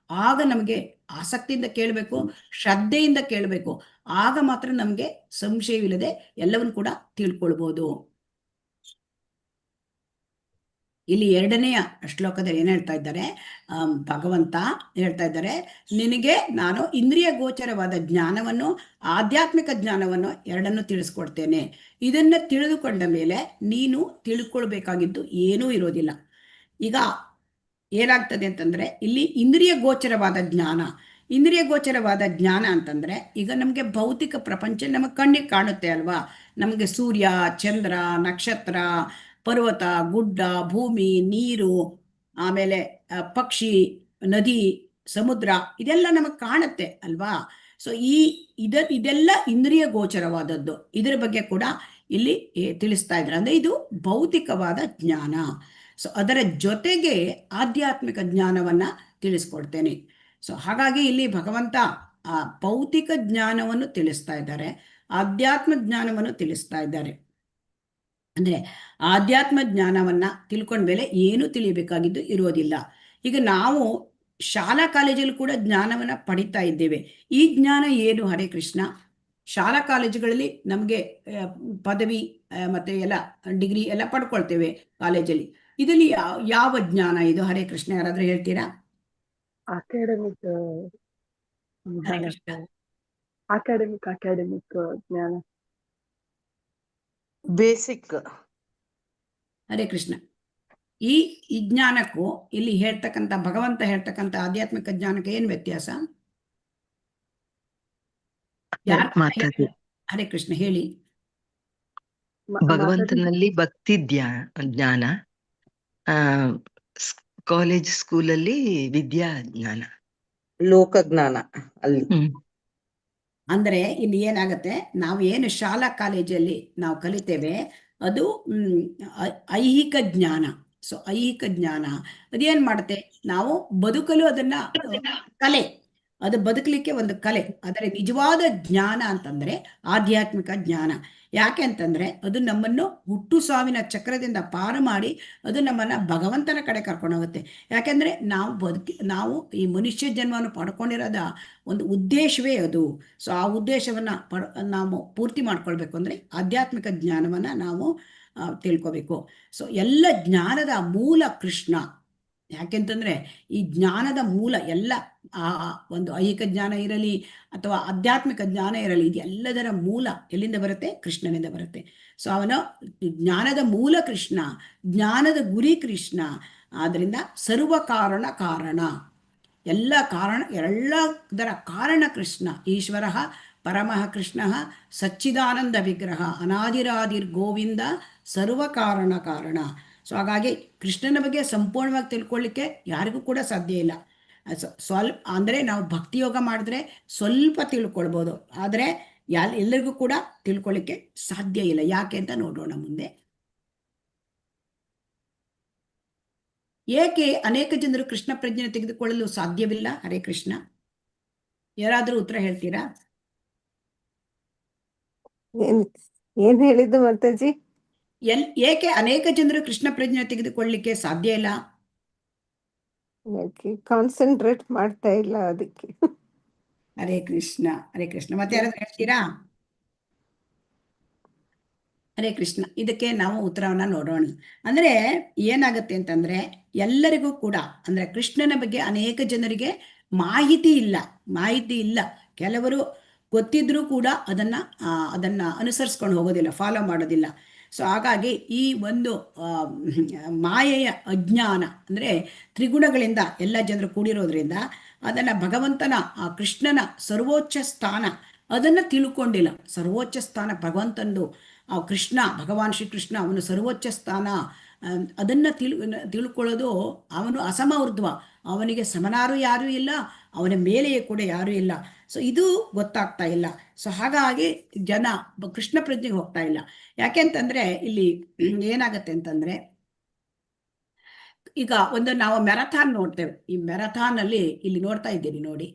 ಆಗ ನಮಗೆ ಆಸಕ್ತಿಯಿಂದ ಕೇಳಬೇಕು, ಶ್ರದ್ಧೆಯಿಂದ ಕೇಳಬೇಕು. ಆಗ ಮಾತ್ರ ನಮಗೆ ಸಂಶಯವಿಲ್ಲದೆ ಎಲ್ಲವನ್ನು ಕೂಡ ತಿಳ್ಕೊಳ್ಬೋದು. ಇಲ್ಲಿ 2ನೇ ಶ್ಲೋಕದಲ್ಲಿ ಏನು ಹೇಳ್ತಾ ಇದ್ದಾರೆ? ಭಗವಂತ ಹೇಳ್ತಾ ಇದ್ದಾರೆ, ನಿನಗೆ ನಾನು ಇಂದ್ರಿಯ ಗೋಚರವಾದ ಜ್ಞಾನವನ್ನು, ಆಧ್ಯಾತ್ಮಿಕ ಜ್ಞಾನವನ್ನು ಎರಡನ್ನು ತಿಳಿಸ್ಕೊಡ್ತೇನೆ. ಇದನ್ನು ತಿಳಿದುಕೊಂಡ ಮೇಲೆ ನೀನು ತಿಳ್ಕೊಳ್ಬೇಕಾಗಿದ್ದು ಏನೂ ಇರೋದಿಲ್ಲ. ಈಗ ಏನಾಗ್ತದೆ ಅಂತಂದ್ರೆ ಇಲ್ಲಿ ಇಂದ್ರಿಯ ಗೋಚರವಾದ ಜ್ಞಾನ. ಇಂದ್ರಿಯ ಗೋಚರವಾದ ಜ್ಞಾನ ಅಂತಂದ್ರೆ ಈಗ ನಮಗೆ ಭೌತಿಕ ಪ್ರಪಂಚ ನಮಗೆ ಕಣ್ಣಿಗೆ ಕಾಣುತ್ತೆ ಅಲ್ವಾ? ನಮಗೆ ಸೂರ್ಯ, ಚಂದ್ರ, ನಕ್ಷತ್ರ, ಪರ್ವತ, ಗುಡ್ಡ, ಭೂಮಿ, ನೀರು, ಆಮೇಲೆ ಪಕ್ಷಿ, ನದಿ, ಸಮುದ್ರ, ಇದೆಲ್ಲ ನಮಗೆ ಕಾಣುತ್ತೆ ಅಲ್ವಾ? ಸೊ ಇದೆಲ್ಲ ಇಂದ್ರಿಯ ಗೋಚರವಾದದ್ದು. ಇದರ ಬಗ್ಗೆ ಕೂಡ ಇಲ್ಲಿ ತಿಳಿಸ್ತಾ ಇದ್ದಾರೆ. ಅಂದ್ರೆ ಇದು ಭೌತಿಕವಾದ ಜ್ಞಾನ. ಸೊ ಅದರ ಜೊತೆಗೆ ಆಧ್ಯಾತ್ಮಿಕ ಜ್ಞಾನವನ್ನ ತಿಳಿಸ್ಕೊಡ್ತೇನೆ. ಸೊ ಹಾಗಾಗಿ ಇಲ್ಲಿ ಭಗವಂತ ಆ ಭೌತಿಕ ಜ್ಞಾನವನ್ನು ತಿಳಿಸ್ತಾ ಇದ್ದಾರೆ, ಆಧ್ಯಾತ್ಮ ಜ್ಞಾನವನ್ನು ತಿಳಿಸ್ತಾ ಇದ್ದಾರೆ. ಅಂದ್ರೆ ಆಧ್ಯಾತ್ಮ ಜ್ಞಾನವನ್ನ ತಿಳ್ಕೊಂಡ ಮೇಲೆ ಏನು ತಿಳಿಯಬೇಕಾಗಿದ್ದು ಇರೋದಿಲ್ಲ. ಈಗ ನಾವು ಶಾಲಾ ಕಾಲೇಜಲ್ಲಿ ಕೂಡ ಜ್ಞಾನವನ್ನ ಪಡಿತಾ ಇದ್ದೇವೆ. ಈ ಜ್ಞಾನ ಏನು? ಹರೇ ಕೃಷ್ಣ. ಶಾಲಾ ಕಾಲೇಜುಗಳಲ್ಲಿ ನಮಗೆ ಪದವಿ ಮತ್ತೆ ಎಲ್ಲ ಡಿಗ್ರಿ ಎಲ್ಲ ಪಡ್ಕೊಳ್ತೇವೆ ಕಾಲೇಜಲ್ಲಿ. ಇದರಲ್ಲಿ ಯಾವ ಜ್ಞಾನ ಇದು? ಹರೇ ಕೃಷ್ಣ, ಯಾರಾದ್ರೂ ಹೇಳ್ತೀರಾ? ಅಕಾಡೆಮಿಕ್ ಜ್ಞಾನ, ಬೇಸಿಕ್. ಹರೇ ಕೃಷ್ಣ. ಈ ಜ್ಞಾನಕ್ಕೂ ಇಲ್ಲಿ ಹೇಳ್ತಕ್ಕಂಥ ಭಗವಂತ ಹೇಳ್ತಕ್ಕಂಥ ಆಧ್ಯಾತ್ಮಿಕ ಜ್ಞಾನಕ್ಕೆ ಏನ್ ವ್ಯತ್ಯಾಸ? ಹರೇ ಕೃಷ್ಣ ಹೇಳಿ. ಭಗವಂತನಲ್ಲಿ ಭಕ್ತಿ ಜ್ಞಾನ, ಕಾಲೇಜ್ ಸ್ಕೂಲಲ್ಲಿ ವಿದ್ಯಾ ಜ್ಞಾನ. ಲೋಕಜ್ಞಾನ ಅಲ್ಲಿ. ಹ್ಮ್ ಅಂದರೆ ಇಲ್ಲಿ ಏನಾಗುತ್ತೆ, ನಾವು ಏನು ಶಾಲಾ ಕಾಲೇಜಲ್ಲಿ ನಾವು ಕಲಿತೇವೆ ಅದು ಐಹಿಕ ಜ್ಞಾನ. ಸೊ ಐಹಿಕ ಜ್ಞಾನ ಅದೇನು ಮಾಡುತ್ತೆ, ನಾವು ಬದುಕಲು ಅದನ್ನ ಕಲೆ, ಅದು ಬದುಕಲಿಕ್ಕೆ ಒಂದು ಕಲೆ. ಆದರೆ ನಿಜವಾದ ಜ್ಞಾನ ಅಂತಂದರೆ ಆಧ್ಯಾತ್ಮಿಕ ಜ್ಞಾನ. ಯಾಕೆ ಅಂತಂದರೆ ಅದು ನಮ್ಮನ್ನು ಹುಟ್ಟು ಸಾವಿನ ಚಕ್ರದಿಂದ ಪಾರು ಮಾಡಿ ಅದು ನಮ್ಮನ್ನು ಭಗವಂತನ ಕಡೆ ಕರ್ಕೊಂಡೋಗುತ್ತೆ. ಯಾಕೆಂದರೆ ನಾವು ಈ ಮನುಷ್ಯ ಜನ್ಮವನ್ನು ಪಡ್ಕೊಂಡಿರೋದ ಒಂದು ಉದ್ದೇಶವೇ ಅದು. ಸೊ ಆ ಉದ್ದೇಶವನ್ನು ನಾವು ಪೂರ್ತಿ ಮಾಡ್ಕೊಳ್ಬೇಕು ಅಂದರೆ ಆಧ್ಯಾತ್ಮಿಕ ಜ್ಞಾನವನ್ನು ನಾವು ತಿಳ್ಕೊಬೇಕು. ಸೊ ಎಲ್ಲ ಜ್ಞಾನದ ಮೂಲ ಕೃಷ್ಣ. ಯಾಕೆಂತಂದರೆ ಈ ಜ್ಞಾನದ ಮೂಲ ಎಲ್ಲ ಒಂದು ಐಹಿಕ ಜ್ಞಾನ ಇರಲಿ ಅಥವಾ ಆಧ್ಯಾತ್ಮಿಕ ಜ್ಞಾನ ಇರಲಿ, ಇದು ಎಲ್ಲದರ ಮೂಲ ಎಲ್ಲಿಂದ ಬರುತ್ತೆ? ಕೃಷ್ಣನಿಂದ ಬರುತ್ತೆ. ಸೊ ಅವನ ಜ್ಞಾನದ ಮೂಲ ಕೃಷ್ಣ, ಜ್ಞಾನದ ಗುರಿ ಕೃಷ್ಣ. ಆದ್ದರಿಂದ ಸರ್ವ ಕಾರಣ ಎಲ್ಲದರ ಕಾರಣ ಕೃಷ್ಣ. ಈಶ್ವರ ಪರಮಃ ಕೃಷ್ಣ ಸಚ್ಚಿದಾನಂದ ವಿಗ್ರಹ ಅನಾದಿರಾದಿರ್ ಗೋವಿಂದ ಸರ್ವ ಕಾರಣ. ಸೊ ಹಾಗಾಗಿ ಕೃಷ್ಣನ ಬಗ್ಗೆ ಸಂಪೂರ್ಣವಾಗಿ ತಿಳ್ಕೊಳ್ಳಿಕ್ಕೆ ಯಾರಿಗೂ ಕೂಡ ಸಾಧ್ಯ ಇಲ್ಲ. ಸ್ವಲ್ಪ ಅಂದರೆ ನಾವು ಭಕ್ತಿಯೋಗ ಮಾಡಿದ್ರೆ ಸ್ವಲ್ಪ ತಿಳ್ಕೊಳ್ಬೋದು, ಆದರೆ ಎಲ್ಲರಿಗೂ ಕೂಡ ತಿಳ್ಕೊಳ್ಳಿಕ್ಕೆ ಸಾಧ್ಯ ಇಲ್ಲ. ಯಾಕೆ ಅಂತ ನೋಡೋಣ ಮುಂದೆ. ಏಕೆ ಅನೇಕ ಜನರು ಕೃಷ್ಣ ಪ್ರಜ್ಞೆ ತೆಗೆದುಕೊಳ್ಳಲು ಸಾಧ್ಯವಿಲ್ಲ? ಹರೇ ಕೃಷ್ಣ. ಯಾರಾದರೂ ಉತ್ತರ ಹೇಳ್ತೀರಾ? ಏನ್ ಹೇಳಿದ್ದು ಮಾತಾಜಿ? ಏಕೆ ಅನೇಕ ಜನರು ಕೃಷ್ಣ ಪ್ರಜ್ಞೆ ತೆಗೆದುಕೊಳ್ಳಲಿಕ್ಕೆ ಸಾಧ್ಯ ಇಲ್ಲ? ಕಾನ್ಸಂಟ್ರೇಟ್ ಮಾಡ್ತಾ ಇಲ್ಲ ಅದಕ್ಕೆ. ಹರೇ ಕೃಷ್ಣ. ಮತ್ತೆ ಯಾರಾದ್ರೂ ಹೇಳ್ತೀರಾ? ಹರೇ ಕೃಷ್ಣ. ಇದಕ್ಕೆ ನಾವು ಉತ್ತರವನ್ನ ನೋಡೋಣ. ಅಂದ್ರೆ ಏನಾಗುತ್ತೆ ಅಂತಂದ್ರೆ ಎಲ್ಲರಿಗೂ ಕೂಡ ಅಂದ್ರೆ ಕೃಷ್ಣನ ಬಗ್ಗೆ ಅನೇಕ ಜನರಿಗೆ ಮಾಹಿತಿ ಇಲ್ಲ. ಕೆಲವರು ಗೊತ್ತಿದ್ರೂ ಕೂಡ ಅದನ್ನ ಅನುಸರಿಸ್ಕೊಂಡು ಹೋಗೋದಿಲ್ಲ, ಫಾಲೋ ಮಾಡೋದಿಲ್ಲ. ಸೊ ಹಾಗಾಗಿ ಈ ಒಂದು ಮಾಯೆಯ ಅಜ್ಞಾನ ಅಂದರೆ ತ್ರಿಗುಣಗಳಿಂದ ಎಲ್ಲ ಜನರು ಕೂಡಿರೋದ್ರಿಂದ ಅದನ್ನು ಭಗವಂತನ ಕೃಷ್ಣನ ಸರ್ವೋಚ್ಚ ಸ್ಥಾನ ಅದನ್ನು ತಿಳ್ಕೊಂಡಿಲ್ಲ. ಸರ್ವೋಚ್ಚ ಸ್ಥಾನ ಭಗವಂತಂದು ಕೃಷ್ಣ, ಭಗವಾನ್ ಶ್ರೀಕೃಷ್ಣ ಅವನು ಸರ್ವೋಚ್ಚ ಸ್ಥಾನ, ಅದನ್ನು ತಿಳ್ಕೊಳ್ಳೋದು ಅವನು ಅಸಮೌರ್ಧ್ವ, ಅವನಿಗೆ ಸಮನಾರು ಯಾರೂ ಇಲ್ಲ, ಅವನ ಮೇಲೆಯೇ ಕೂಡ ಯಾರೂ ಇಲ್ಲ. ಸೊ ಇದು ಗೊತ್ತಾಗ್ತಾ ಇಲ್ಲ. ಸೊ ಹಾಗಾಗಿ ಜನ ಕೃಷ್ಣ ಪ್ರಜ್ಞೆಗೆ ಹೋಗ್ತಾ ಇಲ್ಲ. ಯಾಕೆಂತಂದ್ರೆ ಇಲ್ಲಿ ಏನಾಗತ್ತೆ ಅಂತಂದ್ರೆ ಈಗ ಒಂದು ನಾವು ಮ್ಯಾರಥಾನ್ ನೋಡ್ತೇವೆ. ಈ ಮ್ಯಾರಥಾನಲ್ಲಿ ಇಲ್ಲಿ ನೋಡ್ತಾ ಇದ್ದೀರಿ ನೋಡಿ,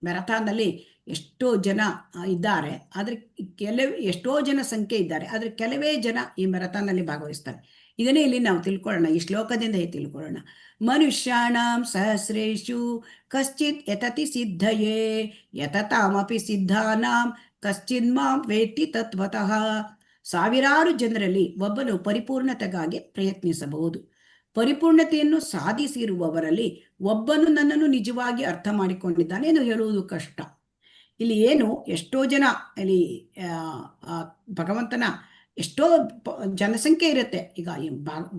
ಮ್ಯಾರಥಾನ್ನಲ್ಲಿ ಎಷ್ಟೋ ಜನ ಇದ್ದಾರೆ, ಆದರೆ ಎಷ್ಟೋ ಜನ ಸಂಖ್ಯೆ ಇದ್ದಾರೆ, ಆದರೆ ಕೆಲವೇ ಜನ ಈ ಮ್ಯಾರಥಾನ್ನಲ್ಲಿ ಭಾಗವಹಿಸ್ತಾರೆ. ಇದನ್ನೇ ಇಲ್ಲಿ ನಾವು ತಿಳ್ಕೊಳ್ಳೋಣ, ಈ ಶ್ಲೋಕದಿಂದ ತಿಳ್ಕೊಳ್ಳೋಣ. ಮನುಷ್ಯಾಣಂ ಸಹಸ್ರೇಷು ಕಶ್ಚಿತ್ ಯತತಿ ಸಿದ್ಧಯೇ ಯತತಾಮಪಿ ಸಿದ್ಧಾನಾಂ ಕಶ್ಚಿನ್ ಮಾಂ ವೇತ್ತಿ ತತ್ವತಃ. ಸಾವಿರಾರು ಜನರಲ್ಲಿ ಒಬ್ಬನು ಪರಿಪೂರ್ಣತೆಗಾಗಿ ಪ್ರಯತ್ನಿಸಬಹುದು. ಪರಿಪೂರ್ಣತೆಯನ್ನು ಸಾಧಿಸಿರುವವರಲ್ಲಿ ಒಬ್ಬನು ನನ್ನನ್ನು ನಿಜವಾಗಿ ಅರ್ಥ ಮಾಡಿಕೊಂಡಿದ್ದಾನೆ ಎಂದು ಹೇಳುವುದು ಕಷ್ಟ. ಇಲ್ಲಿ ಏನು ಎಷ್ಟೋ ಜನ ಇಲ್ಲಿ ಭಗವಂತನ ಎಷ್ಟೋ ಜನಸಂಖ್ಯೆ ಇರುತ್ತೆ. ಈಗ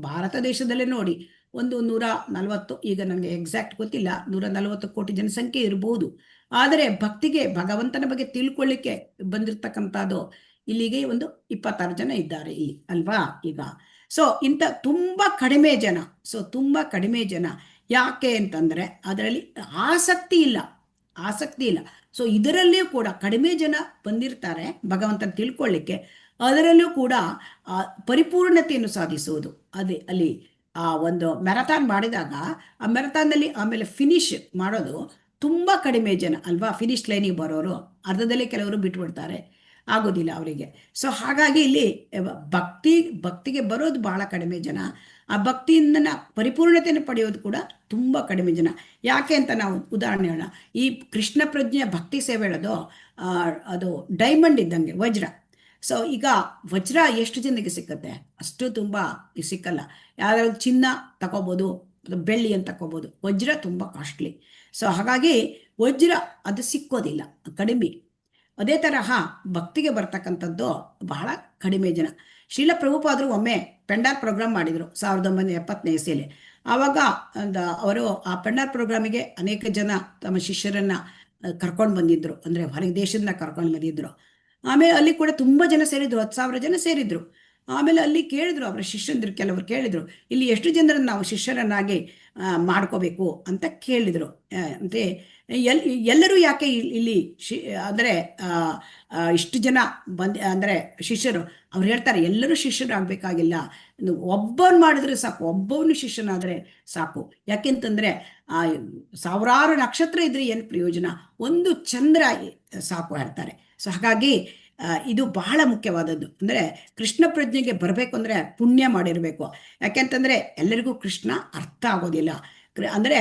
ಭಾರತ ದೇಶದಲ್ಲೇ ನೋಡಿ ಒಂದು 140, ಈಗ ನನಗೆ ಎಕ್ಸಾಕ್ಟ್ ಗೊತ್ತಿಲ್ಲ, 140 ಕೋಟಿ ಜನಸಂಖ್ಯೆ ಇರಬಹುದು. ಆದರೆ ಭಕ್ತಿಗೆ ಭಗವಂತನ ಬಗ್ಗೆ ತಿಳ್ಕೊಳ್ಳಿಕ್ಕೆ ಬಂದಿರತಕ್ಕಂಥದ್ದು ಇಲ್ಲಿಗೆ ಒಂದು 26 ಜನ ಇದ್ದಾರೆ ಇಲ್ಲಿ ಅಲ್ವಾ ಈಗ. ಸೊ ಇಂಥ ತುಂಬಾ ಕಡಿಮೆ ಜನ. ಯಾಕೆ ಅಂತಂದ್ರೆ ಅದರಲ್ಲಿ ಆಸಕ್ತಿ ಇಲ್ಲ. ಸೊ ಇದರಲ್ಲಿಯೂ ಕೂಡ ಕಡಿಮೆ ಜನ ಬಂದಿರ್ತಾರೆ ಭಗವಂತನ ತಿಳ್ಕೊಳ್ಳಿಕ್ಕೆ. ಅದರಲ್ಲೂ ಕೂಡ ಪರಿಪೂರ್ಣತೆಯನ್ನು ಸಾಧಿಸುವುದು ಅದೇ ಅಲ್ಲಿ ಒಂದು ಮ್ಯಾರಥಾನ್ ಮಾಡಿದಾಗ ಆ ಮ್ಯಾರಥಾನ್ನಲ್ಲಿ ಆಮೇಲೆ ಫಿನಿಶ್ ಮಾಡೋದು ತುಂಬಾ ಕಡಿಮೆ ಜನ ಅಲ್ವಾ. ಫಿನಿಶ್ ಲೈನಿಗೆ ಬರೋರು ಅರ್ಧದಲ್ಲಿ ಕೆಲವರು ಬಿಟ್ಬಿಡ್ತಾರೆ, ಆಗೋದಿಲ್ಲ ಅವರಿಗೆ. ಸೊ ಹಾಗಾಗಿ ಇಲ್ಲಿ ಭಕ್ತಿಗೆ ಬರೋದು ಬಹಳ ಕಡಿಮೆ ಜನ, ಆ ಭಕ್ತಿಯಿಂದ ಪರಿಪೂರ್ಣತೆಯನ್ನು ಪಡೆಯೋದು ಕೂಡ ತುಂಬ ಕಡಿಮೆ ಜನ. ಯಾಕೆ ಅಂತ ನಾವು ಉದಾಹರಣೆ ಹೇಳೋಣ. ಈ ಕೃಷ್ಣ ಪ್ರಜ್ಞೆ ಭಕ್ತಿ ಸೇವೆ ಹೇಳೋದು ಅದು ಡೈಮಂಡ್ ಇದ್ದಂಗೆ, ವಜ್ರ. ಸೊ ಈಗ ವಜ್ರ ಎಷ್ಟು ಜನಕ್ಕೆ ಸಿಕ್ಕತ್ತೆ? ಅಷ್ಟು ತುಂಬ ಸಿಕ್ಕಲ್ಲ. ಯಾವ್ದಾದ್ರು ಚಿನ್ನ ತಗೋಬೋದು, ಬೆಳ್ಳಿ ಅಂತ ತಗೋಬೋದು, ವಜ್ರ ತುಂಬ ಕಾಸ್ಟ್ಲಿ. ಸೊ ಹಾಗಾಗಿ ವಜ್ರ ಅದು ಸಿಕ್ಕೋದಿಲ್ಲ, ಕಡಿಮೆ. ಅದೇ ತರಹ ಭಕ್ತಿಗೆ ಬರ್ತಕ್ಕಂಥದ್ದು ಬಹಳ ಕಡಿಮೆ ಜನ. ಶ್ರೀಲ ಪ್ರಭುಪಾದರು ಒಮ್ಮೆ ಪೆಂಡಾಲ್ ಪ್ರೋಗ್ರಾಮ್ ಮಾಡಿದರು 1970ನೇ ಇಸವಿಯಲ್ಲಿ. ಆವಾಗ ಅವರು ಆ ಪೆಂಡಾಲ್ ಪ್ರೋಗ್ರಾಮಿಗೆ ಅನೇಕ ಜನ ತಮ್ಮ ಶಿಷ್ಯರನ್ನ ಕರ್ಕೊಂಡು ಬಂದಿದ್ರು, ಅಂದರೆ ಹೊರಗೆ ದೇಶದಿಂದ ಕರ್ಕೊಂಡು ಬಂದಿದ್ರು. ಆಮೇಲೆ ಅಲ್ಲಿ ಕೂಡ ತುಂಬ ಜನ ಸೇರಿದ್ರು, 10,000 ಜನ ಸೇರಿದ್ರು. ಆಮೇಲೆ ಅಲ್ಲಿ ಕೇಳಿದ್ರು ಅವರ ಶಿಷ್ಯಂದ್ರು, ಕೆಲವರು ಕೇಳಿದ್ರು, ಇಲ್ಲಿ ಎಷ್ಟು ಜನರನ್ನು ನಾವು ಶಿಷ್ಯರನ್ನಾಗಿ ಮಾಡ್ಕೋಬೇಕು ಅಂತ ಕೇಳಿದರು. ಅಂದರೆ ಎಲ್ಲರೂ ಯಾಕೆ ಇಲ್ಲಿ ಅಂದರೆ ಇಷ್ಟು ಜನ ಅಂದರೆ ಶಿಷ್ಯರು ಅವ್ರು ಹೇಳ್ತಾರೆ, ಎಲ್ಲರೂ ಶಿಷ್ಯರಾಗಬೇಕಾಗಿಲ್ಲ, ಒಬ್ಬನು ಮಾಡಿದ್ರೆ ಸಾಕು, ಒಬ್ಬವನು ಶಿಷ್ಯನಾದರೆ ಸಾಕು. ಯಾಕೆಂತಂದರೆ ಸಾವಿರಾರು ನಕ್ಷತ್ರ ಇದ್ರೆ ಏನು ಪ್ರಯೋಜನ, ಒಂದು ಚಂದ್ರ ಸಾಕು ಹೇಳ್ತಾರೆ. ಸೊ ಹಾಗಾಗಿ ಇದು ಬಹಳ ಮುಖ್ಯವಾದದ್ದು. ಅಂದರೆ ಕೃಷ್ಣ ಪ್ರಜ್ಞೆಗೆ ಬರಬೇಕು ಅಂದರೆ ಪುಣ್ಯ ಮಾಡಿರಬೇಕು. ಯಾಕೆಂತಂದರೆ ಎಲ್ಲರಿಗೂ ಕೃಷ್ಣ ಅರ್ಥ ಆಗೋದಿಲ್ಲ. ಅಂದರೆ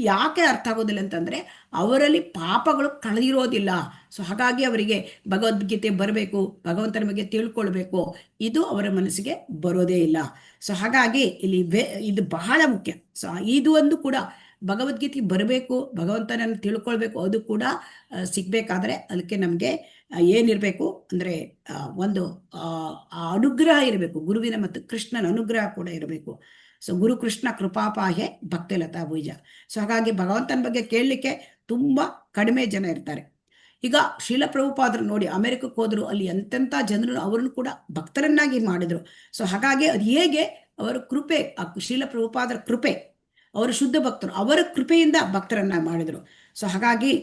ಯಾಕೆ ಅರ್ಥ ಆಗೋದಿಲ್ಲ ಅಂತಂದರೆ ಅವರಲ್ಲಿ ಪಾಪಗಳು ಕಳೆದಿರೋದಿಲ್ಲ. ಸೊ ಹಾಗಾಗಿ ಅವರಿಗೆ ಭಗವದ್ಗೀತೆ ಬರಬೇಕು, ಭಗವಂತನ ಬಗ್ಗೆ ತಿಳ್ಕೊಳ್ಬೇಕು, ಇದು ಅವರ ಮನಸ್ಸಿಗೆ ಬರೋದೇ ಇಲ್ಲ. ಸೊ ಹಾಗಾಗಿ ಇಲ್ಲಿ ಇದು ಬಹಳ ಮುಖ್ಯ. ಸೊ ಇದು ಒಂದು ಕೂಡ ಭಗವದ್ಗೀತೆ ಬರಬೇಕು, ಭಗವಂತನನ್ನು ತಿಳ್ಕೊಳ್ಬೇಕು, ಅದು ಕೂಡ ಸಿಗಬೇಕಾದ್ರೆ ಅದಕ್ಕೆ ನಮಗೆ ಏನಿರಬೇಕು ಅಂದರೆ ಒಂದು ಅನುಗ್ರಹ ಇರಬೇಕು, ಗುರುವಿನ ಮತ್ತು ಕೃಷ್ಣನ ಅನುಗ್ರಹ ಕೂಡ ಇರಬೇಕು. ಸೊ ಗುರು ಕೃಷ್ಣ ಕೃಪಾಪಾಹೆ ಭಕ್ತಿಲತಾ ಭುಜ. ಸೊ ಹಾಗಾಗಿ ಭಗವಂತನ ಬಗ್ಗೆ ಕೇಳಲಿಕ್ಕೆ ತುಂಬ ಕಡಿಮೆ ಜನ ಇರ್ತಾರೆ. ಈಗ ಶ್ರೀಲ ಪ್ರಭುಪಾದರು ನೋಡಿ ಅಮೆರಿಕಕ್ಕೆ ಹೋದರು, ಅಲ್ಲಿ ಎಂತೆಂಥ ಜನರು ಅವರನ್ನು ಕೂಡ ಭಕ್ತರನ್ನಾಗಿ ಮಾಡಿದರು. ಸೊ ಹಾಗಾಗಿ ಅದು ಹೇಗೆ ಅವರ ಕೃಪೆ, ಶ್ರೀಲ ಪ್ರಭುಪಾದರ ಕೃಪೆ, ಅವರು ಶುದ್ಧ ಭಕ್ತರು, ಅವರ ಕೃಪೆಯಿಂದ ಭಕ್ತರನ್ನ ಮಾಡಿದರು. ಸೊ ಹಾಗಾಗಿ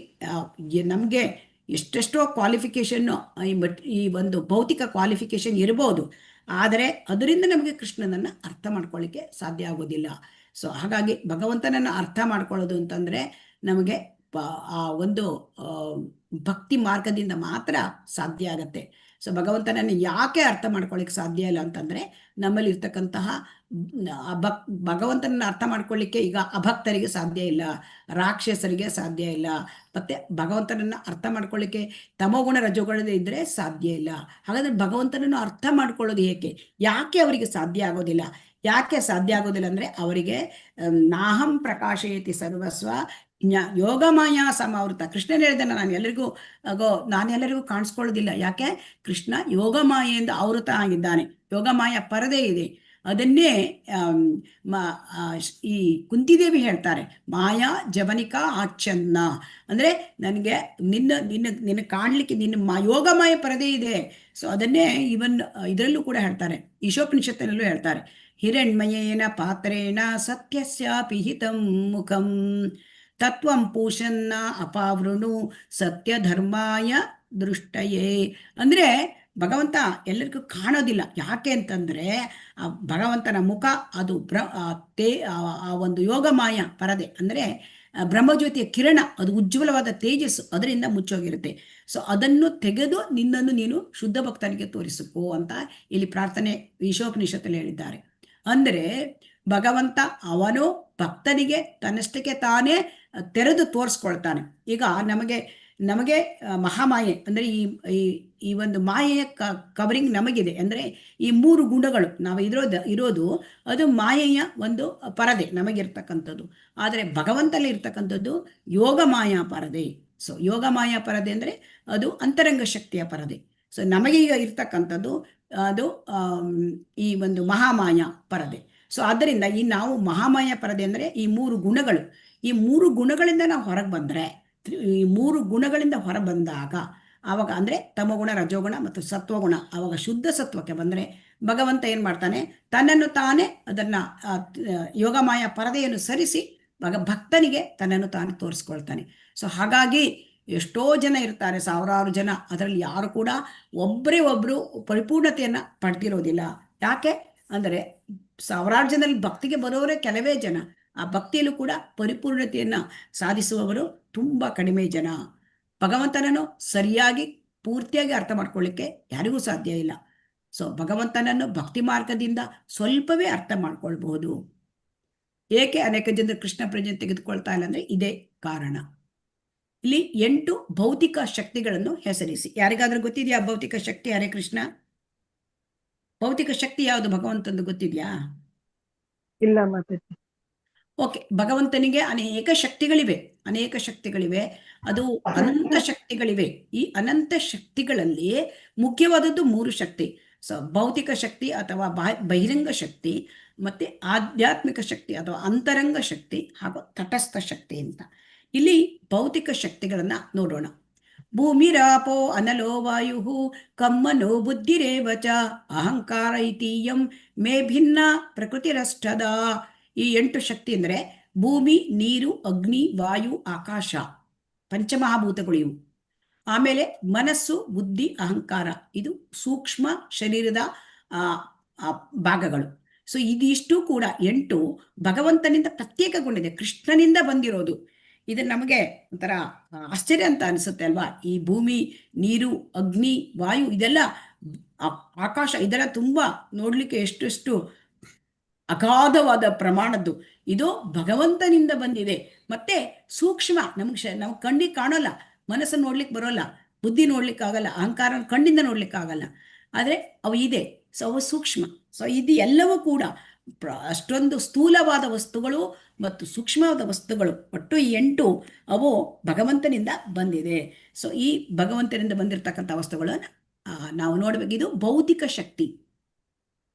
ನಮಗೆ ಎಷ್ಟೆಷ್ಟೋ ಕ್ವಾಲಿಫಿಕೇಷನ್ನು ಈ ಒಂದು ಭೌತಿಕ ಕ್ವಾಲಿಫಿಕೇಷನ್ ಇರ್ಬೋದು, ಆದರೆ ಅದರಿಂದ ನಮಗೆ ಕೃಷ್ಣನನ್ನು ಅರ್ಥ ಮಾಡ್ಕೊಳ್ಳಿಕ್ಕೆ ಸಾಧ್ಯ ಆಗೋದಿಲ್ಲ. ಸೊ ಹಾಗಾಗಿ ಭಗವಂತನನ್ನು ಅರ್ಥ ಮಾಡ್ಕೊಳ್ಳೋದು ಅಂತಂದರೆ ನಮಗೆ ಆ ಒಂದು ಭಕ್ತಿ ಮಾರ್ಗದಿಂದ ಮಾತ್ರ ಸಾಧ್ಯ ಆಗತ್ತೆ. ಸೊ ಭಗವಂತನನ್ನು ಯಾಕೆ ಅರ್ಥ ಮಾಡ್ಕೊಳ್ಳಿಕ್ಕೆ ಸಾಧ್ಯ ಇಲ್ಲ ಅಂತಂದರೆ ನಮ್ಮಲ್ಲಿ ಇರ್ತಕ್ಕಂತಹ ಭಗವಂತನನ್ನು ಅರ್ಥ ಮಾಡ್ಕೊಳ್ಳಿಕ್ಕೆ ಈಗ ಅಭಕ್ತರಿಗೆ ಸಾಧ್ಯ ಇಲ್ಲ, ರಾಕ್ಷಸರಿಗೆ ಸಾಧ್ಯ ಇಲ್ಲ, ಮತ್ತು ಭಗವಂತನನ್ನು ಅರ್ಥ ಮಾಡ್ಕೊಳ್ಳಿಕ್ಕೆ ತಮೋಗುಣ ರಜೋಗುಣ ಇದ್ದರೆ ಸಾಧ್ಯ ಇಲ್ಲ. ಹಾಗಾದರೆ ಭಗವಂತನನ್ನು ಅರ್ಥ ಮಾಡ್ಕೊಳ್ಳೋದು ಯಾಕೆ ಅವರಿಗೆ ಸಾಧ್ಯ ಆಗೋದಿಲ್ಲ? ಯಾಕೆ ಸಾಧ್ಯ ಆಗೋದಿಲ್ಲ ಅಂದರೆ ಅವರಿಗೆ ನಾಹಂ ಪ್ರಕಾಶಯತಿ ಸರ್ವಸ್ವ ಯೋಗಮಾಯ ಸಮಾವೃತ. ಕೃಷ್ಣನ ಹೇಳಿದಾನೆ, ನಾನೆಲ್ಲರಿಗೂ ಕಾಣಿಸ್ಕೊಳ್ಳೋದಿಲ್ಲ. ಯಾಕೆ? ಕೃಷ್ಣ ಯೋಗಮಾಯೆಯಿಂದ ಆವೃತ ಆಗಿದ್ದಾನೆ, ಯೋಗಮಾಯ ಪರದೆ ಇದೆ. ಅದನ್ನೇ ಈ ಕುಂತಿದೇವಿ ಹೇಳ್ತಾರೆ, ಮಾಯಾ ಜವನಿಕಾ ಆಚ್ಛನ್ನ, ಅಂದರೆ ನನಗೆ ನಿನ್ನ ಕಾಣಲಿಕ್ಕೆ ನಿನ್ನ ಯೋಗಮಾಯ ಪರದೆ ಇದೆ. ಸೊ ಅದನ್ನೇ ಇದರಲ್ಲೂ ಕೂಡ ಹೇಳ್ತಾರೆ, ಈಶೋಪನಿಷತ್ತಿನಲ್ಲೂ ಹೇಳ್ತಾರೆ, ಹಿರಣ್ಮಯೇನ ಪಾತ್ರೇಣ ಸತ್ಯಸ್ಯಾಪಿ ಹಿತಂ ಮುಖಂ ತತ್ವಂ ಪೂಷನ್ನ ಅಪಾವೃಣು ಸತ್ಯ ಧರ್ಮಾಯ ದೃಷ್ಟಯೇ. ಅಂದರೆ ಭಗವಂತ ಎಲ್ಲರಿಗೂ ಕಾಣೋದಿಲ್ಲ. ಯಾಕೆ ಅಂತಂದರೆ ಭಗವಂತನ ಮುಖ ಅದು ಆ ಒಂದು ಯೋಗಮಾಯ ಪರದೆ, ಅಂದರೆ ಬ್ರಹ್ಮಜ್ಯೋತಿಯ ಕಿರಣ, ಅದು ಉಜ್ವಲವಾದ ತೇಜಸ್ಸು, ಅದರಿಂದ ಮುಚ್ಚೋಗಿರುತ್ತೆ. ಸೊ ಅದನ್ನು ತೆಗೆದು ನಿನ್ನನ್ನು ನೀನು ಶುದ್ಧ ಭಕ್ತನಿಗೆ ತೋರಿಸಿಕೋ ಅಂತ ಇಲ್ಲಿ ಪ್ರಾರ್ಥನೆ ಈಶೋಪನಿಷತ್ತಲ್ಲಿ ಹೇಳಿದ್ದಾರೆ. ಅಂದರೆ ಭಗವಂತ ಅವನು ಭಕ್ತನಿಗೆ ತನ್ನಷ್ಟಕ್ಕೆ ತಾನೇ ತೆರೆದು ತೋರಿಸ್ಕೊಳ್ತಾನೆ. ಈಗ ನಮಗೆ ಮಹಾಮಾಯೆ ಅಂದರೆ ಈ ಒಂದು ಮಾಯೆಯ ಕವರಿಂಗ್ ನಮಗಿದೆ. ಅಂದರೆ ಈ 3 ಗುಣಗಳು ನಾವು ಇರೋದು ಅದು ಮಾಯೆಯ ಒಂದು ಪರದೆ ನಮಗಿರ್ತಕ್ಕಂಥದ್ದು. ಆದರೆ ಭಗವಂತನಲ್ಲಿ ಇರ್ತಕ್ಕಂಥದ್ದು ಯೋಗಮಾಯಾ ಪರದೆ. ಸೊ ಯೋಗಮಾಯಾ ಪರದೆ ಅಂದರೆ ಅದು ಅಂತರಂಗ ಶಕ್ತಿಯ ಪರದೆ. ಸೊ ನಮಗೆ ಈಗ ಇರ್ತಕ್ಕಂಥದ್ದು ಅದು ಈ ಒಂದು ಮಹಾಮಾಯಾ ಪರದೆ. ಸೊ ಆದ್ದರಿಂದ ನಾವು ಮಹಾಮಾಯಾ ಪರದೆ ಅಂದರೆ ಈ 3 ಗುಣಗಳು, ಈ 3 ಗುಣಗಳಿಂದ ನಾವು ಹೊರಗೆ ಬಂದರೆ, ಈ 3 ಗುಣಗಳಿಂದ ಹೊರ ಬಂದಾಗ ಆವಾಗ ಅಂದರೆ ತಮಗುಣ ರಜೋಗುಣ ಮತ್ತು ಸತ್ವಗುಣ, ಆವಾಗ ಶುದ್ಧ ಸತ್ವಕ್ಕೆ ಬಂದರೆ ಭಗವಂತ ಏನು ಮಾಡ್ತಾನೆ, ತನ್ನನ್ನು ತಾನೇ ಅದನ್ನು ಯೋಗಮಾಯ ಪರದೆಯನ್ನು ಸರಿಸಿ ಭಕ್ತನಿಗೆ ತನ್ನನ್ನು ತಾನೇ ತೋರಿಸ್ಕೊಳ್ತಾನೆ. ಸೊ ಹಾಗಾಗಿ ಎಷ್ಟೋ ಜನ ಇರ್ತಾರೆ, ಸಾವಿರಾರು ಜನ, ಅದರಲ್ಲಿ ಯಾರು ಕೂಡ ಒಬ್ಬರು ಪರಿಪೂರ್ಣತೆಯನ್ನು ಪಡೆದಿರೋದಿಲ್ಲ. ಯಾಕೆ ಅಂದರೆ ಸಾವಿರಾರು ಜನರಲ್ಲಿ ಭಕ್ತಿಗೆ ಬರೋರೇ ಕೆಲವೇ ಜನ, ಆ ಭಕ್ತಿಯಲ್ಲೂ ಕೂಡ ಪರಿಪೂರ್ಣತೆಯನ್ನು ಸಾಧಿಸುವವರು ತುಂಬ ಕಡಿಮೆ ಜನ. ಭಗವಂತನನ್ನು ಸರಿಯಾಗಿ ಪೂರ್ತಿಯಾಗಿ ಅರ್ಥ ಮಾಡ್ಕೊಳ್ಳಿಕ್ಕೆ ಯಾರಿಗೂ ಸಾಧ್ಯ ಇಲ್ಲ. ಸೊ ಭಗವಂತನನ್ನು ಭಕ್ತಿ ಮಾರ್ಗದಿಂದ ಸ್ವಲ್ಪವೇ ಅರ್ಥ ಮಾಡ್ಕೊಳ್ಬಹುದು. ಏಕೆ ಅನೇಕ ಜನರು ಕೃಷ್ಣ ಪ್ರಜ್ಞೆ ತೆಗೆದುಕೊಳ್ತಾ ಇಲ್ಲ ಅಂದರೆ ಇದೇ ಕಾರಣ. ಇಲ್ಲಿ 8 ಭೌತಿಕ ಶಕ್ತಿಗಳನ್ನು ಹೆಸರಿಸಿ. ಯಾರಿಗಾದ್ರೂ ಗೊತ್ತಿದೆಯಾ ಭೌತಿಕ ಶಕ್ತಿ? ಹರೇ ಕೃಷ್ಣ, ಭೌತಿಕ ಶಕ್ತಿ ಯಾವುದು ಭಗವಂತಂದು ಗೊತ್ತಿದೆಯಾ? ಇಲ್ಲ ಮಾತಾಜಿ. ಓಕೆ, ಭಗವಂತನಿಗೆ ಅನೇಕ ಶಕ್ತಿಗಳಿವೆ, ಅದು ಅನಂತ ಶಕ್ತಿಗಳಿವೆ. ಈ ಅನಂತ ಶಕ್ತಿಗಳಲ್ಲಿ ಮುಖ್ಯವಾದದ್ದು 3 ಶಕ್ತಿ. ಸೊ ಭೌತಿಕ ಶಕ್ತಿ ಅಥವಾ ಬಹಿರಂಗ ಶಕ್ತಿ, ಮತ್ತೆ ಆಧ್ಯಾತ್ಮಿಕ ಶಕ್ತಿ ಅಥವಾ ಅಂತರಂಗ ಶಕ್ತಿ, ಹಾಗೂ ತಟಸ್ಥ ಶಕ್ತಿ ಅಂತ. ಇಲ್ಲಿ ಭೌತಿಕ ಶಕ್ತಿಗಳನ್ನ ನೋಡೋಣ. ಭೂಮಿರಾಪೋ ಅನಲೋ ವಾಯು ಕಮ್ಮನೋ ಬುದ್ಧಿರೇವಚ ಅಹಂಕಾರ ಇತೀಯಂ ಮೇ ಭಿನ್ನ ಪ್ರಕೃತಿರಷ್ಟದ. ಈ 8 ಶಕ್ತಿ ಅಂದರೆ ಭೂಮಿ, ನೀರು, ಅಗ್ನಿ, ವಾಯು, ಆಕಾಶ, ಪಂಚಮಹಾಭೂತಗಳು ಇವು. ಆಮೇಲೆ ಮನಸ್ಸು, ಬುದ್ಧಿ, ಅಹಂಕಾರ, ಇದು ಸೂಕ್ಷ್ಮ ಶರೀರದ ಭಾಗಗಳು. ಸೊ ಇದಿಷ್ಟು ಕೂಡ 8 ಭಗವಂತನಿಂದ ಪ್ರತ್ಯೇಕಗೊಂಡಿದೆ, ಕೃಷ್ಣನಿಂದ ಬಂದಿರೋದು. ಇದು ನಮಗೆ ಒಂಥರ ಆಶ್ಚರ್ಯ ಅಂತ ಅನಿಸುತ್ತೆ ಅಲ್ವಾ? ಈ ಭೂಮಿ, ನೀರು, ಅಗ್ನಿ, ವಾಯು, ಇದೆಲ್ಲ ಆಕಾಶ, ಇದೆಲ್ಲ ತುಂಬಾ ನೋಡ್ಲಿಕ್ಕೆ ಎಷ್ಟು ಅಗಾಧವಾದ ಪ್ರಮಾಣದ್ದು. ಇದು ಭಗವಂತನಿಂದ ಬಂದಿದೆ. ಮತ್ತೆ ಸೂಕ್ಷ್ಮ, ನಮ್ಗೆ ಕಣ್ಣಿಗೆ ಕಾಣೋಲ್ಲ, ಮನಸ್ಸನ್ನು ನೋಡ್ಲಿಕ್ಕೆ ಬರೋಲ್ಲ, ಬುದ್ಧಿ ನೋಡ್ಲಿಕ್ಕೆ ಆಗಲ್ಲ, ಅಹಂಕಾರ ಕಣ್ಣಿಂದ ನೋಡ್ಲಿಕ್ಕೆ ಆಗಲ್ಲ, ಆದರೆ ಅವು ಇದೆ. ಸೊ ಅವು ಸೂಕ್ಷ್ಮ. ಸೊ ಇದು ಎಲ್ಲವೂ ಕೂಡ ಅಷ್ಟೊಂದು ಸ್ಥೂಲವಾದ ವಸ್ತುಗಳು ಮತ್ತು ಸೂಕ್ಷ್ಮವಾದ ವಸ್ತುಗಳು, ಒಟ್ಟು ಈ 8 ಅವು ಭಗವಂತನಿಂದ ಬಂದಿದೆ. ಸೊ ಈ ಭಗವಂತನಿಂದ ಬಂದಿರತಕ್ಕಂಥ ವಸ್ತುಗಳನ್ನು ನಾವು ನೋಡ್ಬೇಕು. ಇದು ಭೌತಿಕ ಶಕ್ತಿ.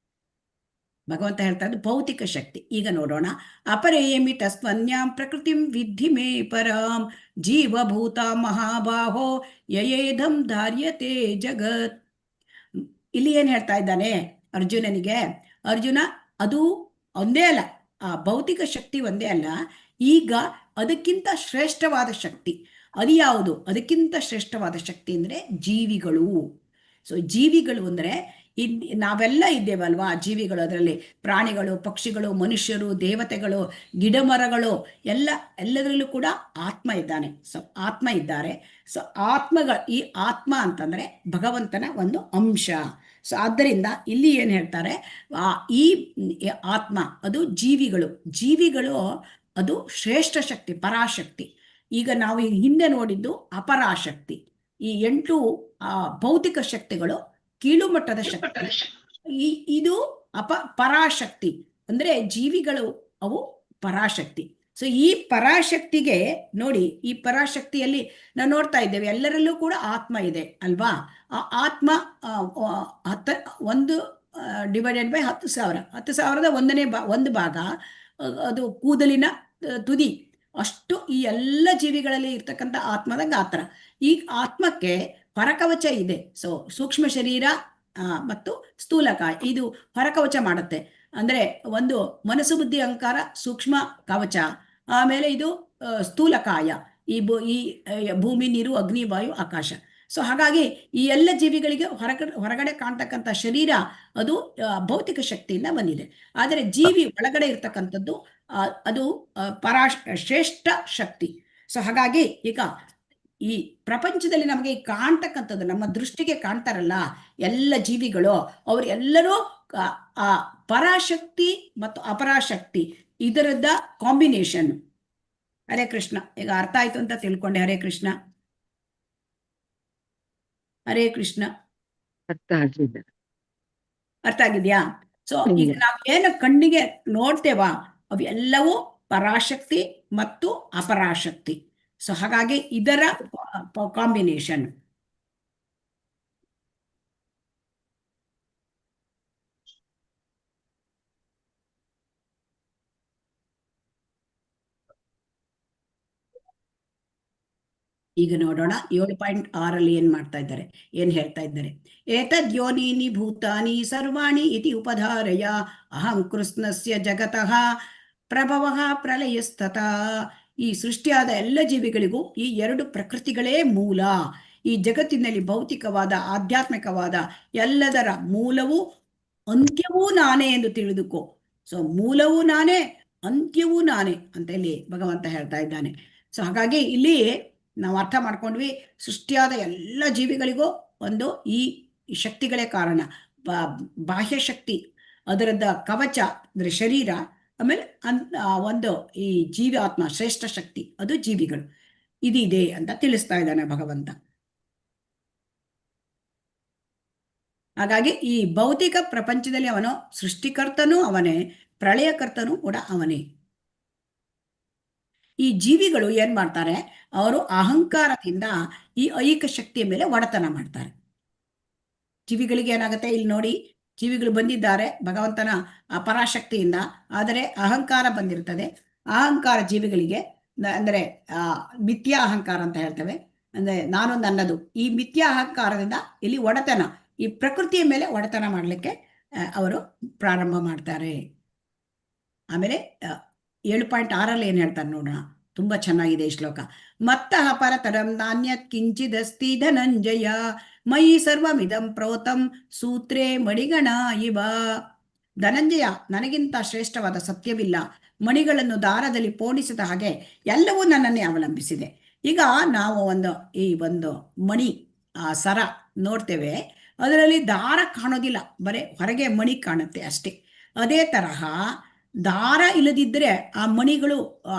ಭಗವಂತ ಹೇಳ್ತಾ ಇದ್ದು ಭೌತಿಕ ಶಕ್ತಿ. ಈಗ ನೋಡೋಣ. ಅಪರೇಯಮಿ ತಸ್ವನ್ಯಾಂ ಪ್ರಕೃತಿಂ ವಿದ್ಧಿ ಮೇ ಪರಾಂ ಜೀವಭೂತ ಮಹಾಬಾಹೋ ಯಯೇಧಂ ಧಾರ್ಯತೆ ಜಗತ್. ಇಲ್ಲಿ ಏನ್ ಹೇಳ್ತಾ ಇದ್ದಾನೆ ಅರ್ಜುನನಿಗೆ? ಅರ್ಜುನ, ಅದು ಒಂದೇ ಅಲ್ಲ, ಆ ಭೌತಿಕ ಶಕ್ತಿ ಒಂದೇ ಅಲ್ಲ, ಈಗ ಅದಕ್ಕಿಂತ ಶ್ರೇಷ್ಠವಾದ ಶಕ್ತಿ. ಅದು ಯಾವುದು? ಅದಕ್ಕಿಂತ ಶ್ರೇಷ್ಠವಾದ ಶಕ್ತಿ ಅಂದರೆ ಜೀವಿಗಳು. ಸೊ ಜೀವಿಗಳು ಅಂದರೆ ನಾವೆಲ್ಲ ಇದ್ದೇವಲ್ವಾ, ಜೀವಿಗಳು. ಅದರಲ್ಲಿ ಪ್ರಾಣಿಗಳು, ಪಕ್ಷಿಗಳು, ಮನುಷ್ಯರು, ದೇವತೆಗಳು, ಗಿಡಮರಗಳು, ಎಲ್ಲದರಲ್ಲೂ ಕೂಡ ಆತ್ಮ ಇದ್ದಾನೆ. ಸೊ ಆತ್ಮ ಇದ್ದಾರೆ. ಸೊ ಈ ಆತ್ಮ ಅಂತಂದ್ರೆ ಭಗವಂತನ ಒಂದು ಅಂಶ. ಸೊ ಆದ್ದರಿಂದ ಇಲ್ಲಿ ಏನು ಹೇಳ್ತಾರೆ, ಈ ಆತ್ಮ ಅದು ಜೀವಿಗಳು ಅದು ಶ್ರೇಷ್ಠ ಶಕ್ತಿ, ಪರಾಶಕ್ತಿ. ಈಗ ನಾವು ಹಿಂದೆ ನೋಡಿದ್ದು ಅಪರಾಶಕ್ತಿ. ಈ 8 ಭೌತಿಕ ಶಕ್ತಿಗಳು ಕೀಳು ಮಟ್ಟದ ಶಕ್ತಿ. ಇದು ಪರಾಶಕ್ತಿ ಅಂದ್ರೆ ಜೀವಿಗಳು ಅವು ಪರಾಶಕ್ತಿ. ಸೊ ಈ ಪರಾಶಕ್ತಿಗೆ ನೋಡಿ, ಈ ಪರಾಶಕ್ತಿಯಲ್ಲಿ ನಾವು ನೋಡ್ತಾ ಇದ್ದೇವೆ ಎಲ್ಲರಲ್ಲೂ ಕೂಡ ಆತ್ಮ ಇದೆ ಅಲ್ವಾ? ಆ ಆತ್ಮ 1 ಡಿವೈಡೆಡ್ ಬೈ 10,000, 10,000ದ ಒಂದು ಭಾಗ ಅದು ಕೂದಲಿನ ತುದಿ ಅಷ್ಟು ಈ ಎಲ್ಲ ಜೀವಿಗಳಲ್ಲಿ ಇರ್ತಕ್ಕಂಥ ಆತ್ಮದ ಗಾತ್ರ. ಈ ಆತ್ಮಕ್ಕೆ ಹೊರಕವಚ ಇದೆ. ಸೊ ಸೂಕ್ಷ್ಮ ಶರೀರ ಮತ್ತು ಸ್ಥೂಲಕಾಯ ಇದು ಹೊರಕವಚ ಮಾಡುತ್ತೆ. ಅಂದ್ರೆ ಒಂದು ಮನಸ್ಸು, ಬುದ್ಧಿ, ಅಹಂಕಾರ ಸೂಕ್ಷ್ಮ ಕವಚ, ಆಮೇಲೆ ಇದು ಸ್ಥೂಲಕಾಯ, ಈ ಭೂಮಿ, ನೀರು, ಅಗ್ನಿ, ವಾಯು, ಆಕಾಶ. ಸೊ ಹಾಗಾಗಿ ಈ ಎಲ್ಲ ಜೀವಿಗಳಿಗೆ ಹೊರಗಡೆ ಕಾಣ್ತಕ್ಕಂಥ ಶರೀರ ಅದು ಭೌತಿಕ ಶಕ್ತಿಯಿಂದ ಬಂದಿದೆ. ಆದರೆ ಜೀವಿ ಒಳಗಡೆ ಇರ್ತಕ್ಕಂಥದ್ದು ಅದು ಶ್ರೇಷ್ಠ ಶಕ್ತಿ. ಸೊ ಹಾಗಾಗಿ ಈಗ ಈ ಪ್ರಪಂಚದಲ್ಲಿ ನಮಗೆ ಕಾಣ್ತಕ್ಕಂಥದ್ದು, ನಮ್ಮ ದೃಷ್ಟಿಗೆ ಕಾಣ್ತಾರಲ್ಲ ಎಲ್ಲ ಜೀವಿಗಳು, ಅವರು ಎಲ್ಲರೂ ಆ ಪರಾಶಕ್ತಿ ಮತ್ತು ಅಪರಾಶಕ್ತಿ ಇದರದ ಕಾಂಬಿನೇಷನ್. ಹರೇ ಕೃಷ್ಣ. ಈಗ ಅರ್ಥ ಆಯ್ತು ಅಂತ ತಿಳ್ಕೊಂಡೆ. ಹರೇ ಕೃಷ್ಣ. ಹರೇ ಕೃಷ್ಣ. ಅರ್ಥ ಆಗಿದ್ಯಾ? ಸೊ ಈಗ ನಾವು ಏನು ಕಣ್ಣಿಗೆ ನೋಡ್ತೇವಾ ಅವೆಲ್ಲವೂ ಪರಾಶಕ್ತಿ ಮತ್ತು ಅಪರಾಶಕ್ತಿ. ಸೊ ಹಾಗಾಗಿ ಇದರ ಕಾಂಬಿನೇಷನ್. ಈಗ ನೋಡೋಣ 7.6 ಏನ್ ಮಾಡ್ತಾ ಇದ್ದಾರೆ, ಏನ್ ಹೇಳ್ತಾ ಇದ್ದಾರೆ. ಏತದ್ ಯೋನೀನಿ ಭೂತಾನಿ ಸರ್ವಾಣಿ ಇತಿ ಉಪಧಾರಯ ಅಹಂ ಕೃಷ್ಣಸ್ಯ ಜಗತಃ ಪ್ರಭವಃ ಪ್ರಲಯಸ್ತಥಾ. ಈ ಸೃಷ್ಟಿಯಾದ ಎಲ್ಲ ಜೀವಿಗಳಿಗೂ ಈ 2 ಪ್ರಕೃತಿಗಳೇ ಮೂಲ. ಈ ಜಗತ್ತಿನಲ್ಲಿ ಭೌತಿಕವಾದ, ಆಧ್ಯಾತ್ಮಿಕವಾದ ಎಲ್ಲದರ ಮೂಲವೂ ಅಂತ್ಯವೂ ನಾನೇ ಎಂದು ತಿಳಿದುಕೋ. ಸೊ ಮೂಲವೂ ನಾನೇ, ಅಂತ್ಯವೂ ನಾನೇ ಅಂತ ಇಲ್ಲಿ ಭಗವಂತ ಹೇಳ್ತಾ ಇದ್ದಾನೆ. ಸೊ ಹಾಗಾಗಿ ಇಲ್ಲಿ ನಾವು ಅರ್ಥ ಮಾಡ್ಕೊಂಡ್ವಿ, ಸೃಷ್ಟಿಯಾದ ಎಲ್ಲ ಜೀವಿಗಳಿಗೂ ಒಂದು ಈ ಶಕ್ತಿಗಳೇ ಕಾರಣ. ಬಾಹ್ಯ ಶಕ್ತಿ, ಅದರದ ಕವಚ ಅಂದ್ರೆ ಶರೀರ, ಆಮೇಲೆ ಒಂದು ಈ ಜೀವಾತ್ಮ ಶ್ರೇಷ್ಠ ಶಕ್ತಿ ಅದು ಜೀವಿಗಳು ಇದಿದೆ ಅಂತ ತಿಳಿಸ್ತಾ ಇದ್ದಾನೆ ಭಗವಂತ. ಹಾಗಾಗಿ ಈ ಭೌತಿಕ ಪ್ರಪಂಚದಲ್ಲಿ ಅವನು ಸೃಷ್ಟಿಕರ್ತನೂ ಅವನೇ, ಪ್ರಳಯಕರ್ತನೂ ಕೂಡ ಅವನೇ. ಈ ಜೀವಿಗಳು ಏನ್ ಮಾಡ್ತಾರೆ, ಅವರು ಅಹಂಕಾರದಿಂದ ಈ ಐಕ ಶಕ್ತಿಯ ಮೇಲೆ ಒಡೆತನ ಮಾಡ್ತಾರೆ. ಜೀವಿಗಳಿಗೆ ಏನಾಗುತ್ತೆ, ಇಲ್ಲಿ ನೋಡಿ, ಜೀವಿಗಳು ಬಂದಿದ್ದಾರೆ ಭಗವಂತನ ಪರಾಶಕ್ತಿಯಿಂದ, ಆದರೆ ಅಹಂಕಾರ ಬಂದಿರ್ತದೆ. ಅಹಂಕಾರ ಜೀವಿಗಳಿಗೆ ಅಂದ್ರೆ ಮಿಥ್ಯಾ ಅಹಂಕಾರ ಅಂತ ಹೇಳ್ತೇವೆ. ಅಂದ್ರೆ ನಾನೊಂದು ಅನ್ನೋದು, ಈ ಮಿಥ್ಯಾ ಅಹಂಕಾರದಿಂದ ಇಲ್ಲಿ ಒಡೆತನ, ಈ ಪ್ರಕೃತಿಯ ಮೇಲೆ ಒಡೆತನ ಮಾಡಲಿಕ್ಕೆ ಅವರು ಪ್ರಾರಂಭ ಮಾಡ್ತಾರೆ. ಆಮೇಲೆ 7.6 ಏನ್ ಹೇಳ್ತಾರೆ ನೋಡೋಣ. ತುಂಬಾ ಚೆನ್ನಾಗಿದೆ ಈ ಶ್ಲೋಕ. ಮತ್ತಃ ಪರತರಂ ನಾಣ್ಯತ್ ಕಿಂಚಿದಸ್ತಿ ಧನಂಜಯ ಮಯಿ ಸರ್ವಮಿದಂ ಪ್ರೋತಂ ಸೂತ್ರೇ ಮಣಿಗಣ ಇವ. ಧನಂಜಯ, ನನಗಿಂತ ಶ್ರೇಷ್ಠವಾದ ಸತ್ಯವಿಲ್ಲ. ಮಣಿಗಳನ್ನು ದಾರದಲ್ಲಿ ಪೋಣಿಸಿದ ಹಾಗೆ ಎಲ್ಲವೂ ನನ್ನನ್ನೇ ಅವಲಂಬಿಸಿದೆ. ಈಗ ನಾವು ಈ ಒಂದು ಮಣಿ ಸರ ನೋಡ್ತೇವೆ, ಅದರಲ್ಲಿ ದಾರ ಕಾಣೋದಿಲ್ಲ, ಬರೇ ಹೊರಗೆ ಮಣಿ ಕಾಣುತ್ತೆ ಅಷ್ಟೇ. ಅದೇ ತರಹ ದಾರ ಇಲ್ಲದಿದ್ದರೆ ಆ ಮಣಿಗಳು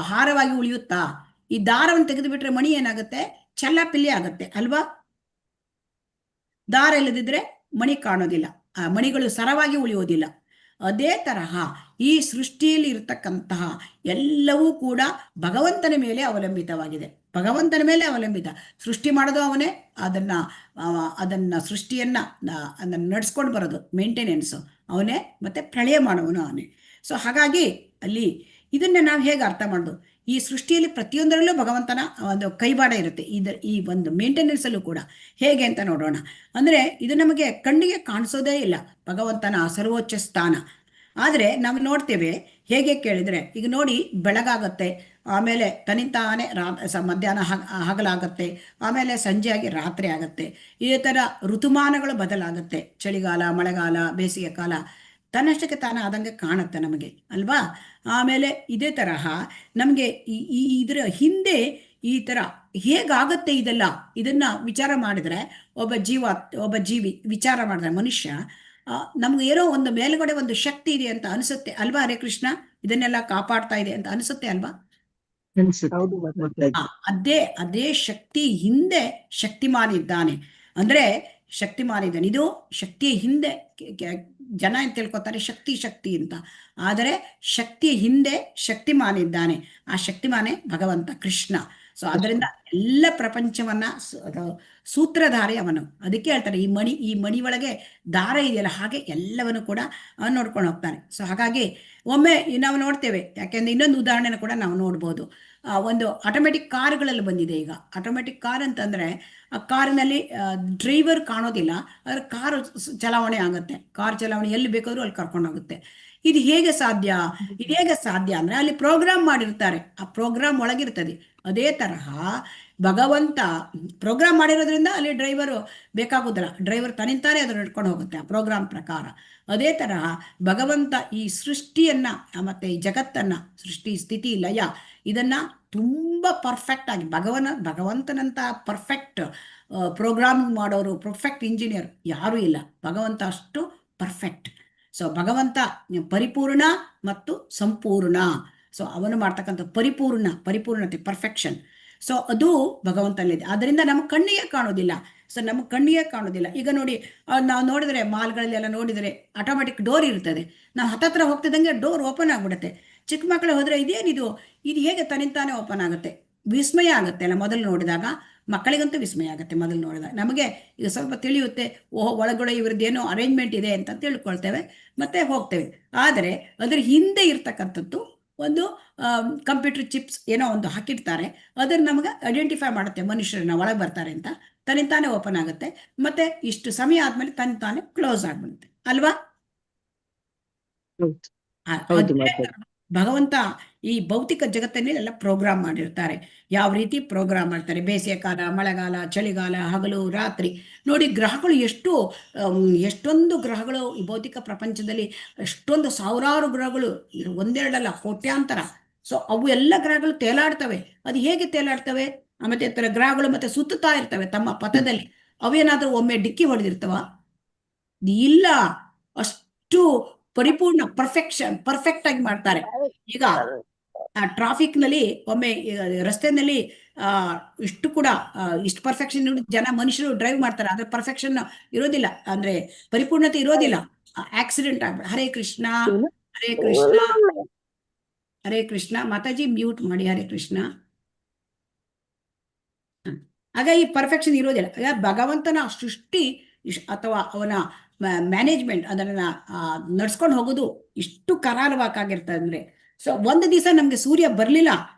ಹಾರವಾಗಿ ಉಳಿಯುತ್ತಾ? ಈ ದಾರವನ್ನು ತೆಗೆದುಬಿಟ್ರೆ ಮಣಿ ಏನಾಗುತ್ತೆ? ಚೆಲ್ಲಾಪಿಲ್ಲಿ ಆಗುತ್ತೆ ಅಲ್ವಾ? ದಾರ ಇಲ್ಲದಿದ್ರೆ ಮಣಿ ಕಾಣೋದಿಲ್ಲ, ಆ ಮಣಿಗಳು ಸರವಾಗಿ ಉಳಿಯೋದಿಲ್ಲ. ಅದೇ ತರಹ ಈ ಸೃಷ್ಟಿಯಲ್ಲಿ ಇರತಕ್ಕಂತಹ ಎಲ್ಲವೂ ಕೂಡ ಭಗವಂತನ ಮೇಲೆ ಅವಲಂಬಿತವಾಗಿದೆ. ಭಗವಂತನ ಮೇಲೆ ಅವಲಂಬಿತ. ಸೃಷ್ಟಿ ಮಾಡೋದು ಅವನೇ, ಅದನ್ನ ಸೃಷ್ಟಿಯನ್ನ ಅದನ್ನ ನಡ್ಸ್ಕೊಂಡು ಬರೋದು, ಮೇಂಟೆನೆನ್ಸು ಅವನೇ, ಮತ್ತೆ ಪ್ರಳಯ ಮಾಡೋನು ಅವನೇ. ಸೊ ಹಾಗಾಗಿ ಅಲ್ಲಿ ಇದನ್ನ ನಾವು ಹೇಗೆ ಅರ್ಥ ಮಾಡೋದು? ಈ ಸೃಷ್ಟಿಯಲ್ಲಿ ಪ್ರತಿಯೊಂದರಲ್ಲೂ ಭಗವಂತನ ಒಂದು ಕೈವಾಡ ಇರುತ್ತೆ, ಈ ಒಂದು ಮೇಂಟೆನೆನ್ಸ್ ಅಲ್ಲೂ ಕೂಡ. ಹೇಗೆ ಅಂತ ನೋಡೋಣ. ಅಂದ್ರೆ ಇದು ನಮಗೆ ಕಣ್ಣಿಗೆ ಕಾಣಿಸೋದೇ ಇಲ್ಲ, ಭಗವಂತನ ಸರ್ವೋಚ್ಚ ಸ್ಥಾನ. ಆದರೆ ನಾವು ನೋಡ್ತೇವೆ, ಹೇಗೆ ಕೇಳಿದರೆ, ಈಗ ನೋಡಿ, ಬೆಳಗಾಗತ್ತೆ, ಆಮೇಲೆ ತನಿತಾನೆ ಮಧ್ಯಾಹ್ನ ಹಗಲಾಗತ್ತೆ, ಆಮೇಲೆ ಸಂಜೆಯಾಗಿ ರಾತ್ರಿ ಆಗತ್ತೆ. ಈ ಥರ ಋತುಮಾನಗಳು ಬದಲಾಗುತ್ತೆ. ಚಳಿಗಾಲ, ಮಳೆಗಾಲ, ಬೇಸಿಗೆ ಕಾಲ ತನ್ನಷ್ಟಕ್ಕೆ ತಾನು ಆದಂಗೆ ಕಾಣುತ್ತೆ ನಮಗೆ ಅಲ್ವಾ? ಆಮೇಲೆ ಇದೇ ತರಹ ನಮಗೆ ಇದರ ಹಿಂದೆ ಈ ಥರ ಹೇಗಾಗತ್ತೆ ಇದೆಲ್ಲ, ಇದನ್ನ ವಿಚಾರ ಮಾಡಿದ್ರೆ, ಒಬ್ಬ ಜೀವಿ ವಿಚಾರ ಮಾಡಿದ್ರೆ, ಮನುಷ್ಯ ನಮ್ಗೆ ಏನೋ ಒಂದು ಮೇಲ್ಗಡೆ ಒಂದು ಶಕ್ತಿ ಇದೆ ಅಂತ ಅನಿಸುತ್ತೆ ಅಲ್ವಾ? ಹರೇ ಕೃಷ್ಣ, ಇದನ್ನೆಲ್ಲ ಕಾಪಾಡ್ತಾ ಇದೆ ಅಂತ ಅನಿಸುತ್ತೆ ಅಲ್ವಾ? ಹೌದು ಮಾತಾಜಿ. ಅದೇ ಶಕ್ತಿ ಹಿಂದೆ ಶಕ್ತಿಮಾನ್ ಇದ್ದಾನೆ. ಅಂದ್ರೆ ಶಕ್ತಿಮಾನ್ ಇದ್ದಾನೆ. ಇದು ಶಕ್ತಿಯ ಹಿಂದೆ ಜನ ಅಂತ ತಿಳ್ಕೊತಾರೆ ಶಕ್ತಿ ಅಂತ. ಆದರೆ ಶಕ್ತಿಯ ಹಿಂದೆ ಶಕ್ತಿಮಾನ್ ಇದ್ದಾನೆ. ಆ ಶಕ್ತಿಮಾನೇ ಭಗವಂತ ಕೃಷ್ಣ. ಸೊ ಅದರಿಂದ ಎಲ್ಲ ಪ್ರಪಂಚವನ್ನ ಸೂತ್ರಧಾರಿ ಅವನು. ಅದಕ್ಕೆ ಹೇಳ್ತಾರೆ, ಈ ಮಣಿ ಒಳಗೆ ದಾರ ಇದೆಯಲ್ಲ, ಹಾಗೆ ಎಲ್ಲವನ್ನು ಕೂಡ ಅವನು ನೋಡ್ಕೊಂಡು ಹೋಗ್ತಾನೆ. ಸೊ ಹಾಗಾಗಿ ಒಮ್ಮೆ ನಾವು ನೋಡ್ತೇವೆ, ಯಾಕೆಂದ್ರೆ ಇನ್ನೊಂದು ಉದಾಹರಣೆನ ಕೂಡ ನಾವು ನೋಡ್ಬೋದು. ಒಂದು ಆಟೋಮೆಟಿಕ್ ಕಾರುಗಳಲ್ಲಿ ಬಂದಿದೆ ಈಗ. ಆಟೋಮೆಟಿಕ್ ಕಾರ್ ಅಂತಂದ್ರೆ ಆ ಕಾರಿನಲ್ಲಿ ಡ್ರೈವರ್ ಕಾಣೋದಿಲ್ಲ, ಅದ್ರ ಕಾರು ಚಲಾವಣೆ ಆಗುತ್ತೆ. ಕಾರ್ ಚಲಾವಣೆ ಎಲ್ಲಿ ಬೇಕಾದ್ರೂ ಅಲ್ಲಿ ಕರ್ಕೊಂಡು ಹೋಗುತ್ತೆ. ಇದು ಹೇಗೆ ಸಾಧ್ಯ ಅಂದ್ರೆ ಅಲ್ಲಿ ಪ್ರೋಗ್ರಾಮ್ ಮಾಡಿರ್ತಾರೆ, ಆ ಪ್ರೋಗ್ರಾಮ್ ಒಳಗಿರ್ತದೆ. ಅದೇ ತರಹ ಭಗವಂತ ಪ್ರೋಗ್ರಾಮ್ ಮಾಡಿರೋದ್ರಿಂದ ಅಲ್ಲಿ ಡ್ರೈವರು ಬೇಕಾಗುದಿಲ್ಲ, ಡ್ರೈವರ್ ತನಿಂತಾನೆ ಅದನ್ನು ಇಟ್ಕೊಂಡು ಹೋಗುತ್ತೆ ಆ ಪ್ರೋಗ್ರಾಮ್ ಪ್ರಕಾರ. ಅದೇ ತರಹ ಭಗವಂತ ಈ ಸೃಷ್ಟಿಯನ್ನ ಮತ್ತೆ ಈ ಜಗತ್ತನ್ನ, ಸೃಷ್ಟಿ ಸ್ಥಿತಿ ಲಯ, ಇದನ್ನ ತುಂಬಾ ಪರ್ಫೆಕ್ಟ್ ಆಗಿ ಭಗವಂತನಂತ ಪರ್ಫೆಕ್ಟ್ ಪ್ರೋಗ್ರಾಮಿಂಗ್ ಮಾಡೋರು, ಪರ್ಫೆಕ್ಟ್ ಇಂಜಿನಿಯರ್ ಯಾರೂ ಇಲ್ಲ. ಭಗವಂತ ಅಷ್ಟು ಪರ್ಫೆಕ್ಟ್. ಸೊ ಭಗವಂತ ಪರಿಪೂರ್ಣ ಮತ್ತು ಸಂಪೂರ್ಣ. ಸೊ ಅವನು ಮಾಡ್ತಕ್ಕಂಥ ಪರಿಪೂರ್ಣತೆ, ಪರ್ಫೆಕ್ಷನ್. ಸೊ ಅದು ಭಗವಂತನಲ್ಲಿದೆ. ಅದರಿಂದ ನಮ್ಮ ಕಣ್ಣಿಗೆ ಕಾಣೋದಿಲ್ಲ. ಈಗ ನೋಡಿ, ನಾವು ನೋಡಿದ್ರೆ ಮಾಲ್ಗಳಲ್ಲೆಲ್ಲ ನೋಡಿದರೆ ಆಟೋಮೆಟಿಕ್ ಡೋರ್ ಇರ್ತದೆ. ನಾವು ಹತ್ತತ್ರ ಹೋಗ್ತಿದ್ದಂಗೆ ಡೋರ್ ಓಪನ್ ಆಗ್ಬಿಡುತ್ತೆ. ಚಿಕ್ಕ ಮಕ್ಕಳು ಹೋದ್ರೆ ಇದು ಹೇಗೆ ತನಿಂತಾನೆ ಓಪನ್ ಆಗುತ್ತೆ? ವಿಸ್ಮಯ ಆಗುತ್ತೆ ಅಲ್ಲ ಮೊದಲು ನೋಡಿದಾಗ. ಮಕ್ಕಳಿಗಂತೂ ವಿಸ್ಮಯ ಆಗುತ್ತೆ ಮೊದಲು ನೋಡಿದಾಗ. ನಮಗೆ ಈಗ ಸ್ವಲ್ಪ ತಿಳಿಯುತ್ತೆ, ಓಹೋ ಒಳಗಡೆ ಇವ್ರದ್ದೇನೋ ಅರೇಂಜ್ಮೆಂಟ್ ಇದೆ ಅಂತ ತಿಳ್ಕೊಳ್ತೇವೆ, ಮತ್ತೆ ಹೋಗ್ತೇವೆ. ಆದರೆ ಅದ್ರ ಹಿಂದೆ ಇರ್ತಕ್ಕಂಥದ್ದು ಒಂದು ಕಂಪ್ಯೂಟರ್ ಚಿಪ್ಸ್ ಏನೋ ಒಂದು ಹಾಕಿರ್ತಾರೆ, ಅದನ್ನ ನಮಗೆ ಐಡೆಂಟಿಫೈ ಮಾಡುತ್ತೆ, ಮನುಷ್ಯರನ್ನ ಒಳಗೆ ಬರ್ತಾರೆ ಅಂತ. ತನಿತಾನೆ ಓಪನ್ ಆಗುತ್ತೆ, ಮತ್ತೆ ಇಷ್ಟು ಸಮಯ ಆದ್ಮೇಲೆ ತನಿತಾನೆ ಕ್ಲೋಸ್ ಆಗ್ಬಿಡುತ್ತೆ ಅಲ್ವಾ? ಭಗವಂತ ಈ ಭೌತಿಕ ಜಗತ್ತನ್ನೆಲ್ಲ ಪ್ರೋಗ್ರಾಮ್ ಮಾಡಿರ್ತಾರೆ. ಯಾವ ರೀತಿ ಪ್ರೋಗ್ರಾಮ್ ಮಾಡ್ತಾರೆ? ಬೇಸಿಗೆ ಕಾಲ, ಮಳೆಗಾಲ, ಚಳಿಗಾಲ, ಹಗಲು, ರಾತ್ರಿ. ನೋಡಿ, ಗ್ರಹಗಳು ಎಷ್ಟೊಂದು ಗ್ರಹಗಳು ಈ ಭೌತಿಕ ಪ್ರಪಂಚದಲ್ಲಿ, ಎಷ್ಟೊಂದು ಸಾವಿರಾರು ಗ್ರಹಗಳು, ಒಂದೆರಡಲ್ಲ ಕೋಟ್ಯಾಂತರ. ಸೊ ಅವು ಎಲ್ಲ ಗ್ರಹಗಳು ತೇಲಾಡ್ತವೆ. ಅದು ಹೇಗೆ ತೇಲಾಡ್ತವೆ? ಮತ್ತೆ ಗ್ರಹಗಳು ಮತ್ತೆ ಸುತ್ತುತ್ತಾ ಇರ್ತವೆ ತಮ್ಮ ಪಥದಲ್ಲಿ. ಅವೇನಾದ್ರೂ ಒಮ್ಮೆ ಡಿಕ್ಕಿ ಹೊಡೆದಿರ್ತವ? ಇಲ್ಲ. ಅಷ್ಟು ಪರಿಪೂರ್ಣ ಪರ್ಫೆಕ್ಟ್ ಆಗಿ ಮಾಡ್ತಾರೆ. ಈಗ ಟ್ರಾಫಿಕ್ ನಲ್ಲಿ ಒಮ್ಮೆ ರಸ್ತೆನಲ್ಲಿ ಇಷ್ಟು ಪರ್ಫೆಕ್ಷನ್ ಮನುಷ್ಯರು ಡ್ರೈವ್ ಮಾಡ್ತಾರೆ, ಆದ್ರೆ ಪರ್ಫೆಕ್ಷನ್ ಇರೋದಿಲ್ಲ, ಅಂದ್ರೆ ಪರಿಪೂರ್ಣತೆ ಇರೋದಿಲ್ಲ. ಆಕ್ಸಿಡೆಂಟ್ ಆಗ್ಬಿಡ. ಹರೇ ಕೃಷ್ಣ. ಮಾತಾಜಿ ಮ್ಯೂಟ್ ಮಾಡಿ. ಹರೇ ಕೃಷ್ಣ. ಆಗ ಈ ಪರ್ಫೆಕ್ಷನ್ ಇರೋದಿಲ್ಲ. ಈಗ ಭಗವಂತನ ಸೃಷ್ಟಿ ಅಥವಾ ಅವನ ಮ್ಯಾನೇಜ್ಮೆಂಟ್, ಅದನ್ನ ನಡ್ಸ್ಕೊಂಡು ಹೋಗೋದು ಇಷ್ಟು ಕರಾರುವಾಕಾಗಿರ್ತದೆ. ಅಂದ್ರೆ ಸೊ ಒಂದು ದಿವಸ ನಮ್ಗೆ ಸೂರ್ಯ ಬರ್ಲಿಲ್ಲ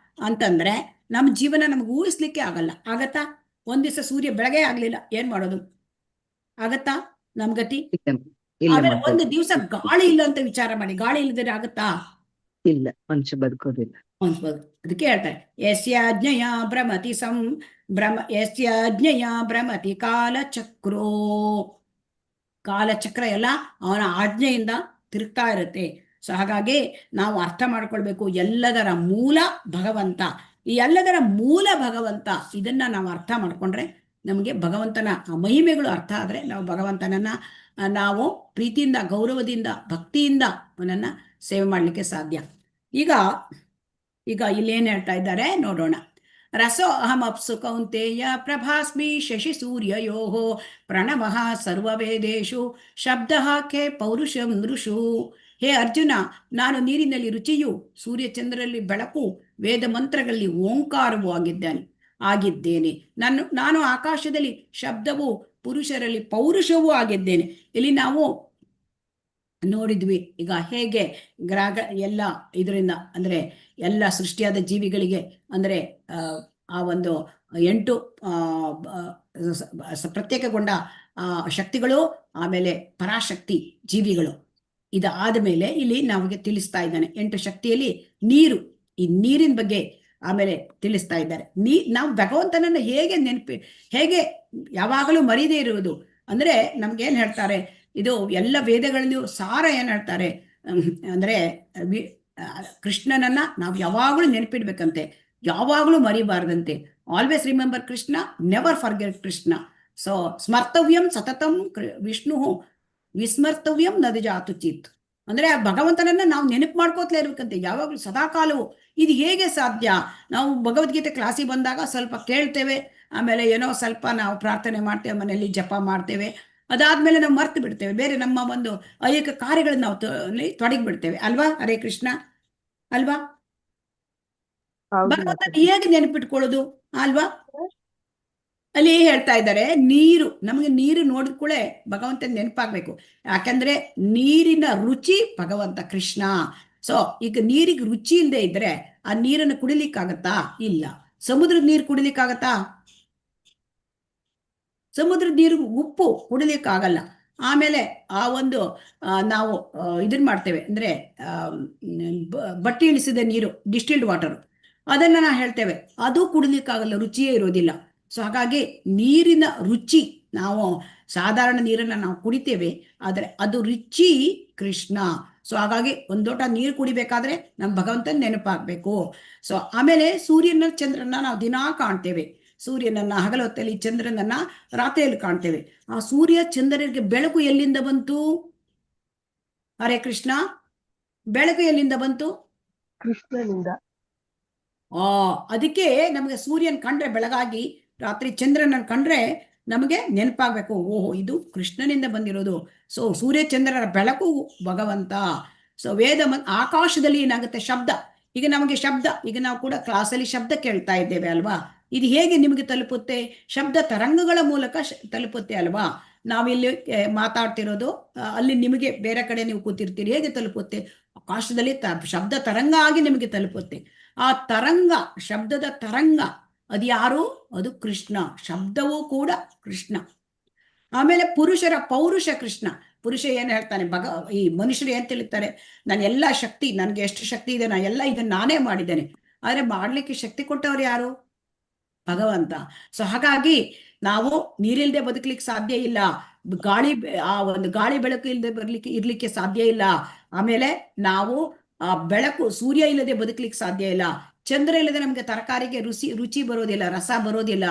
ಅಂತಂದ್ರೆ ನಮ್ಮ ಜೀವನ ನಮ್ಗೆ ಊಹಿಸ್ಲಿಕ್ಕೆ ಆಗಲ್ಲ. ಆಗತ್ತಾ? ಒಂದ್ ದಿವಸ ಸೂರ್ಯ ಬೆಳಗ್ಗೆ ಆಗ್ಲಿಲ್ಲ, ಏನ್ ಮಾಡೋದು? ಆಗತ್ತಾ ನಮ್ ಗತಿ? ಆಮೇಲೆ ಒಂದು ದಿವಸ ಗಾಳಿ ಇಲ್ಲ ಅಂತ ವಿಚಾರ ಮಾಡಿ, ಗಾಳಿ ಇಲ್ಲದ್ರೆ ಆಗತ್ತಾ? ಇಲ್ಲ, ಮನುಷ್ಯ ಬದುಕೋದಿಲ್ಲ. ಅದಕ್ಕೆ ಹೇಳ್ತಾರೆ ಯಸ್ಯಾಜ್ಞೆಯ ಭ್ರಮತಿ ಯಸ್ಯಾಜ್ಞೆಯ ಭ್ರಮತಿ ಕಾಲಚಕ್ರೋ. ಕಾಲಚಕ್ರ ಎಲ್ಲ ಅವನ ಆಜ್ಞೆಯಿಂದ ತಿರುಗ್ತಾ ಇರುತ್ತೆ. ಸೊ ಹಾಗಾಗಿ ನಾವು ಅರ್ಥ ಮಾಡ್ಕೊಳ್ಬೇಕು, ಎಲ್ಲದರ ಮೂಲ ಭಗವಂತ. ಈ ಎಲ್ಲದರ ಮೂಲ ಭಗವಂತ, ಇದನ್ನ ನಾವು ಅರ್ಥ ಮಾಡ್ಕೊಂಡ್ರೆ ನಮಗೆ ಭಗವಂತನ ಮಹಿಮೆಗಳು ಅರ್ಥ ಆದ್ರೆ ನಾವು ಭಗವಂತನನ್ನ ನಾವು ಪ್ರೀತಿಯಿಂದ, ಗೌರವದಿಂದ, ಭಕ್ತಿಯಿಂದ ಅವನನ್ನ ಸೇವೆ ಮಾಡ್ಲಿಕ್ಕೆ ಸಾಧ್ಯ. ಈಗ ಇಲ್ಲೇನ್ ಹೇಳ್ತಾ ಇದ್ದಾರೆ ನೋಡೋಣ. ರಸೋ ಅಹಂ ಅಪ್ಸು ಕೌಂತೆಯ ಪ್ರಭಾಸ್ಮಿ ಶಶಿ ಸೂರ್ಯಯೋಃ ಪ್ರಣವಃ ಸರ್ವವೇದೇಶು ಶಬ್ದ ಖೇ ಪೌರುಷಂ ನೃಷು. ಹೇ ಅರ್ಜುನ, ನಾನು ನೀರಿನಲ್ಲಿ ರುಚಿಯು, ಸೂರ್ಯಚಂದ್ರಲ್ಲಿ ಬೆಳಕು, ವೇದ ಮಂತ್ರಗಳಲ್ಲಿ ಓಂಕಾರವೂ ಆಗಿದ್ದೇನೆ. ನಾನು ಆಕಾಶದಲ್ಲಿ ಶಬ್ದವು, ಪುರುಷರಲ್ಲಿ ಪೌರುಷವೂ ಆಗಿದ್ದೇನೆ. ಇಲ್ಲಿ ನಾವು ನೋಡಿದ್ವಿ ಈಗ ಹೇಗೆ ಗ್ರಾಗ ಎಲ್ಲ ಇದರಿಂದ ಅಂದ್ರೆ ಎಲ್ಲ ಸೃಷ್ಟಿಯಾದ ಜೀವಿಗಳಿಗೆ ಅಂದ್ರೆ ಆ ಒಂದು 8 ಪ್ರತ್ಯೇಕಗೊಂಡ ಶಕ್ತಿಗಳು, ಆಮೇಲೆ ಪರಾಶಕ್ತಿ ಜೀವಿಗಳು. ಇದಾದ ಮೇಲೆ ಇಲ್ಲಿ ನಮಗೆ ತಿಳಿಸ್ತಾ ಇದ್ದಾನೆ 8 ಶಕ್ತಿಯಲ್ಲಿ ನೀರು, ಈ ನೀರಿನ ಬಗ್ಗೆ ಆಮೇಲೆ ತಿಳಿಸ್ತಾ ಇದ್ದಾರೆ. ನಾವು ಭಗವಂತನನ್ನ ಹೇಗೆ ಯಾವಾಗಲೂ ಮರೀದೇ ಇರುವುದು ಅಂದ್ರೆ ನಮ್ಗೇನ್ ಹೇಳ್ತಾರೆ, ಇದು ಎಲ್ಲ ವೇದಗಳಲ್ಲಿಯೂ ಸಾರ ಏನ್ ಹೇಳ್ತಾರೆ ಅಂದ್ರೆ ಕೃಷ್ಣನನ್ನ ನಾವು ಯಾವಾಗಲೂ ನೆನಪಿಡ್ಬೇಕಂತೆ, ಯಾವಾಗಲೂ ಮರಿಬಾರ್ದಂತೆ. Always remember Krishna, never forget Krishna. So ಸ್ಮರ್ತವ್ಯಂ ಸತತಂ ವಿಷ್ಣು ವಿಸ್ಮರ್ತವ್ಯಂ ನದಜಾತು ಚಿತ್. ಅಂದ್ರೆ ಆ ಭಗವಂತನನ್ನ ನಾವು ನೆನಪು ಮಾಡ್ಕೋತಲೇ ಇರ್ಬೇಕಂತೆ ಯಾವಾಗ್ಲೂ ಸದಾಕಾಲವು. ಇದು ಹೇಗೆ ಸಾಧ್ಯ? ನಾವು ಭಗವದ್ಗೀತೆ ಕ್ಲಾಸಿಗೆ ಬಂದಾಗ ಸ್ವಲ್ಪ ಕೇಳ್ತೇವೆ, ಆಮೇಲೆ ಏನೋ ಸ್ವಲ್ಪ ನಾವು ಪ್ರಾರ್ಥನೆ ಮಾಡ್ತೇವೆ, ಮನೆಯಲ್ಲಿ ಜಪ ಮಾಡ್ತೇವೆ, ಅದಾದ್ಮೇಲೆ ನಾವು ಮರ್ತು ಬಿಡ್ತೇವೆ, ಬೇರೆ ನಮ್ಮ ಒಂದು ಐಹಿಕ ಕಾರ್ಯಗಳನ್ನ ನಾವು ತೊಡಗಿ ಬಿಡ್ತೇವೆ ಅಲ್ವಾ? ಹರೇ ಕೃಷ್ಣ ಅಲ್ವಾ? ಭಗವಂತನ ಹೇಗೆ ನೆನಪಿಟ್ಕೊಳ್ಳೋದು ಅಲ್ವಾ? ಅಲ್ಲಿ ಹೇಳ್ತಾ ಇದ್ದಾರೆ ನೀರು, ನಮಗೆ ನೀರು ನೋಡಿದ ಕೂಡಲೇ ಭಗವಂತನ ನೆನಪಾಗ್ಬೇಕು. ಯಾಕಂದ್ರೆ ನೀರಿನ ರುಚಿ ಭಗವಂತ ಕೃಷ್ಣ. ಸೊ ಈಗ ನೀರಿಗೆ ರುಚಿ ಇಲ್ಲದೆ ಇದ್ರೆ ಆ ನೀರನ್ನು ಕುಡಿಲಿಕ್ಕಾಗತ್ತಾ? ಇಲ್ಲ. ಸಮುದ್ರದ ನೀರು ಕುಡಿಲಿಕ್ಕಾಗತ್ತಾ? ಸಮುದ್ರದ ನೀರು ಉಪ್ಪು ಕುಡಿಲಿಕ್ಕಾಗಲ್ಲ. ಆಮೇಲೆ ಆ ಒಂದು ನಾವು ಇದನ್ನ ಮಾಡ್ತೇವೆ ಅಂದ್ರೆ ಬಟ್ಟಿ ಇಳಿಸಿದ ನೀರು, ಡಿಸ್ಟಿಲ್ಡ್ ವಾಟರ್, ಅದನ್ನ ನಾವು ಹೇಳ್ತೇವೆ, ಅದು ಕುಡಿಲಿಕ್ಕಾಗಲ್ಲ, ರುಚಿಯೇ ಇರೋದಿಲ್ಲ. ಸೊ ಹಾಗಾಗಿ ನೀರಿನ ರುಚಿ, ನಾವು ಸಾಧಾರಣ ನೀರನ್ನ ನಾವು ಕುಡಿತೇವೆ, ಆದರೆ ಅದು ರುಚಿ ಕೃಷ್ಣ. ಸೊ ಹಾಗಾಗಿ ಒಂದು ಲೋಟ ನೀರು ಕುಡಿಬೇಕಾದ್ರೆ ನಮ್ಮ ಭಗವಂತನ ನೆನಪಾಗಬೇಕು. ಸೊ ಆಮೇಲೆ ಸೂರ್ಯನ ಚಂದ್ರನ ನಾವು ದಿನಾ ಕಾಣ್ತೇವೆ, ಸೂರ್ಯನನ್ನ ಹಗಲ ಹೊತ್ತಲ್ಲಿ, ಚಂದ್ರನನ್ನ ರಾತ್ರಿಯಲ್ಲಿ ಕಾಣ್ತೇವೆ. ಆ ಸೂರ್ಯ ಚಂದ್ರನಿಗೆ ಬೆಳಕು ಎಲ್ಲಿಂದ ಬಂತು? ಹರೇ ಕೃಷ್ಣ, ಬೆಳಕು ಎಲ್ಲಿಂದ ಬಂತು? ಕೃಷ್ಣನಿಂದ. ಅದಕ್ಕೆ ನಮಗೆ ಸೂರ್ಯನ್ ಕಂಡ್ರೆ ಬೆಳಗಾಗಿ, ರಾತ್ರಿ ಚಂದ್ರನನ್ನು ಕಂಡ್ರೆ ನಮಗೆ ನೆನಪಾಗಬೇಕು, ಓಹೋ ಇದು ಕೃಷ್ಣನಿಂದ ಬಂದಿರೋದು. ಸೊ ಸೂರ್ಯ ಚಂದ್ರರ ಬೆಳಕು ಭಗವಂತ. ಸೊ ಆಕಾಶದಲ್ಲಿ ಏನಾಗುತ್ತೆ? ಶಬ್ದ. ಈಗ ನಮಗೆ ಶಬ್ದ, ಈಗ ನಾವು ಕೂಡ ಕ್ಲಾಸಲ್ಲಿ ಶಬ್ದ ಕೇಳ್ತಾ ಇದ್ದೇವೆ ಅಲ್ವಾ? ಇದು ಹೇಗೆ ನಿಮಗೆ ತಲುಪುತ್ತೆ? ಶಬ್ದ ತರಂಗಗಳ ಮೂಲಕ ತಲುಪುತ್ತೆ ಅಲ್ವಾ? ನಾವಿಲ್ಲಿ ಮಾತಾಡ್ತಿರೋದು, ಅಲ್ಲಿ ನಿಮಗೆ ಬೇರೆ ಕಡೆ ನೀವು ಕೂತಿರ್ತೀರಿ, ಹೇಗೆ ತಲುಪುತ್ತೆ? ಆಕಾಶದಲ್ಲಿ ಶಬ್ದ ತರಂಗ ಆಗಿ ನಿಮಗೆ ತಲುಪುತ್ತೆ. ಆ ತರಂಗ, ಶಬ್ದದ ತರಂಗ, ಅದು ಯಾರು? ಅದು ಕೃಷ್ಣ. ಶಬ್ದವೂ ಕೂಡ ಕೃಷ್ಣ. ಆಮೇಲೆ ಪುರುಷರ ಪೌರುಷ ಕೃಷ್ಣ. ಪುರುಷ ಏನ್ ಹೇಳ್ತಾನೆ? ಈ ಮನುಷ್ಯರು ಏನ್ ತಿಳಿತಾರೆ? ನಾನು ಎಲ್ಲ ಶಕ್ತಿ, ನನ್ಗೆ ಎಷ್ಟು ಶಕ್ತಿ ಇದೆ, ನಾನು ಎಲ್ಲ ಇದನ್ನ ನಾನೇ ಮಾಡಿದ್ದೇನೆ. ಆದ್ರೆ ಮಾಡ್ಲಿಕ್ಕೆ ಶಕ್ತಿ ಕೊಟ್ಟವ್ರು ಯಾರು? ಭಗವಂತ. ಸೊ ಹಾಗಾಗಿ ನಾವು ನೀರಿಲ್ದೆ ಬದುಕಲಿಕ್ಕೆ ಸಾಧ್ಯ ಇಲ್ಲ, ಆ ಒಂದು ಗಾಳಿ ಬೆಳಕು ಇಲ್ಲದೆ ಇರ್ಲಿಕ್ಕೆ ಸಾಧ್ಯ ಇಲ್ಲ. ಆಮೇಲೆ ನಾವು ಆ ಬೆಳಕು, ಸೂರ್ಯ ಇಲ್ಲದೆ ಬದುಕಲಿಕ್ಕೆ ಸಾಧ್ಯ ಇಲ್ಲ. ಚಂದ್ರ ಇಲ್ಲದೆ ನಮ್ಗೆ ತರಕಾರಿಗೆ ರುಚಿ ಬರೋದಿಲ್ಲ, ರಸ ಬರೋದಿಲ್ಲ.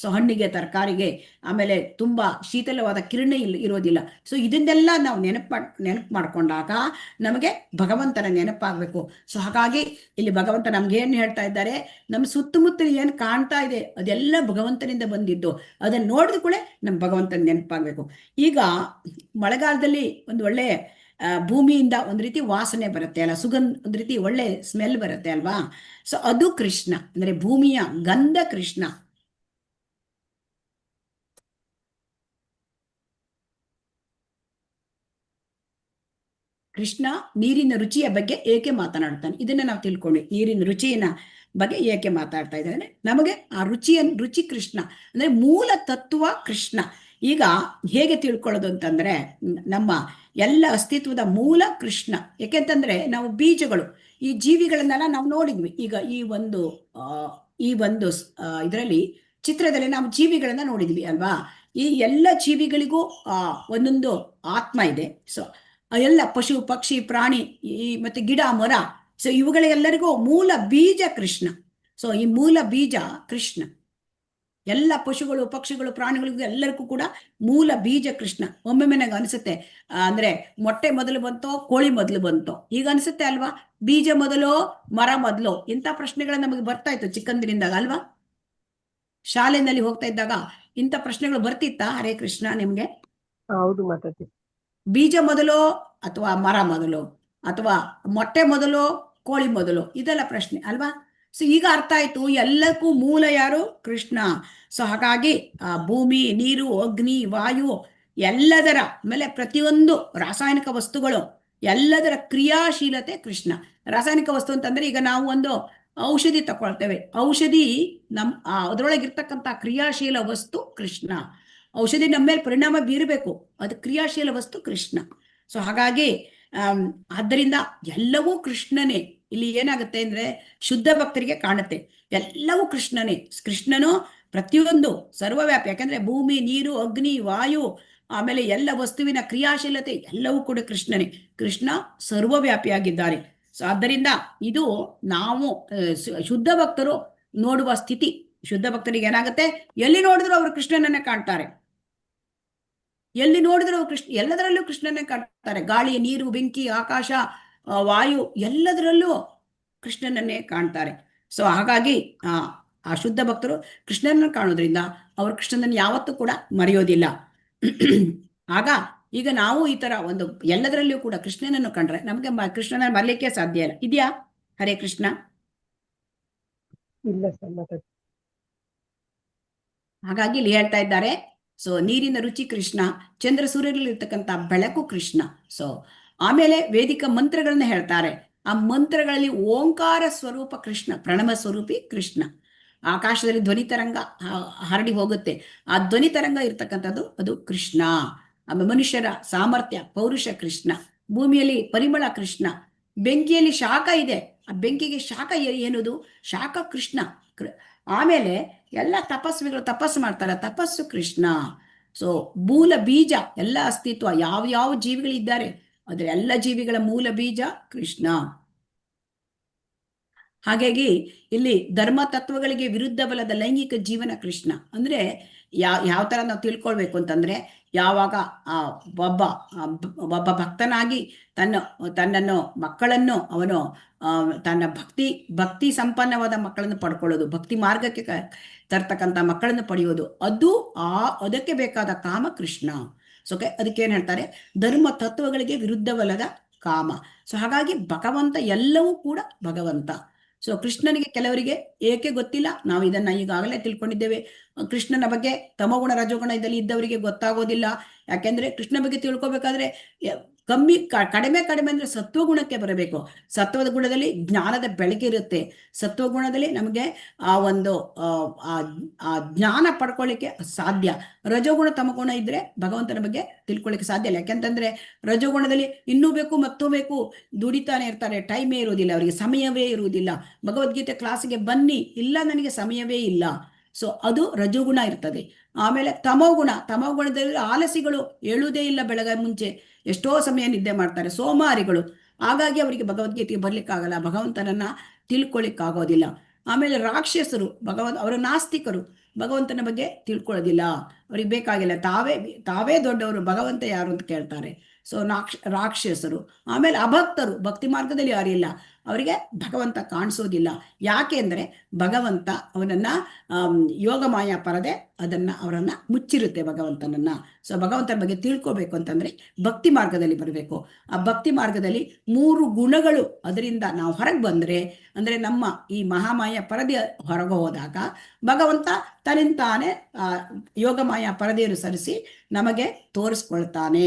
ಸೊ ಹಣ್ಣಿಗೆ, ತರಕಾರಿಗೆ, ಆಮೇಲೆ ತುಂಬಾ ಶೀತಲವಾದ ಕಿರಣ ಇರೋದಿಲ್ಲ. ಸೊ ಇದನ್ನೆಲ್ಲ ನಾವು ನೆನಪು ಮಾಡ್ಕೊಂಡಾಗ ನಮಗೆ ಭಗವಂತನ ನೆನಪಾಗಬೇಕು. ಸೊ ಹಾಗಾಗಿ ಇಲ್ಲಿ ಭಗವಂತ ನಮ್ಗೆ ಏನ್ ಹೇಳ್ತಾ ಇದ್ದಾರೆ? ನಮ್ಮ ಸುತ್ತಮುತ್ತ ಏನ್ ಕಾಣ್ತಾ ಇದೆ ಅದೆಲ್ಲ ಭಗವಂತನಿಂದ ಬಂದಿದ್ದು. ಅದನ್ನ ನೋಡಿದ ಕೂಡ ನಮ್ ಭಗವಂತನ ನೆನಪಾಗ್ಬೇಕು. ಈಗ ಮಳೆಗಾಲದಲ್ಲಿ ಒಂದು ಒಳ್ಳೆ ಭೂಮಿಯಿಂದ ಒಂದು ರೀತಿ ವಾಸನೆ ಬರುತ್ತೆ ಅಲ್ಲ, ಸುಗಂಧ, ಒಂದು ರೀತಿ ಒಳ್ಳೆ ಸ್ಮೆಲ್ ಬರುತ್ತೆ ಅಲ್ವಾ? ಸೊ ಅದು ಕೃಷ್ಣ, ಅಂದ್ರೆ ಭೂಮಿಯ ಗಂಧ ಕೃಷ್ಣ. ಕೃಷ್ಣ ನೀರಿನ ರುಚಿಯ ಬಗ್ಗೆ ಏಕೆ ಮಾತನಾಡ್ತಾನೆ? ಇದನ್ನ ನಾವು ತಿಳ್ಕೊಂಡ್ವಿ. ನೀರಿನ ರುಚಿಯ ಬಗ್ಗೆ ಏಕೆ ಮಾತಾಡ್ತಾ ಇದ್ದಾನೆ? ನಮಗೆ ಆ ರುಚಿ ಕೃಷ್ಣ, ಅಂದ್ರೆ ಮೂಲ ತತ್ವ ಕೃಷ್ಣ. ಈಗ ಹೇಗೆ ತಿಳ್ಕೊಳ್ಳೋದು ಅಂತಂದ್ರೆ ನಮ್ಮ ಎಲ್ಲ ಅಸ್ತಿತ್ವದ ಮೂಲ ಕೃಷ್ಣ. ಯಾಕೆಂತಂದ್ರೆ ನಾವು ಬೀಜಗಳು, ಈ ಜೀವಿಗಳನ್ನೆಲ್ಲ ನಾವು ನೋಡಿದ್ವಿ. ಈಗ ಈ ಒಂದು ಇದರಲ್ಲಿ ಚಿತ್ರದಲ್ಲಿ ನಾವು ಜೀವಿಗಳನ್ನ ನೋಡಿದ್ವಿ ಅಲ್ವಾ. ಈ ಎಲ್ಲ ಜೀವಿಗಳಿಗೂ ಒಂದೊಂದು ಆತ್ಮ ಇದೆ. ಸೊ ಎಲ್ಲ ಪಶು ಪಕ್ಷಿ ಪ್ರಾಣಿ ಮತ್ತೆ ಗಿಡ ಮರ, ಸೊ ಇವುಗಳೆಲ್ಲರಿಗೂ ಮೂಲ ಬೀಜ ಕೃಷ್ಣ. ಸೊ ಈ ಮೂಲ ಬೀಜ ಕೃಷ್ಣ. ಎಲ್ಲ ಪಶುಗಳು ಪಕ್ಷಿಗಳು ಪ್ರಾಣಿಗಳಿಗೂ ಎಲ್ಲರಿಗೂ ಕೂಡ ಮೂಲ ಬೀಜ ಕೃಷ್ಣ. ಒಮ್ಮೊಮ್ಮೆ ನನಗೆ ಅನ್ಸುತ್ತೆ, ಅಂದ್ರೆ ಮೊಟ್ಟೆ ಮೊದಲು ಬಂತೋ ಕೋಳಿ ಮೊದಲು ಬಂತೋ ಈಗ ಅನ್ಸುತ್ತೆ ಅಲ್ವಾ. ಬೀಜ ಮೊದಲೋ ಮರ ಮೊದಲೋ ಇಂಥ ಪ್ರಶ್ನೆಗಳು ನಮಗೆ ಬರ್ತಾ ಇತ್ತು ಚಿಕ್ಕಂದಿನಿಂದಾಗ ಅಲ್ವಾ. ಶಾಲೆನಲ್ಲಿ ಹೋಗ್ತಾ ಇದ್ದಾಗ ಇಂಥ ಪ್ರಶ್ನೆಗಳು ಬರ್ತಿತ್ತಾ? ಹರೇ ಕೃಷ್ಣ ನಿಮ್ಗೆ. ಹೌದು ಮಾತಾಜಿ. ಬೀಜ ಮೊದಲೋ ಅಥವಾ ಮರ ಮೊದಲೋ, ಅಥವಾ ಮೊಟ್ಟೆ ಮೊದಲೋ ಕೋಳಿ ಮೊದಲೋ, ಇದೆಲ್ಲ ಪ್ರಶ್ನೆ ಅಲ್ವಾ. ಸೊ ಈಗ ಅರ್ಥ ಆಯ್ತು, ಎಲ್ಲಕ್ಕೂ ಮೂಲ ಯಾರು? ಕೃಷ್ಣ. ಸೊ ಹಾಗಾಗಿ ಭೂಮಿ, ನೀರು, ಅಗ್ನಿ, ವಾಯು ಎಲ್ಲದರ ಮೇಲೆ ಪ್ರತಿಯೊಂದು ರಾಸಾಯನಿಕ ವಸ್ತುಗಳು ಎಲ್ಲದರ ಕ್ರಿಯಾಶೀಲತೆ ಕೃಷ್ಣ. ರಾಸಾಯನಿಕ ವಸ್ತು ಅಂತಂದ್ರೆ ಈಗ ನಾವು ಒಂದು ಔಷಧಿ ತಗೊಳ್ತೇವೆ, ಔಷಧಿ ಅದರೊಳಗಿರ್ತಕ್ಕಂಥ ಕ್ರಿಯಾಶೀಲ ವಸ್ತು ಕೃಷ್ಣ. ಔಷಧಿ ನಮ್ಮ ಮೇಲೆ ಪರಿಣಾಮ ಬೀರಬೇಕು, ಅದು ಕ್ರಿಯಾಶೀಲ ವಸ್ತು ಕೃಷ್ಣ. ಸೊ ಹಾಗಾಗಿ ಆದ್ದರಿಂದ ಎಲ್ಲವೂ ಕೃಷ್ಣನೇ. ಇಲ್ಲಿ ಏನಾಗುತ್ತೆ ಅಂದ್ರೆ ಶುದ್ಧ ಭಕ್ತರಿಗೆ ಕಾಣುತ್ತೆ ಎಲ್ಲವೂ ಕೃಷ್ಣನೇ. ಕೃಷ್ಣನು ಪ್ರತಿಯೊಂದು ಸರ್ವವ್ಯಾಪಿ. ಯಾಕಂದ್ರೆ ಭೂಮಿ, ನೀರು, ಅಗ್ನಿ, ವಾಯು, ಆಮೇಲೆ ಎಲ್ಲ ವಸ್ತುವಿನ ಕ್ರಿಯಾಶೀಲತೆ ಎಲ್ಲವೂ ಕೂಡ ಕೃಷ್ಣನೇ. ಕೃಷ್ಣ ಸರ್ವವ್ಯಾಪಿಯಾಗಿದ್ದಾರೆ. ಸೊ ಆದ್ದರಿಂದ ಇದು ನಾವು ಶುದ್ಧ ಭಕ್ತರು ನೋಡುವ ಸ್ಥಿತಿ. ಶುದ್ಧ ಭಕ್ತರಿಗೆ ಏನಾಗುತ್ತೆ, ಎಲ್ಲಿ ನೋಡಿದ್ರು ಅವರು ಕೃಷ್ಣನನ್ನೇ ಕಾಣ್ತಾರೆ. ಎಲ್ಲಿ ನೋಡಿದ್ರು ಎಲ್ಲದರಲ್ಲೂ ಕೃಷ್ಣನೇ ಕಾಣ್ತಾರೆ. ಗಾಳಿ, ನೀರು, ಬೆಂಕಿ, ಆಕಾಶ, ವಾಯು ಎಲ್ಲದರಲ್ಲೂ ಕೃಷ್ಣನನ್ನೇ ಕಾಣ್ತಾರೆ. ಸೊ ಹಾಗಾಗಿ ಆ ಶುದ್ಧ ಭಕ್ತರು ಕೃಷ್ಣನನ್ನು ಕಾಣೋದ್ರಿಂದ ಅವರು ಕೃಷ್ಣನನ್ನು ಯಾವತ್ತೂ ಕೂಡ ಮರೆಯೋದಿಲ್ಲ. ಆಗ ಈಗ ನಾವು ಈ ತರ ಒಂದು ಎಲ್ಲದರಲ್ಲಿಯೂ ಕೂಡ ಕೃಷ್ಣನನ್ನು ಕಂಡ್ರೆ ನಮಗೆ ಕೃಷ್ಣನನ್ನು ಮರಲಿಕ್ಕೆ ಸಾಧ್ಯ ಇಲ್ಲ. ಇದೆಯಾ? ಹರೇ ಕೃಷ್ಣ. ಇಲ್ಲ ಸರ್. ಹಾಗಾಗಿ ಇಲ್ಲಿ ಹೇಳ್ತಾ ಇದ್ದಾರೆ, ಸೊ ನೀರಿನ ರುಚಿ ಕೃಷ್ಣ, ಚಂದ್ರ ಸೂರ್ಯರಲ್ಲಿರ್ತಕ್ಕಂಥ ಬೆಳಕು ಕೃಷ್ಣ. ಸೊ ಆಮೇಲೆ ವೇದಿಕ ಮಂತ್ರಗಳನ್ನ ಹೇಳ್ತಾರೆ. ಆ ಮಂತ್ರಗಳಲ್ಲಿ ಓಂಕಾರ ಸ್ವರೂಪ ಕೃಷ್ಣ, ಪ್ರಣವ ಸ್ವರೂಪಿ ಕೃಷ್ಣ. ಆಕಾಶದಲ್ಲಿ ಧ್ವನಿ ತರಂಗ ಹರಡಿ ಹೋಗುತ್ತೆ, ಆ ಧ್ವನಿ ತರಂಗ ಇರ್ತಕ್ಕಂಥದ್ದು ಅದು ಕೃಷ್ಣ. ಮನುಷ್ಯರ ಸಾಮರ್ಥ್ಯ ಪೌರುಷ ಕೃಷ್ಣ. ಭೂಮಿಯಲ್ಲಿ ಪರಿಮಳ ಕೃಷ್ಣ. ಬೆಂಕಿಯಲ್ಲಿ ಶಾಖ ಇದೆ, ಆ ಬೆಂಕಿಗೆ ಶಾಖ ಏನದು? ಶಾಖ ಕೃಷ್ಣ. ಆಮೇಲೆ ಎಲ್ಲ ತಪಸ್ವಿಗಳು ತಪಸ್ಸು ಮಾಡ್ತಾರೆ, ತಪಸ್ಸು ಕೃಷ್ಣ. ಸೊ ಮೂಲ ಬೀಜ ಎಲ್ಲ ಅಸ್ತಿತ್ವ ಯಾವ ಜೀವಿಗಳಿದ್ದಾರೆ ಅದ್ರ ಎಲ್ಲ ಜೀವಿಗಳ ಮೂಲ ಬೀಜ ಕೃಷ್ಣ. ಹಾಗಾಗಿ ಇಲ್ಲಿ ಧರ್ಮ ತತ್ವಗಳಿಗೆ ವಿರುದ್ಧ ಬಲದ ಲೈಂಗಿಕ ಜೀವನ ಕೃಷ್ಣ. ಅಂದ್ರೆ ಯಾವ ತರ ನಾವು ತಿಳ್ಕೊಳ್ಬೇಕು ಅಂತಂದ್ರೆ, ಯಾವಾಗ ಒಬ್ಬ ಭಕ್ತನಾಗಿ ತನ್ನನ್ನು ಮಕ್ಕಳನ್ನು ಅವನು ತನ್ನ ಭಕ್ತಿ ಸಂಪನ್ನವಾದ ಮಕ್ಕಳನ್ನು ಪಡ್ಕೊಳ್ಳೋದು, ಭಕ್ತಿ ಮಾರ್ಗಕ್ಕೆ ತರ್ತಕ್ಕಂಥ ಮಕ್ಕಳನ್ನು ಪಡೆಯೋದು, ಅದಕ್ಕೆ ಬೇಕಾದ ಕಾಮ ಕೃಷ್ಣ. ಸೊ ಅದಕ್ಕೆ ಏನ್ ಹೇಳ್ತಾರೆ? ಧರ್ಮ ತತ್ವಗಳಿಗೆ ವಿರುದ್ಧವಲ್ಲದ ಕಾಮ. ಸೊ ಹಾಗಾಗಿ ಭಗವಂತ ಎಲ್ಲವೂ ಕೂಡ ಭಗವಂತ. ಸೊ ಕೃಷ್ಣನಿಗೆ ಕೆಲವರಿಗೆ ಏಕೆ ಗೊತ್ತಿಲ್ಲ, ನಾವು ಇದನ್ನ ಈಗಾಗಲೇ ತಿಳ್ಕೊಂಡಿದ್ದೇವೆ. ಕೃಷ್ಣನ ಬಗ್ಗೆ ತಮಗುಣ ರಜೋಗುಣ ಇದರಲ್ಲಿ ಇದ್ದವರಿಗೆ ಗೊತ್ತಾಗೋದಿಲ್ಲ. ಯಾಕೆಂದ್ರೆ ಕೃಷ್ಣ ಬಗ್ಗೆ ತಿಳ್ಕೊಬೇಕಾದ್ರೆ ಕಡಿಮೆ ಅಂದ್ರೆ ಸತ್ವಗುಣಕ್ಕೆ ಬರಬೇಕು. ಸತ್ವದ ಗುಣದಲ್ಲಿ ಜ್ಞಾನದ ಬೆಳಕಿರುತ್ತೆ. ಇರುತ್ತೆ. ಸತ್ವಗುಣದಲ್ಲಿ ನಮಗೆ ಆ ಜ್ಞಾನ ಪಡ್ಕೊಳ್ಳಿಕ್ಕೆ ಸಾಧ್ಯ. ರಜೋಗುಣ ತಮಗುಣ ಇದ್ರೆ ಭಗವಂತನ ಬಗ್ಗೆ ತಿಳ್ಕೊಳ್ಳಿಕ್ಕೆ ಸಾಧ್ಯ ಇಲ್ಲ. ಯಾಕೆಂತಂದ್ರೆ ರಜೋಗುಣದಲ್ಲಿ ಇನ್ನೂ ಬೇಕು ಮತ್ತೂ ಬೇಕು ದುಡಿತಾನೆ ಇರ್ತಾರೆ, ಟೈಮೇ ಇರುವುದಿಲ್ಲ, ಅವರಿಗೆ ಸಮಯವೇ ಇರುವುದಿಲ್ಲ. ಭಗವದ್ಗೀತೆ ಕ್ಲಾಸಿಗೆ ಬನ್ನಿ, ಇಲ್ಲ ನನಗೆ ಸಮಯವೇ ಇಲ್ಲ. ಸೊ ಅದು ರಜೋಗುಣ ಇರ್ತದೆ. ಆಮೇಲೆ ತಮೋಗುಣದಲ್ಲಿ ಆಲಸಿಗಳು, ಏಳುವುದೇ ಇಲ್ಲ ಬೆಳಗ್ಗೆ ಮುಂಚೆ, ಎಷ್ಟೋ ಸಮಯ ನಿದ್ದೆ ಮಾಡ್ತಾರೆ, ಸೋಮಾರಿಗಳು. ಹಾಗಾಗಿ ಅವರಿಗೆ ಭಗವದ್ಗೀತೆಗೆ ಬರ್ಲಿಕ್ಕಾಗಲ್ಲ, ಭಗವಂತನನ್ನ ತಿಳ್ಕೊಳ್ಳಿಕ್ಕಾಗೋದಿಲ್ಲ. ಆಮೇಲೆ ರಾಕ್ಷಸರು, ಅವರು ನಾಸ್ತಿಕರು, ಭಗವಂತನ ಬಗ್ಗೆ ತಿಳ್ಕೊಳ್ಳೋದಿಲ್ಲ, ಅವ್ರಿಗೆ ಬೇಕಾಗಿಲ್ಲ, ತಾವೇ ದೊಡ್ಡವರು, ಭಗವಂತ ಯಾರು ಅಂತ ಕೇಳ್ತಾರೆ. ಸೊ ರಾಕ್ಷಸರು. ಆಮೇಲೆ ಅಭಕ್ತರು, ಭಕ್ತಿ ಮಾರ್ಗದಲ್ಲಿ ಯಾರಿಲ್ಲ, ಅವರಿಗೆ ಭಗವಂತ ಕಾಣಿಸೋದಿಲ್ಲ. ಯಾಕೆ ಅಂದ್ರೆ ಭಗವಂತ ಅವನನ್ನ ಯೋಗಮಾಯ ಪರದೆ ಅವರನ್ನ ಮುಚ್ಚಿರುತ್ತೆ ಭಗವಂತನನ್ನ. ಸೊ ಭಗವಂತನ ಬಗ್ಗೆ ತಿಳ್ಕೊಬೇಕು ಅಂತಂದ್ರೆ ಭಕ್ತಿ ಮಾರ್ಗದಲ್ಲಿ ಬರಬೇಕು. ಆ ಭಕ್ತಿ ಮಾರ್ಗದಲ್ಲಿ 3 ಗುಣಗಳು ಅದರಿಂದ ನಾವು ಹೊರಗೆ ಬಂದ್ರೆ, ಅಂದ್ರೆ ನಮ್ಮ ಈ ಮಹಾಮಾಯ ಪರದೆ ಹೊರಗೆ ಹೋದಾಗ ಭಗವಂತ ತನ್ನಿಂತಾನೆ ಯೋಗಮಾಯ ಪರದೆಯನ್ನು ಸರಿಸಿ ನಮಗೆ ತೋರಿಸ್ಕೊಳ್ತಾನೆ.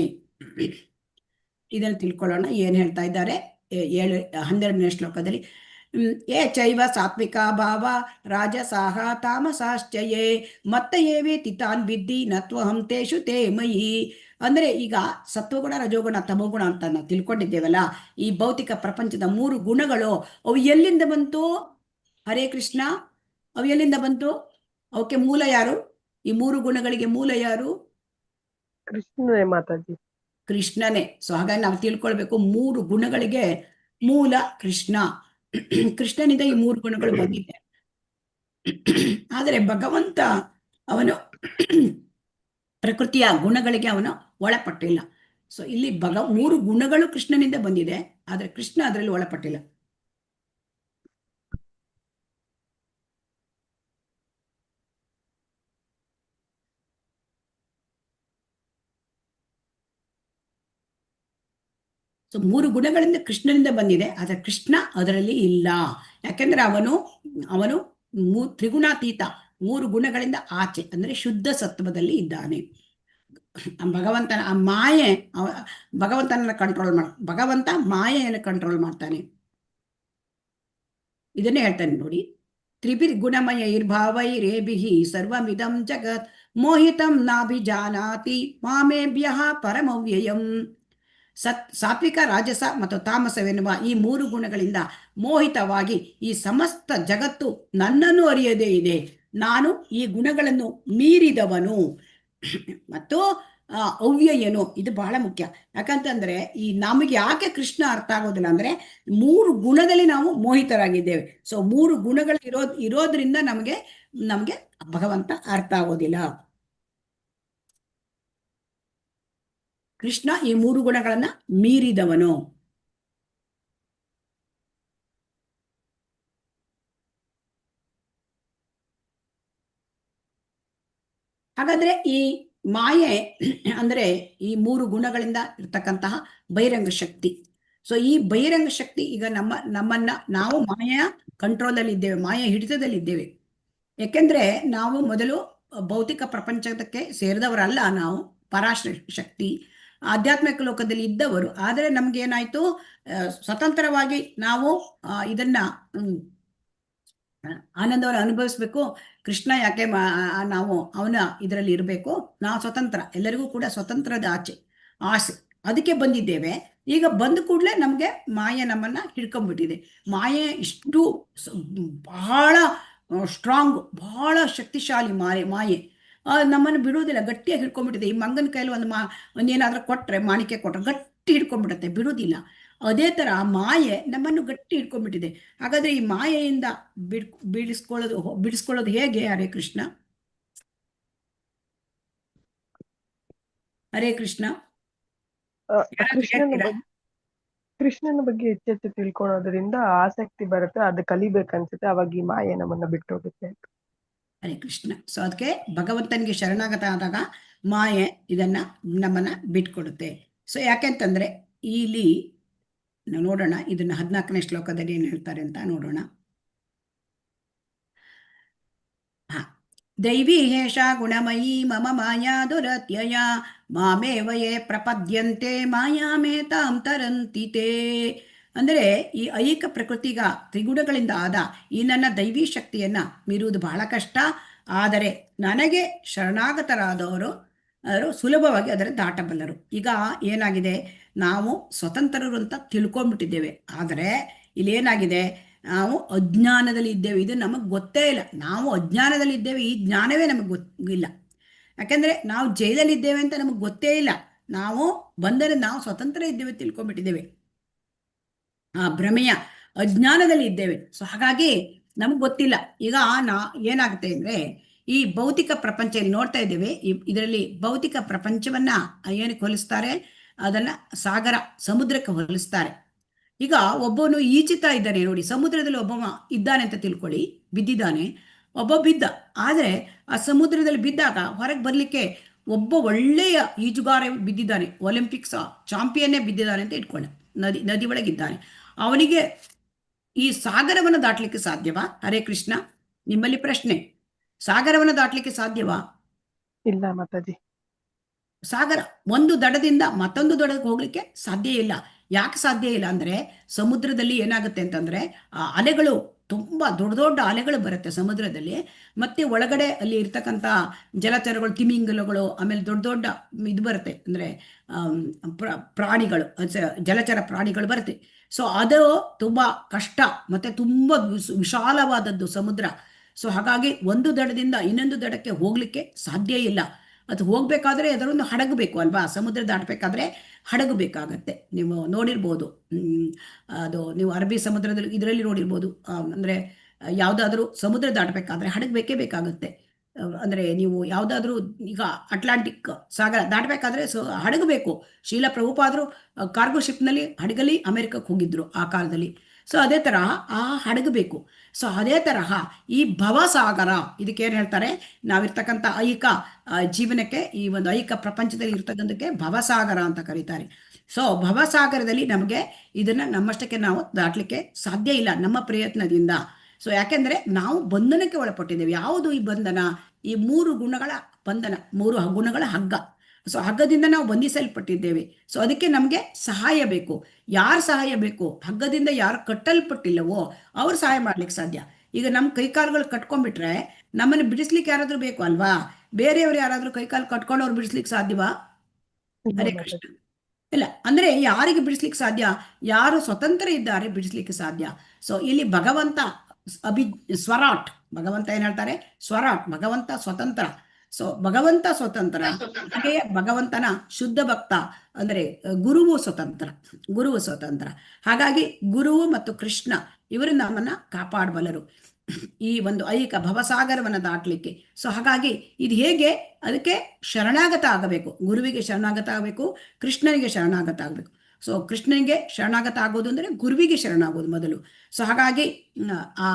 ಇದನ್ನು ತಿಳ್ಕೊಳ್ಳೋಣ. ಏನ್ ಹೇಳ್ತಾ ಇದ್ದಾರೆ 12ನೇ ಶ್ಲೋಕದಲ್ಲಿ? ಯೇ ಚೈವ ಸಾತ್ವಿಕ ಭಾವ ರಾಜಸಾಹ ತಾಮಸಾಶ್ಚಯೇ ಮತ್ತ ಏವೇತಿ ತಾನ್ ವಿದ್ಧಿ ನತ್ವಹಂ ತೇಷು ತೇ ಮಯಿ. ಅಂದರೆ ಈಗ ಸತ್ವಗುಣ ರಜೋಗುಣ ತಮೋಗುಣ ಅಂತ ನಾವು ತಿಳ್ಕೊಂಡಿದ್ದೇವಲ್ಲ, ಈ ಭೌತಿಕ ಪ್ರಪಂಚದ 3 ಗುಣಗಳು ಅವು ಎಲ್ಲಿಂದ ಬಂತು? ಹರೇ ಕೃಷ್ಣ, ಅವು ಎಲ್ಲಿಂದ ಬಂತು? ಅವಕ್ಕೆ ಮೂಲ ಯಾರು? ಈ 3 ಗುಣಗಳಿಗೆ ಮೂಲ ಯಾರು? ಕೃಷ್ಣನೇ ಮಾತಾಜಿ. ಕೃಷ್ಣನೇ. ಸೊ ಹಾಗಾಗಿ ನಾವು ತಿಳ್ಕೊಳ್ಬೇಕು, 3 ಗುಣಗಳಿಗೆ ಮೂಲ ಕೃಷ್ಣ. ಕೃಷ್ಣನಿಂದ ಈ 3 ಗುಣಗಳು ಬಂದಿದೆ. ಆದರೆ ಭಗವಂತ ಅವನು ಪ್ರಕೃತಿಯ ಗುಣಗಳಿಗೆ ಅವನು ಒಳಪಟ್ಟಿಲ್ಲ. ಸೊ ಇಲ್ಲಿ 3 ಗುಣಗಳು ಕೃಷ್ಣನಿಂದ ಬಂದಿದೆ, ಆದರೆ ಕೃಷ್ಣ ಅದರಲ್ಲಿ ಒಳಪಟ್ಟಿಲ್ಲ. ಸೊ 3 ಗುಣಗಳಿಂದ ಕೃಷ್ಣನಿಂದ ಬಂದಿದೆ, ಆದರೆ ಕೃಷ್ಣ ಅದರಲ್ಲಿ ಇಲ್ಲ. ಯಾಕೆಂದ್ರೆ ಅವನು ತ್ರಿಗುಣಾತೀತ, 3 ಗುಣಗಳಿಂದ ಆಚೆ, ಅಂದ್ರೆ ಶುದ್ಧ ಸತ್ವದಲ್ಲಿ ಇದ್ದಾನೆ. ಭಗವಂತನ ಆ ಮಾಯೆ ಭಗವಂತನನ್ನ ಕಂಟ್ರೋಲ್ ಭಗವಂತ ಮಾಯೆಯನ್ನು ಕಂಟ್ರೋಲ್ ಮಾಡ್ತಾನೆ. ಇದನ್ನೇ ಹೇಳ್ತಾನೆ ನೋಡಿ, ತ್ರಿಭಿರ್ಗುಣಮಯ ಇರ್ಭಾವೈರೇಭಿಃ ಸರ್ವಮಿದಂ ಜಗತ್ ಮೋಹಿತಂ ನಾಭಿಜಾನಾತಿ ಮಾಮೇಭ್ಯಃ ಪರಮವ್ಯಯಂ. ಸಾತ್ವಿಕ, ರಾಜಸ ಮತ್ತು ತಾಮಸವೆನ್ನುವ ಈ 3 ಗುಣಗಳಿಂದ ಮೋಹಿತವಾಗಿ ಈ ಸಮಸ್ತ ಜಗತ್ತು ನನ್ನನ್ನು ಅರಿಯದೇ ಇದೆ. ನಾನು ಈ ಗುಣಗಳನ್ನು ಮೀರಿದವನು ಮತ್ತು ಅವ್ಯಯನು. ಇದು ಬಹಳ ಮುಖ್ಯ. ಯಾಕಂತಂದ್ರೆ ಈ ನಮಗೆ ಯಾಕೆ ಕೃಷ್ಣ ಅರ್ಥ ಆಗೋದಿಲ್ಲ ಅಂದ್ರೆ 3 ಗುಣದಲ್ಲಿ ನಾವು ಮೋಹಿತರಾಗಿದ್ದೇವೆ. ಸೊ 3 ಗುಣಗಳು ಇರೋದ್ರಿಂದ ನಮಗೆ ಭಗವಂತ ಅರ್ಥ ಆಗೋದಿಲ್ಲ. ಕೃಷ್ಣ ಈ 3 ಗುಣಗಳನ್ನ ಮೀರಿದವನು. ಹಾಗಾದ್ರೆ ಈ ಮಾಯೆ ಅಂದ್ರೆ ಈ 3 ಗುಣಗಳಿಂದ ಇರ್ತಕ್ಕಂತಹ ಬಹಿರಂಗ ಶಕ್ತಿ. ಸೊ ಈ ಬಹಿರಂಗ ಶಕ್ತಿ ಈಗ ನಾವು ಮಾಯೆಯ ಕಂಟ್ರೋಲ್ ಅಲ್ಲಿ ಇದ್ದೇವೆ, ಮಾಯೆಯ ಹಿಡಿತದಲ್ಲಿ ಇದ್ದೇವೆ. ಯಾಕೆಂದ್ರೆ ನಾವು ಮೊದಲು ಭೌತಿಕ ಪ್ರಪಂಚಕ್ಕೆ ಸೇರಿದವರಲ್ಲ, ನಾವು ಪರಾಶಕ್ತಿ ಆಧ್ಯಾತ್ಮಿಕ ಲೋಕದಲ್ಲಿ ಇದ್ದವರು. ಆದರೆ ನಮ್ಗೆ ಏನಾಯ್ತು, ಸ್ವತಂತ್ರವಾಗಿ ನಾವು ಇದನ್ನ ಆನಂದವನ್ನು ಅನುಭವಿಸ್ಬೇಕು. ಕೃಷ್ಣ ಯಾಕೆ ನಾವು ಅವನ ಇದರಲ್ಲಿ ಇರಬೇಕು, ನಾವು ಸ್ವತಂತ್ರ, ಎಲ್ಲರಿಗೂ ಕೂಡ ಸ್ವತಂತ್ರದ ಆಸೆ, ಅದಕ್ಕೆ ಬಂದಿದ್ದೇವೆ. ಈಗ ಬಂದ ಕೂಡಲೇ ನಮ್ಗೆ ಮಾಯೆ ನಮ್ಮನ್ನ ಹಿಡ್ಕೊಂಡ್ಬಿಟ್ಟಿದೆ. ಮಾಯೆ ಇಷ್ಟು ಬಹಳ ಸ್ಟ್ರಾಂಗ್, ಬಹಳ ಶಕ್ತಿಶಾಲಿ ಮಾಯೆ. ನಮ್ಮನ್ನು ಬಿಡುವುದಿಲ್ಲ, ಗಟ್ಟಿಯಾಗಿ ಹಿಡ್ಕೊಂಡ್ಬಿಟ್ಟಿದೆ. ಈ ಮಂಗನ ಕೈಲಿ ಒಂದೇನಾದ್ರೂ ಕೊಟ್ರೆ, ಮಾಣಿಕೆ ಕೊಟ್ರೆ ಗಟ್ಟಿ ಹಿಡ್ಕೊಂಡ್ಬಿಡುತ್ತೆ, ಬಿಡುವುದಿಲ್ಲ. ಅದೇ ತರ ಮಾಯೆ ನಮ್ಮನ್ನು ಗಟ್ಟಿ ಹಿಡ್ಕೊಂಡ್ಬಿಟ್ಟಿದೆ. ಹಾಗಾದ್ರೆ ಈ ಮಾಯೆಯಿಂದ ಬಿಡಿಸ್ಕೊಳ್ಳೋದು ಹೇಗೆ? ಹರೇ ಕೃಷ್ಣ. ಹರೇ ಕೃಷ್ಣ. ಕೃಷ್ಣನ ಬಗ್ಗೆ ಹೆಚ್ಚೆಚ್ಚು ತಿಳ್ಕೊಳ್ಳೋದ್ರಿಂದ ಆಸಕ್ತಿ ಬರುತ್ತೆ, ಅದು ಕಲಿಬೇಕನ್ಸುತ್ತೆ, ಅವಾಗ ಈ ಮಾಯೆ ನಮ್ಮನ್ನ ಬಿಟ್ಟೋಗುತ್ತೆ. ಹರೇ ಕೃಷ್ಣ. ಸೊ ಅದಕ್ಕೆ ಭಗವಂತನಿಗೆ ಶರಣಾಗತ ಆದಾಗ ಮಾಯೆ ಇದನ್ನ ನಮ್ಮನ್ನ ಬಿಟ್ಕೊಡುತ್ತೆ. ಸೊ ಯಾಕೆಂತಂದ್ರೆ ಇಲ್ಲಿ ನಾವು ನೋಡೋಣ, ಇದನ್ನ 14ನೇ ಶ್ಲೋಕದಲ್ಲಿ ಏನ್ ಹೇಳ್ತಾರೆ ಅಂತ ನೋಡೋಣ. ದೈವೀ ಹೇಷಾ ಗುಣಮಯೀ ಮಮ ಮಾಯಾ ದುರತ್ಯಯ ಮಾಮೇವ ಯೇ ಪ್ರಪದ್ಯಂತೆ ಮಾಯಾಮೇತಾಂ ತರಂತಿ ತೇ. ಅಂದರೆ ಈ ಐಹಿಕ ಪ್ರಕೃತಿಗ ತ್ರಿಗುಣಗಳಿಂದ ಆದ ಈ ನನ್ನ ದೈವಿ ಶಕ್ತಿಯನ್ನ ಮೀರುವುದು ಬಹಳ ಕಷ್ಟ. ಆದರೆ ನನಗೆ ಶರಣಾಗತರಾದವರು ಸುಲಭವಾಗಿ ಅದರ ದಾಟಬಲ್ಲರು. ಈಗ ಏನಾಗಿದೆ, ನಾವು ಸ್ವತಂತ್ರರು ಅಂತ ತಿಳ್ಕೊಂಡ್ಬಿಟ್ಟಿದ್ದೇವೆ. ಆದರೆ ಇಲ್ಲೇನಾಗಿದೆ, ನಾವು ಅಜ್ಞಾನದಲ್ಲಿ ಇದ್ದೇವೆ. ಇದು ನಮಗೆ ಗೊತ್ತೇ ಇಲ್ಲ. ನಾವು ಅಜ್ಞಾನದಲ್ಲಿ ಇದ್ದೇವೆ, ಈ ಜ್ಞಾನವೇ ನಮಗೆ ಗೊತ್ತಿಲ್ಲ. ಯಾಕಂದ್ರೆ ನಾವು ಜೈಲಲ್ಲಿದ್ದೇವೆ ಅಂತ ನಮಗೆ ಗೊತ್ತೇ ಇಲ್ಲ. ನಾವು ಬಂದರೆ ನಾವು ಸ್ವತಂತ್ರ ಇದ್ದೇವೆ ತಿಳ್ಕೊಂಡ್ಬಿಟ್ಟಿದ್ದೇವೆ, ಆ ಭ್ರಮೆಯ ಅಜ್ಞಾನದಲ್ಲಿ ಇದ್ದೇವೆ. ಸೊ ಹಾಗಾಗಿ ನಮಗೆ ಗೊತ್ತಿಲ್ಲ. ಈಗ ಏನಾಗುತ್ತೆ ಅಂದ್ರೆ, ಈ ಭೌತಿಕ ಪ್ರಪಂಚ ನೋಡ್ತಾ ಇದ್ದೇವೆ, ಇದರಲ್ಲಿ ಭೌತಿಕ ಪ್ರಪಂಚವನ್ನ ಏನಕ್ಕೆ ಹೋಲಿಸ್ತಾರೆ, ಅದನ್ನ ಸಾಗರ, ಸಮುದ್ರಕ್ಕೆ ಹೋಲಿಸ್ತಾರೆ. ಈಗ ಒಬ್ಬನು ಈಜುತ್ತಾ ಇದ್ದಾನೆ ನೋಡಿ, ಸಮುದ್ರದಲ್ಲಿ ಒಬ್ಬ ಇದ್ದಾನೆ ಅಂತ ತಿಳ್ಕೊಳ್ಳಿ, ಬಿದ್ದಿದ್ದಾನೆ, ಒಬ್ಬ ಬಿದ್ದ. ಆದರೆ ಆ ಸಮುದ್ರದಲ್ಲಿ ಬಿದ್ದಾಗ ಹೊರಗೆ ಬರ್ಲಿಕ್ಕೆ ಒಬ್ಬ ಒಳ್ಳೆಯ ಈಜುಗಾರ ಬಿದ್ದಿದ್ದಾನೆ, ಒಲಿಂಪಿಕ್ಸ್ ಚಾಂಪಿಯನ್ನೇ ಬಿದ್ದಿದ್ದಾನೆ ಅಂತ ಇಟ್ಕೊಳ್ಳಿ, ನದಿ ಒಳಗಿದ್ದಾನೆ. ಅವನಿಗೆ ಈ ಸಾಗರವನ್ನು ದಾಟ್ಲಿಕ್ಕೆ ಸಾಧ್ಯವಾ? ಹರೇ ಕೃಷ್ಣ, ನಿಮ್ಮಲ್ಲಿ ಪ್ರಶ್ನೆ, ಸಾಗರವನ್ನು ದಾಟ್ಲಿಕ್ಕೆ ಸಾಧ್ಯವಾ? ಇಲ್ಲ ಮಾತಾಜಿ. ಸಾಗರ ಒಂದು ದಡದಿಂದ ಮತ್ತೊಂದು ದಡಕ್ಕೆ ಹೋಗ್ಲಿಕ್ಕೆ ಸಾಧ್ಯ ಇಲ್ಲ. ಯಾಕೆ ಸಾಧ್ಯ ಇಲ್ಲ ಅಂದರೆ ಸಮುದ್ರದಲ್ಲಿ ಏನಾಗುತ್ತೆ ಅಂತಂದರೆ ಆ ಅಲೆಗಳು ತುಂಬ ದೊಡ್ಡ ದೊಡ್ಡ ಅಲೆಗಳು ಬರುತ್ತೆ ಸಮುದ್ರದಲ್ಲಿ. ಮತ್ತೆ ಒಳಗಡೆ ಅಲ್ಲಿ ಇರ್ತಕ್ಕಂಥ ಜಲಚರಗಳು, ತಿಮಿಂಗಲಗಳು, ಆಮೇಲೆ ದೊಡ್ಡ ದೊಡ್ಡ ಇದು ಬರುತ್ತೆ ಅಂದರೆ ಪ್ರಾಣಿಗಳು, ಜಲಚರ ಪ್ರಾಣಿಗಳು ಬರುತ್ತೆ. ಸೊ ಅದು ತುಂಬ ಕಷ್ಟ ಮತ್ತು ತುಂಬ ವಿಶಾಲವಾದದ್ದು ಸಮುದ್ರ. ಸೊ ಹಾಗಾಗಿ ಒಂದು ದಡದಿಂದ ಇನ್ನೊಂದು ದಡಕ್ಕೆ ಹೋಗಲಿಕ್ಕೆ ಸಾಧ್ಯ ಇಲ್ಲ. ಅದು ಹೋಗಬೇಕಾದ್ರೆ ಅದರೊಂದು ಹಡಗು ಬೇಕು ಅಲ್ವಾ? ಸಮುದ್ರ ದಾಟಬೇಕಾದ್ರೆ ಹಡಗು ಬೇಕಾಗತ್ತೆ. ನೀವು ನೋಡಿರ್ಬೋದು, ಅದು ನೀವು ಅರಬ್ಬಿ ಸಮುದ್ರದಲ್ಲಿ ಇದರಲ್ಲಿ ನೋಡಿರ್ಬೋದು. ಅಂದರೆ ಯಾವುದಾದ್ರೂ ಸಮುದ್ರ ದಾಟಬೇಕಾದ್ರೆ ಹಡಗು ಬೇಕೇ ಬೇಕಾಗುತ್ತೆ. ಅಂದರೆ ನೀವು ಯಾವುದಾದ್ರೂ ಈಗ ಅಟ್ಲಾಂಟಿಕ್ ಸಾಗರ ದಾಟಬೇಕಾದ್ರೆ ಹಡಗು ಬೇಕು. ಶೀಲ ಪ್ರಭುಪಾದರು ಕಾರ್ಗೋ ಶಿಪ್ನಲ್ಲಿ ಹಡಗಲ್ಲಿ ಅಮೆರಿಕಕ್ಕೆ ಹೋಗಿದ್ರು ಆ ಕಾಲದಲ್ಲಿ. ಸೊ ಅದೇ ತರಹ ಆ ಹಡಗು ಬೇಕು. ಸೊ ಅದೇ ತರಹ ಈ ಭವಸಾಗರ, ಇದಕ್ಕೆ ಏನು ಹೇಳ್ತಾರೆ, ನಾವಿರ್ತಕ್ಕಂಥ ಐಹಿಕ ಜೀವನಕ್ಕೆ, ಈ ಒಂದು ಐಹಿಕ ಪ್ರಪಂಚದಲ್ಲಿ ಇರ್ತಕ್ಕಂಥಕ್ಕೆ ಭವಸಾಗರ ಅಂತ ಕರೀತಾರೆ. ಸೊ ಭವಸಾಗರದಲ್ಲಿ ನಮಗೆ ಇದನ್ನು ನಮ್ಮಷ್ಟಕ್ಕೆ ನಾವು ದಾಟಲಿಕ್ಕೆ ಸಾಧ್ಯ ಇಲ್ಲ ನಮ್ಮ ಪ್ರಯತ್ನದಿಂದ. ಸೊ ಯಾಕೆಂದರೆ ನಾವು ಬಂಧನಕ್ಕೆ ಒಳಪಟ್ಟಿದ್ದೇವೆ. ಯಾವುದು ಈ ಬಂಧನ? ಈ 3 ಗುಣಗಳ ಬಂಧನ, 3 ಗುಣಗಳ ಹಗ್ಗ. ಸೊ ಹಗ್ಗದಿಂದ ನಾವು ಬಂಧಿಸಲ್ಪಟ್ಟಿದ್ದೇವೆ. ಸೊ ಅದಕ್ಕೆ ನಮಗೆ ಸಹಾಯ ಬೇಕು. ಯಾರು ಸಹಾಯ ಬೇಕು? ಹಗ್ಗದಿಂದ ಯಾರು ಕಟ್ಟಲ್ಪಟ್ಟಿಲ್ಲವೋ ಅವ್ರು ಸಹಾಯ ಮಾಡ್ಲಿಕ್ಕೆ ಸಾಧ್ಯ. ಈಗ ನಮ್ಮ ಕೈಕಾಲುಗಳು ಕಟ್ಕೊಂಡ್ಬಿಟ್ರೆ ನಮ್ಮನ್ನು ಬಿಡಿಸ್ಲಿಕ್ಕೆ ಯಾರಾದ್ರೂ ಬೇಕು ಅಲ್ವಾ? ಬೇರೆಯವರು ಯಾರಾದ್ರೂ ಕೈಕಾಲು ಕಟ್ಕೊಂಡು ಅವ್ರು ಬಿಡಿಸ್ಲಿಕ್ಕೆ ಸಾಧ್ಯವಾ? ಹರೇ ಕೃಷ್ಣ. ಇಲ್ಲ, ಅಂದ್ರೆ ಯಾರಿಗೆ ಬಿಡಿಸ್ಲಿಕ್ಕೆ ಸಾಧ್ಯ? ಯಾರು ಸ್ವತಂತ್ರ ಇದ್ದಾರೆ ಬಿಡಿಸ್ಲಿಕ್ಕೆ ಸಾಧ್ಯ. ಸೊ ಇಲ್ಲಿ ಭಗವಂತ ಸ್ವರಾಟ್, ಭಗವಂತ ಏನ್ ಹೇಳ್ತಾರೆ? ಸ್ವರಾಟ್, ಭಗವಂತ ಸ್ವತಂತ್ರ. ಸೊ ಭಗವಂತ ಸ್ವತಂತ್ರ, ಹಾಗೆಯೇ ಭಗವಂತನ ಶುದ್ಧ ಭಕ್ತ ಅಂದರೆ ಗುರುವು ಸ್ವತಂತ್ರ, ಗುರುವು ಸ್ವತಂತ್ರ. ಹಾಗಾಗಿ ಗುರುವು ಮತ್ತು ಕೃಷ್ಣ ಇವರು ನಮ್ಮನ್ನ ಕಾಪಾಡಬಲ್ಲರು ಈ ಒಂದು ಐಹಿಕ ಭವಸಾಗರವನ್ನು ದಾಟಲಿಕ್ಕೆ. ಸೊ ಹಾಗಾಗಿ ಇದು ಹೇಗೆ? ಅದಕ್ಕೆ ಶರಣಾಗತ ಆಗಬೇಕು, ಗುರುವಿಗೆ ಶರಣಾಗತ ಆಗಬೇಕು, ಕೃಷ್ಣನಿಗೆ ಶರಣಾಗತ ಆಗಬೇಕು. ಸೊ ಕೃಷ್ಣನಿಗೆ ಶರಣಾಗತ ಆಗೋದು ಅಂದರೆ ಗುರುವಿಗೆ ಶರಣಾಗೋದು ಮೊದಲು. ಸೊ ಹಾಗಾಗಿ ಆ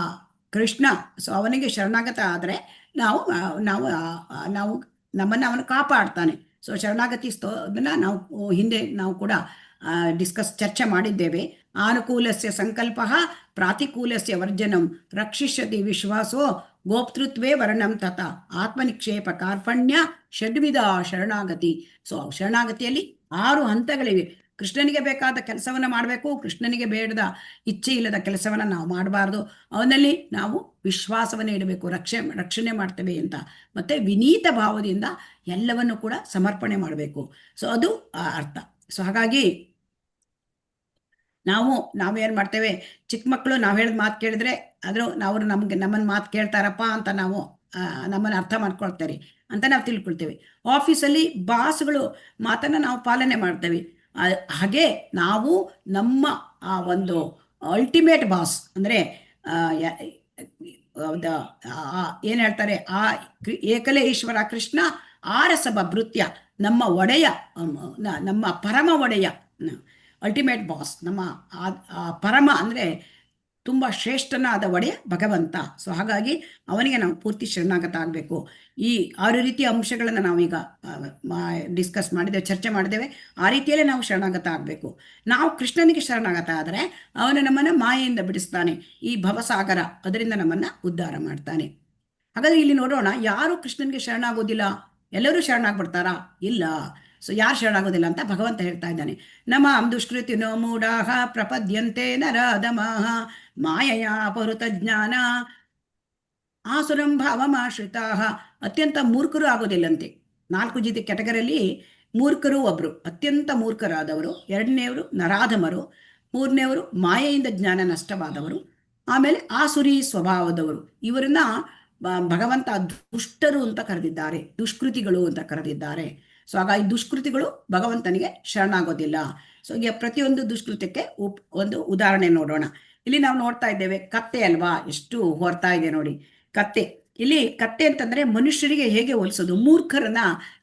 ಕೃಷ್ಣ, ಸೊ ಅವನಿಗೆ ಶರಣಾಗತ ಆದರೆ ನಾವು ನಾವು ನಾವು ನಮ್ಮನ್ನು ಅವನು ಕಾಪಾಡ್ತಾನೆ. ಸೊ ಶರಣಾಗತಿ ಅದನ್ನ ನಾವು ಹಿಂದೆ ನಾವು ಕೂಡ ಚರ್ಚೆ ಮಾಡಿದ್ದೇವೆ. ಆನುಕೂಲಸ್ಯ ಸಂಕಲ್ಪ ಪ್ರಾತಿಕೂಲಸ್ಯ ವರ್ಜನಂ ರಕ್ಷಿಷ್ಯತಿ ವಿಶ್ವಾಸೋ ಗೋಪ್ತೃತ್ವೇ ವರ್ಣಂ ತಥಾ ಆತ್ಮನಿಕ್ಷೇಪ ಕಾರ್ಪಣ್ಯ ಷಡ್ವಿಧ ಶರಣಾಗತಿ. ಸೊ ಶರಣಾಗತಿಯಲ್ಲಿ 6 ಹಂತಗಳಿವೆ. ಕೃಷ್ಣನಿಗೆ ಬೇಕಾದ ಕೆಲಸವನ್ನ ಮಾಡಬೇಕು, ಕೃಷ್ಣನಿಗೆ ಬೇಡದ ಇಚ್ಛೆ ಇಲ್ಲದ ಕೆಲಸವನ್ನ ನಾವು ಮಾಡಬಾರ್ದು. ಅವನಲ್ಲಿ ನಾವು ವಿಶ್ವಾಸವನ್ನೇ ಇಡಬೇಕು, ರಕ್ಷಣೆ ಮಾಡ್ತೇವೆ ಅಂತ. ಮತ್ತೆ ವಿನೀತ ಭಾವದಿಂದ ಎಲ್ಲವನ್ನು ಕೂಡ ಸಮರ್ಪಣೆ ಮಾಡಬೇಕು. ಸೊ ಅದು ಅರ್ಥ. ಸೊ ಹಾಗಾಗಿ ನಾವೇನ್ ಮಾಡ್ತೇವೆ, ಚಿಕ್ಕ ಮಕ್ಕಳು ನಾವು ಹೇಳಿದ ಮಾತು ಕೇಳಿದ್ರೆ ಆದ್ರೂ ಅವರು ನಮ್ಮನ್ನ ಮಾತು ಕೇಳ್ತಾರಪ್ಪ ಅಂತ ನಾವು ನಮ್ಮನ್ನು ಅರ್ಥ ಮಾಡ್ಕೊಳ್ತಾರೆ ಅಂತ ನಾವು ತಿಳ್ಕೊಳ್ತೇವೆ. ಆಫೀಸಲ್ಲಿ ಬಾಸ್ಗಳು ಮಾತನ್ನ ನಾವು ಪಾಲನೆ ಮಾಡ್ತೇವೆ. ಹಾಗೆ ನಾವು ನಮ್ಮ ಆ ಒಂದು ಅಲ್ಟಿಮೇಟ್ ಬಾಸ್ ಅಂದರೆ ಏನ್ ಹೇಳ್ತಾರೆ, ಆ ಏಕಲೇ ಈಶ್ವರ ಕೃಷ್ಣ ಆರಸಭ ಭೃತ್ಯ, ನಮ್ಮ ಒಡೆಯ, ನಮ್ಮ ಪರಮ ಒಡೆಯ, ಅಲ್ಟಿಮೇಟ್ ಬಾಸ್, ನಮ್ಮ ಪರಮ ಅಂದರೆ ತುಂಬ ಶ್ರೇಷ್ಠನಾದ ಒಡೆಯ ಭಗವಂತ. ಸೊ ಹಾಗಾಗಿ ಅವನಿಗೆ ನಾವು ಪೂರ್ತಿ ಶರಣಾಗತ ಆಗಬೇಕು. ಈ 6 ರೀತಿಯ ಅಂಶಗಳನ್ನು ನಾವೀಗ ಡಿಸ್ಕಸ್ ಮಾಡಿದ್ದೇವೆ, ಚರ್ಚೆ ಮಾಡಿದ್ದೇವೆ. ಆ ರೀತಿಯಲ್ಲೇ ನಾವು ಶರಣಾಗತ ಆಗಬೇಕು. ನಾವು ಕೃಷ್ಣನಿಗೆ ಶರಣಾಗತ ಆದರೆ ಅವನು ನಮ್ಮನ್ನು ಮಾಯೆಯಿಂದ ಬಿಡಿಸ್ತಾನೆ, ಈ ಭವಸಾಗರ ಅದರಿಂದ ನಮ್ಮನ್ನು ಉದ್ಧಾರ ಮಾಡ್ತಾನೆ. ಹಾಗಾದ್ರೆ ಇಲ್ಲಿ ನೋಡೋಣ, ಯಾರು ಕೃಷ್ಣನಿಗೆ ಶರಣಾಗೋದಿಲ್ಲ? ಎಲ್ಲರೂ ಶರಣಾಗ್ಬಿಡ್ತಾರಾ? ಇಲ್ಲ. ಸೊ ಯಾರು ಶರಣಾಗೋದಿಲ್ಲ ಅಂತ ಭಗವಂತ ಹೇಳ್ತಾ ಇದ್ದಾನೆ. ನಮಾಂ ದುಷ್ಕೃತಿನೋ ಮೂಢಾಃ ಪ್ರಪದ್ಯಂತೆ ನರಾಧಮಾಃ ಮಾಯಯಾ ಅಪಹೃತ ಜ್ಞಾನ ಆಸುರಂ ಭಾವಮಾಶ್ರಿತಾಃ. ಅತ್ಯಂತ ಮೂರ್ಖರು ಆಗೋದಿಲ್ಲಂತೆ. 4 ಜೊತೆ ಕೆಟಗರಿಯಲ್ಲಿ ಮೂರ್ಖರು ಒಬ್ರು, ಅತ್ಯಂತ ಮೂರ್ಖರಾದವರು. 2ನೇವರು ನರಾಧಮರು. 3ನೇವರು ಮಾಯೆಯಿಂದ ಜ್ಞಾನ ನಷ್ಟವಾದವರು. ಆಮೇಲೆ ಆಸುರಿ ಸ್ವಭಾವದವರು. ಇವರನ್ನ ಭಗವಂತ ದುಷ್ಟರು ಅಂತ ಕರೆದಿದ್ದಾರೆ, ದುಷ್ಕೃತಿಗಳು ಅಂತ ಕರೆದಿದ್ದಾರೆ. ಸೊ ಹಾಗಾಗಿ ದುಷ್ಕೃತಿಗಳು ಭಗವಂತನಿಗೆ ಶರಣಾಗೋದಿಲ್ಲ. ಸೊ ಈಗ ಪ್ರತಿಯೊಂದು ದುಷ್ಕೃತ್ಯಕ್ಕೆ ಒಂದು ಉದಾಹರಣೆ ನೋಡೋಣ. ಇಲ್ಲಿ ನಾವು ನೋಡ್ತಾ ಇದ್ದೇವೆ, ಕತ್ತೆ ಅಲ್ವಾ, ಎಷ್ಟು ಹೊರ್ತಾ ಇದೆ ನೋಡಿ ಕತ್ತೆ. ಇಲ್ಲಿ ಕತ್ತೆ ಅಂತಂದ್ರೆ ಮನುಷ್ಯರಿಗೆ ಹೇಗೆ ಹೋಲಿಸೋದು? ಮೂರ್ಖರನ್ನ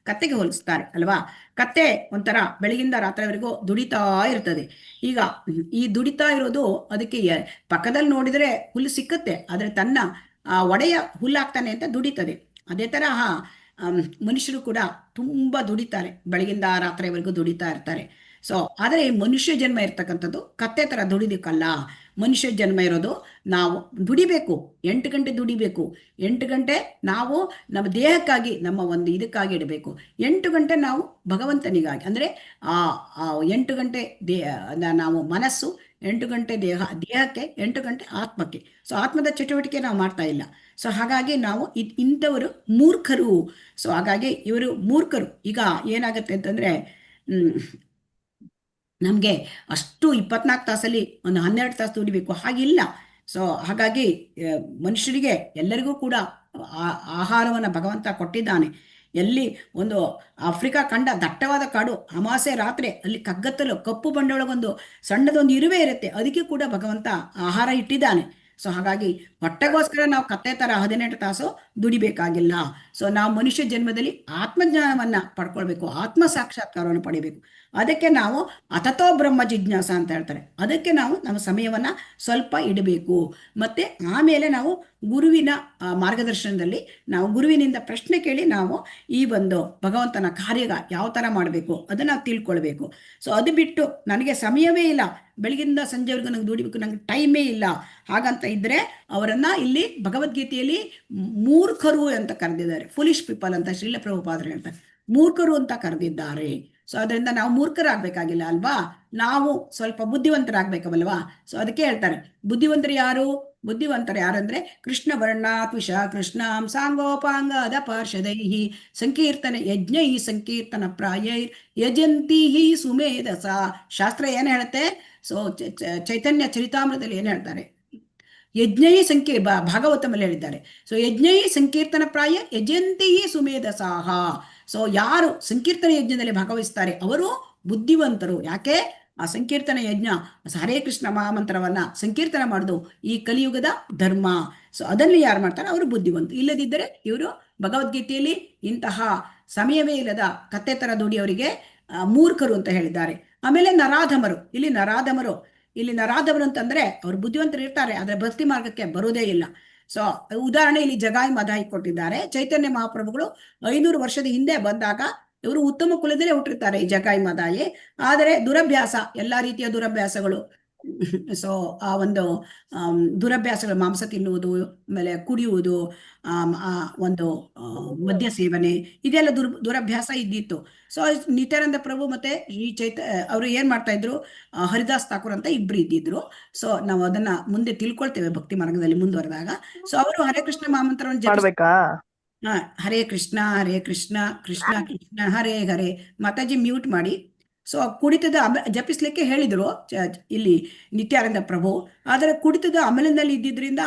ಕತ್ತೆಗೆ ಹೋಲಿಸ್ತಾರೆ ಅಲ್ವಾ. ಕತ್ತೆ ಒಂಥರ ಬೆಳಗಿಂದ ರಾತ್ರಿವರೆಗೂ ದುಡಿತಾ ಇರ್ತದೆ. ಈಗ ಈ ದುಡಿತಾ ಇರೋದು, ಅದಕ್ಕೆ ಪಕ್ಕದಲ್ಲಿ ನೋಡಿದ್ರೆ ಹುಲ್ಲು ಸಿಕ್ಕತ್ತೆ, ಆದರೆ ತನ್ನ ಒಡೆಯ ಹುಲ್ಲಾಗ್ತಾನೆ ಅಂತ ದುಡಿತದೆ. ಅದೇ ತರಹ ಮನುಷ್ಯರು ಕೂಡ ತುಂಬಾ ದುಡಿತಾರೆ, ಬೆಳಗಿಂದ ರಾತ್ರಿವರೆಗೂ ದುಡಿತಾ ಇರ್ತಾರೆ. ಸೊ ಆದರೆ ಮನುಷ್ಯ ಜನ್ಮ ಇರ್ತಕ್ಕಂಥದ್ದು ಕತ್ತೆ ತರ ದುಡಿದಕ್ಕಲ್ಲ. ಮನುಷ್ಯ ಜನ್ಮ ಇರೋದು. ನಾವು ದುಡಿಬೇಕು, 8 ಗಂಟೆ ದುಡಿಬೇಕು. 8 ಗಂಟೆ ನಾವು ನಮ್ಮ ದೇಹಕ್ಕಾಗಿ, ನಮ್ಮ ಒಂದು ಇದಕ್ಕಾಗಿ ಇಡಬೇಕು. 8 ಗಂಟೆ ನಾವು ಭಗವಂತನಿಗಾಗಿ, ಅಂದರೆ ಆ 8 ಗಂಟೆ ನಾವು ಮನಸ್ಸು, 8 ಗಂಟೆ ದೇಹಕ್ಕೆ, 8 ಗಂಟೆ ಆತ್ಮಕ್ಕೆ. ಸೊ ಆತ್ಮದ ಚಟುವಟಿಕೆ ನಾವು ಮಾಡ್ತಾ ಇಲ್ಲ. ಸೊ ಹಾಗಾಗಿ ನಾವು ಇಂಥವರು ಮೂರ್ಖರು. ಸೊ ಹಾಗಾಗಿ ಇವರು ಮೂರ್ಖರು. ಈಗ ಏನಾಗುತ್ತೆ ಅಂತಂದರೆ, ನಮಗೆ ಅಷ್ಟು 24 ತಾಸಲ್ಲಿ ಒಂದು 12 ತಾಸು ದುಡಿಬೇಕು ಹಾಗಿಲ್ಲ. ಸೊ ಹಾಗಾಗಿ ಮನುಷ್ಯರಿಗೆ ಎಲ್ಲರಿಗೂ ಕೂಡ ಆಹಾರವನ್ನು ಭಗವಂತ ಕೊಟ್ಟಿದ್ದಾನೆ. ಎಲ್ಲಿ ಒಂದು ಆಫ್ರಿಕಾ ಖಂಡ ದಟ್ಟವಾದ ಕಾಡು, ಅಮಾಸೆ ರಾತ್ರಿ ಅಲ್ಲಿ ಕಗ್ಗತ್ತಲು ಕಪ್ಪು ಬಂಡೆಯೊಳಗೊಂದು ಸಣ್ಣದೊಂದು ಇರುವೆ ಇರುತ್ತೆ, ಅದಕ್ಕೆ ಕೂಡ ಭಗವಂತ ಆಹಾರ ಇಟ್ಟಿದ್ದಾನೆ. ಸೊ ಹಾಗಾಗಿ ಹೊಟ್ಟೆಗೋಸ್ಕರ ನಾವು ಕತ್ತೆ ಥರ 18 ತಾಸು ದುಡಿಬೇಕಾಗಿಲ್ಲ. ಸೊ ನಾವು ಮನುಷ್ಯ ಜನ್ಮದಲ್ಲಿ ಆತ್ಮಜ್ಞಾನವನ್ನು ಪಡ್ಕೊಳ್ಬೇಕು, ಆತ್ಮ ಸಾಕ್ಷಾತ್ಕಾರವನ್ನು ಪಡಿಬೇಕು. ಅದಕ್ಕೆ ನಾವು ಅತತೋ ಬ್ರಹ್ಮ ಜಿಜ್ಞಾಸ ಅಂತ ಹೇಳ್ತಾರೆ. ಅದಕ್ಕೆ ನಾವು ನಮ್ಮ ಸಮಯವನ್ನು ಸ್ವಲ್ಪ ಇಡಬೇಕು. ಮತ್ತು ಆಮೇಲೆ ನಾವು ಗುರುವಿನ ಮಾರ್ಗದರ್ಶನದಲ್ಲಿ ನಾವು ಗುರುವಿನಿಂದ ಪ್ರಶ್ನೆ ಕೇಳಿ ನಾವು ಈ ಒಂದು ಭಗವಂತನ ಕಾರ್ಯ ಯಾವ ಥರ ಮಾಡಬೇಕು ಅದನ್ನು ನಾವು ತಿಳ್ಕೊಳ್ಬೇಕು. ಸೊ ಅದು ಬಿಟ್ಟು ನನಗೆ ಸಮಯವೇ ಇಲ್ಲ, ಬೆಳಗಿಂದ ಸಂಜೆವರೆಗೂ ನಂಗೆ ದುಡಿಬೇಕು, ನಂಗೆ ಟೈಮೇ ಇಲ್ಲ ಹಾಗಂತ ಇದ್ದರೆ ಅವರನ್ನು ಇಲ್ಲಿ ಭಗವದ್ಗೀತೆಯಲ್ಲಿ ಮೂರ್ಖರು ಅಂತ ಕರೆದಿದ್ದಾರೆ. ಫುಲಿಶ್ ಪೀಪಲ್ ಅಂತ ಶ್ರೀಲ ಪ್ರಭುಪಾದರು ಹೇಳ್ತಾರೆ, ಮೂರ್ಖರು ಅಂತ ಕರೆದಿದ್ದಾರೆ. ಸೊ ಅದರಿಂದ ನಾವು ಮೂರ್ಖರಾಗಬೇಕಾಗಿಲ್ಲ ಅಲ್ವಾ, ನಾವು ಸ್ವಲ್ಪ ಬುದ್ಧಿವಂತರಾಗಬೇಕಲ್ವಾ. ಸೊ ಅದಕ್ಕೆ ಹೇಳ್ತಾರೆ ಬುದ್ಧಿವಂತರು ಯಾರು? ಬುದ್ಧಿವಂತರು ಯಾರಂದ್ರೆ ಕೃಷ್ಣ ವರ್ಣಾತ್ವಿಷ ಕೃಷ್ಣಾಂ ಸಾಂಗೋಪಾಂಗದ ಪಾರ್ಷದೈ ಸಂಕೀರ್ತನೆ ಯಜ್ಞೈ ಸಂಕೀರ್ತನ ಪ್ರಾಯೈರ್ ಯಜಂತಿ ಸುಮೇಧಸ. ಶಾಸ್ತ್ರ ಏನು ಹೇಳುತ್ತೆ? ಸೊ ಚೈತನ್ಯ ಚರಿತಾಮೃತದಲ್ಲಿ ಏನು ಹೇಳ್ತಾರೆ? ಯಜ್ಞೈ ಭಾಗವತಮಲ್ಲಿ ಹೇಳಿದ್ದಾರೆ. ಸೊ ಯಜ್ಞೈ ಸಂಕೀರ್ತನ ಪ್ರಾಯ ಯಜಂತಿ ಸುಮೇಧಸಾಹ. ಸೊ ಯಾರು ಸಂಕೀರ್ತನ ಯಜ್ಞದಲ್ಲಿ ಭಾಗವಹಿಸ್ತಾರೆ ಅವರು ಬುದ್ಧಿವಂತರು. ಯಾಕೆ? ಆ ಸಂಕೀರ್ತನ ಯಜ್ಞ, ಹರೇ ಕೃಷ್ಣ ಮಹಾಮಂತ್ರವನ್ನ ಸಂಕೀರ್ತನ ಮಾಡೋದು ಈ ಕಲಿಯುಗದ ಧರ್ಮ. ಸೊ ಅದನ್ನು ಯಾರು ಮಾಡ್ತಾರೆ ಅವರು ಬುದ್ಧಿವಂತರು. ಇಲ್ಲದಿದ್ದರೆ ಇವರು ಭಗವದ್ಗೀತೆಯಲ್ಲಿ ಇಂತಹ ಸಮಯವೇ ಇಲ್ಲದ ಕತ್ತೆ ಥರ ದುಡಿಯವರಿಗೆ ಮೂರ್ಖರು ಅಂತ ಹೇಳಿದ್ದಾರೆ. ಆಮೇಲೆ ನರಾಧಮರು, ಇಲ್ಲಿ ನರಾಧಮರು ಅಂತಂದ್ರೆ ಅವರು ಬುದ್ಧಿವಂತರು ಇರ್ತಾರೆ, ಆದರೆ ಭಕ್ತಿ ಮಾರ್ಗಕ್ಕೆ ಬರೋದೇ ಇಲ್ಲ. ಸೊ ಉದಾಹರಣೆ ಇಲ್ಲಿ ಜಗಾಯಿ ಮದಾಯಿ ಕೊಟ್ಟಿದ್ದಾರೆ. ಚೈತನ್ಯ ಮಹಾಪ್ರಭುಗಳು 500 ವರ್ಷದ ಹಿಂದೆ ಬಂದಾಗ ಇವರು ಉತ್ತಮ ಕುಲದಲ್ಲೇ ಹುಟ್ಟಿರ್ತಾರೆ ಈ ಜಗಾಯಿ ಮದಾಯಿ. ಆದರೆ ದುರಭ್ಯಾಸ, ಎಲ್ಲಾ ರೀತಿಯ ದುರಭ್ಯಾಸಗಳು, ಸೊ ಆ ಒಂದು ದುರಭ್ಯಾಸಗಳು, ಮಾಂಸ ತಿನ್ನುವುದು, ಆಮೇಲೆ ಕುಡಿಯುವುದು, ಒಂದು ಮದ್ಯ ಸೇವನೆ, ಇದೆಲ್ಲ ದುರಭ್ಯಾಸ ಇದ್ದಿತ್ತು. ಸೊ ನಿತ್ಯಾನಂದ ಪ್ರಭು ಮತ್ತೆ ಈ ಅವರು ಏನ್ ಮಾಡ್ತಾ ಇದ್ರು, ಹರಿದಾಸ್ ಥಾಕೂರ್ ಅಂತ ಇಬ್ರು ಇದ್ದಿದ್ರು. ಸೊ ನಾವು ಅದನ್ನ ಮುಂದೆ ತಿಳ್ಕೊಳ್ತೇವೆ ಭಕ್ತಿ ಮಾರ್ಗದಲ್ಲಿ ಮುಂದುವರೆದಾಗ. ಸೊ ಅವರು ಹರೇ ಕೃಷ್ಣ ಮಹಾಮಂತ್ರವನ್ನು ಮಾಡ್ಬೇಕಾ? ಹರೇ ಕೃಷ್ಣ ಕೃಷ್ಣ ಕೃಷ್ಣ ಹರೇ ಹರೇ. ಮಾತಾಜಿ ಮ್ಯೂಟ್ ಮಾಡಿ. ಸೊ ಕುಡಿತದ ಜಪಿಸ್ಲಿಕ್ಕೆ ಹೇಳಿದ್ರು ಇಲ್ಲಿ ನಿತ್ಯಾನಂದ ಪ್ರಭು, ಆದರೆ ಕುಡಿತದ ಅಮಲಿನಲ್ಲಿ ಇದ್ದಿದ್ರಿಂದ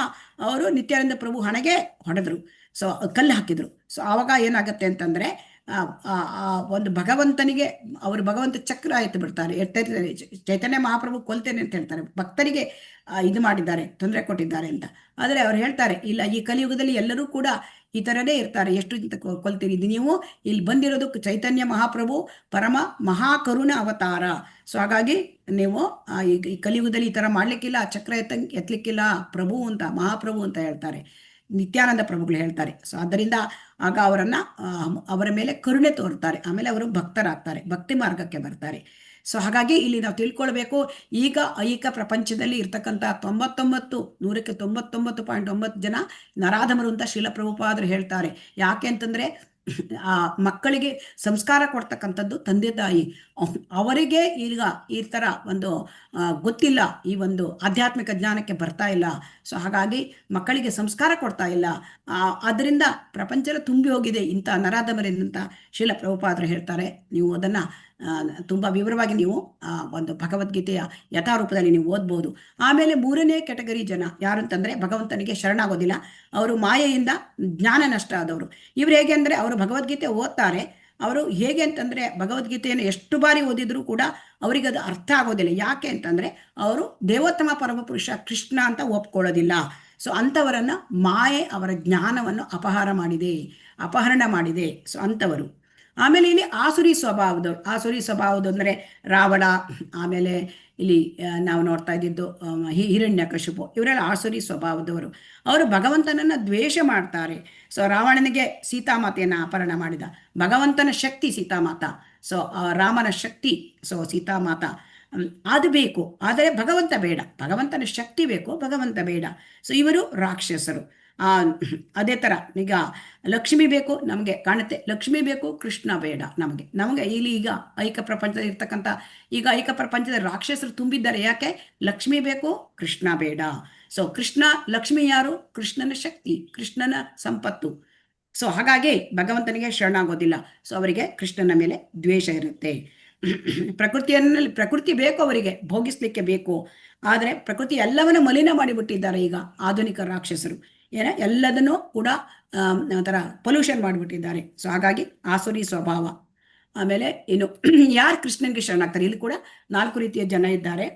ಅವರು ನಿತ್ಯಾನಂದ ಪ್ರಭು ಹಣೆಗೆ ಹೊಡೆದ್ರು. ಸೊ ಕಲ್ಲು ಹಾಕಿದ್ರು. ಸೊ ಆವಾಗ ಏನಾಗತ್ತೆ ಅಂತಂದ್ರೆ ಒಂದು ಭಗವಂತನಿಗೆ ಅವರು ಭಗವಂತ ಚಕ್ರ ಎತ್ತು ಬಿಡ್ತಾರೆ, ಚೈತನ್ಯ ಮಹಾಪ್ರಭು ಕೊಲ್ತೇನೆ ಅಂತ ಹೇಳ್ತಾರೆ, ಭಕ್ತರಿಗೆ ಇದು ಮಾಡಿದ್ದಾರೆ, ತೊಂದರೆ ಕೊಟ್ಟಿದ್ದಾರೆ ಅಂತ. ಆದರೆ ಅವ್ರು ಹೇಳ್ತಾರೆ ಇಲ್ಲ, ಈ ಕಲಿಯುಗದಲ್ಲಿ ಎಲ್ಲರೂ ಕೂಡ ಈ ಥರನೇ ಇರ್ತಾರೆ, ಎಷ್ಟು ಕೊಲ್ತೀರಿ, ಇದು ನೀವು ಇಲ್ಲಿ ಬಂದಿರೋದು ಚೈತನ್ಯ ಮಹಾಪ್ರಭು ಪರಮ ಮಹಾಕರುಣ ಅವತಾರ. ಸೊ ಹಾಗಾಗಿ ನೀವು ಈ ಕಲಿಯುಗದಲ್ಲಿ ಈ ಥರ ಮಾಡ್ಲಿಕ್ಕಿಲ್ಲ, ಚಕ್ರ ಎತ್ತಲಿಕ್ಕಿಲ್ಲ ಪ್ರಭು ಅಂತ, ಮಹಾಪ್ರಭು ಅಂತ ಹೇಳ್ತಾರೆ, ನಿತ್ಯಾನಂದ ಪ್ರಭುಗಳು ಹೇಳ್ತಾರೆ. ಸೊ ಆದ್ದರಿಂದ ಆಗ ಅವರ ಮೇಲೆ ಕರುಣೆ ತೋರ್ತಾರೆ, ಆಮೇಲೆ ಅವರು ಭಕ್ತರಾಗ್ತಾರೆ, ಭಕ್ತಿ ಮಾರ್ಗಕ್ಕೆ ಬರ್ತಾರೆ. ಸೊ ಹಾಗಾಗಿ ಇಲ್ಲಿ ನಾವು ತಿಳ್ಕೊಳ್ಬೇಕು, ಈಗ ಐಕ ಪ್ರಪಂಚದಲ್ಲಿ ಇರ್ತಕ್ಕಂಥ 99.9 ಜನ ನರಾಧಮರು ಅಂತ ಶ್ರೀಲ ಪ್ರಭುಪಾದರು ಹೇಳ್ತಾರೆ. ಯಾಕೆ ಅಂತಂದ್ರೆ ಆ ಮಕ್ಕಳಿಗೆ ಸಂಸ್ಕಾರ ಕೊಡ್ತಕ್ಕಂಥದ್ದು ತಂದೆ ತಾಯಿ, ಅವರಿಗೆ ಈಗ ಈ ಥರ ಒಂದು ಗೊತ್ತಿಲ್ಲ, ಈ ಒಂದು ಆಧ್ಯಾತ್ಮಿಕ ಜ್ಞಾನಕ್ಕೆ ಬರ್ತಾ ಇಲ್ಲ. ಸೊ ಹಾಗಾಗಿ ಮಕ್ಕಳಿಗೆ ಸಂಸ್ಕಾರ ಕೊಡ್ತಾ ಇಲ್ಲ. ಅದರಿಂದ ಪ್ರಪಂಚದ ತುಂಬಿ ಹೋಗಿದೆ ಇಂಥ ನರಾಧಮರಿಂದ ಶ್ರೀಲ ಪ್ರಭುಪಾದರು ಹೇಳ್ತಾರೆ. ನೀವು ಅದನ್ನು ತುಂಬ ವಿವರವಾಗಿ ನೀವು ಒಂದು ಭಗವದ್ಗೀತೆಯ ಯಥಾರೂಪದಲ್ಲಿ ನೀವು ಓದ್ಬೋದು. ಆಮೇಲೆ 3ನೇ ಕೆಟಗರಿ ಜನ ಯಾರು ಅಂತಂದರೆ ಭಗವಂತನಿಗೆ ಶರಣಾಗೋದಿಲ್ಲ, ಅವರು ಮಾಯೆಯಿಂದ ಜ್ಞಾನ ನಷ್ಟ ಆದವರು. ಇವ್ರು ಹೇಗೆ ಅಂದರೆ ಅವರು ಭಗವದ್ಗೀತೆ ಓದ್ತಾರೆ, ಅವರು ಹೇಗೆ ಅಂತಂದರೆ ಭಗವದ್ಗೀತೆಯನ್ನು ಎಷ್ಟು ಬಾರಿ ಓದಿದ್ರು ಕೂಡ ಅವರಿಗೆ ಅದು ಅರ್ಥ ಆಗೋದಿಲ್ಲ. ಯಾಕೆ ಅಂತಂದರೆ ಅವರು ದೇವೋತ್ತಮ ಪರಮಪುರುಷ ಕೃಷ್ಣ ಅಂತ ಒಪ್ಕೊಳ್ಳೋದಿಲ್ಲ. ಸೊ ಅಂಥವರನ್ನು ಮಾಯೆ ಅವರ ಜ್ಞಾನವನ್ನು ಅಪಹರಣ ಮಾಡಿದೆ. ಸೊ ಅಂಥವರು. ಆಮೇಲೆ ಇಲ್ಲಿ ಆಸುರಿ ಸ್ವಭಾವದವರು ಅಂದರೆ ರಾವಣ, ಆಮೇಲೆ ಇಲ್ಲಿ ನಾವು ನೋಡ್ತಾ ಇದ್ದಿದ್ದು ಹಿರಣ್ಯಕಶಿಪು, ಇವರೆಲ್ಲ ಆಸುರಿ ಸ್ವಭಾವದವರು. ಅವರು ಭಗವಂತನನ್ನು ದ್ವೇಷ ಮಾಡ್ತಾರೆ. ಸೊ ರಾವಣನಿಗೆ ಸೀತಾಮಾತೆಯನ್ನು ಅಪಹರಣ ಮಾಡಿದ ಭಗವಂತನ ಶಕ್ತಿ ಸೀತಾಮಾತಾ, ಸೊ ರಾಮನ ಶಕ್ತಿ, ಸೊ ಸೀತಾಮಾತಾ. ಅದು ಬೇಕು, ಆದರೆ ಭಗವಂತ ಬೇಡ, ಭಗವಂತನ ಶಕ್ತಿ ಬೇಕು, ಭಗವಂತ ಬೇಡ. ಸೊ ಇವರು ರಾಕ್ಷಸರು. ಅದೇ ಥರ ಈಗ ಲಕ್ಷ್ಮಿ ಬೇಕು ನಮಗೆ ಕಾಣುತ್ತೆ, ಲಕ್ಷ್ಮಿ ಬೇಕು, ಕೃಷ್ಣ ಬೇಡ ನಮಗೆ ಇಲ್ಲಿ ಈಗ ಐಕ ಪ್ರಪಂಚದಲ್ಲಿ ಇರ್ತಕ್ಕಂಥ ಈಗ ಐಕ ಪ್ರಪಂಚದ ರಾಕ್ಷಸರು ತುಂಬಿದ್ದಾರೆ. ಯಾಕೆ? ಲಕ್ಷ್ಮಿ ಬೇಕು, ಕೃಷ್ಣ ಬೇಡ. ಸೊ ಕೃಷ್ಣ, ಲಕ್ಷ್ಮಿ ಯಾರು? ಕೃಷ್ಣನ ಶಕ್ತಿ, ಕೃಷ್ಣನ ಸಂಪತ್ತು. ಸೊ ಹಾಗಾಗಿ ಭಗವಂತನಿಗೆ ಶರಣಾಗೋದಿಲ್ಲ. ಸೊ ಅವರಿಗೆ ಕೃಷ್ಣನ ಮೇಲೆ ದ್ವೇಷ ಇರುತ್ತೆ. ಪ್ರಕೃತಿ ಬೇಕು, ಅವರಿಗೆ ಭೋಗಿಸ್ಲಿಕ್ಕೆ ಬೇಕು, ಆದರೆ ಪ್ರಕೃತಿ ಎಲ್ಲವನ್ನ ಮಲಿನ ಮಾಡಿಬಿಟ್ಟಿದ್ದಾರೆ ಈಗ ಆಧುನಿಕ ರಾಕ್ಷಸರು. ಎಲ್ಲದನ್ನೂ ಕೂಡ ಒಂಥರ ಪೊಲ್ಯೂಷನ್ ಮಾಡಿಬಿಟ್ಟಿದ್ದಾರೆ. ಸೊ ಹಾಗಾಗಿ ಆಸುರಿ ಸ್ವಭಾವ. ಆಮೇಲೆ ಇನ್ನು ಯಾರು ಕೃಷ್ಣನ್ಗೆ ಶರಣಾಗ್ತಾರೆ, ಇಲ್ಲಿ ಕೂಡ 4 ರೀತಿಯ ಜನ ಇದ್ದಾರೆ.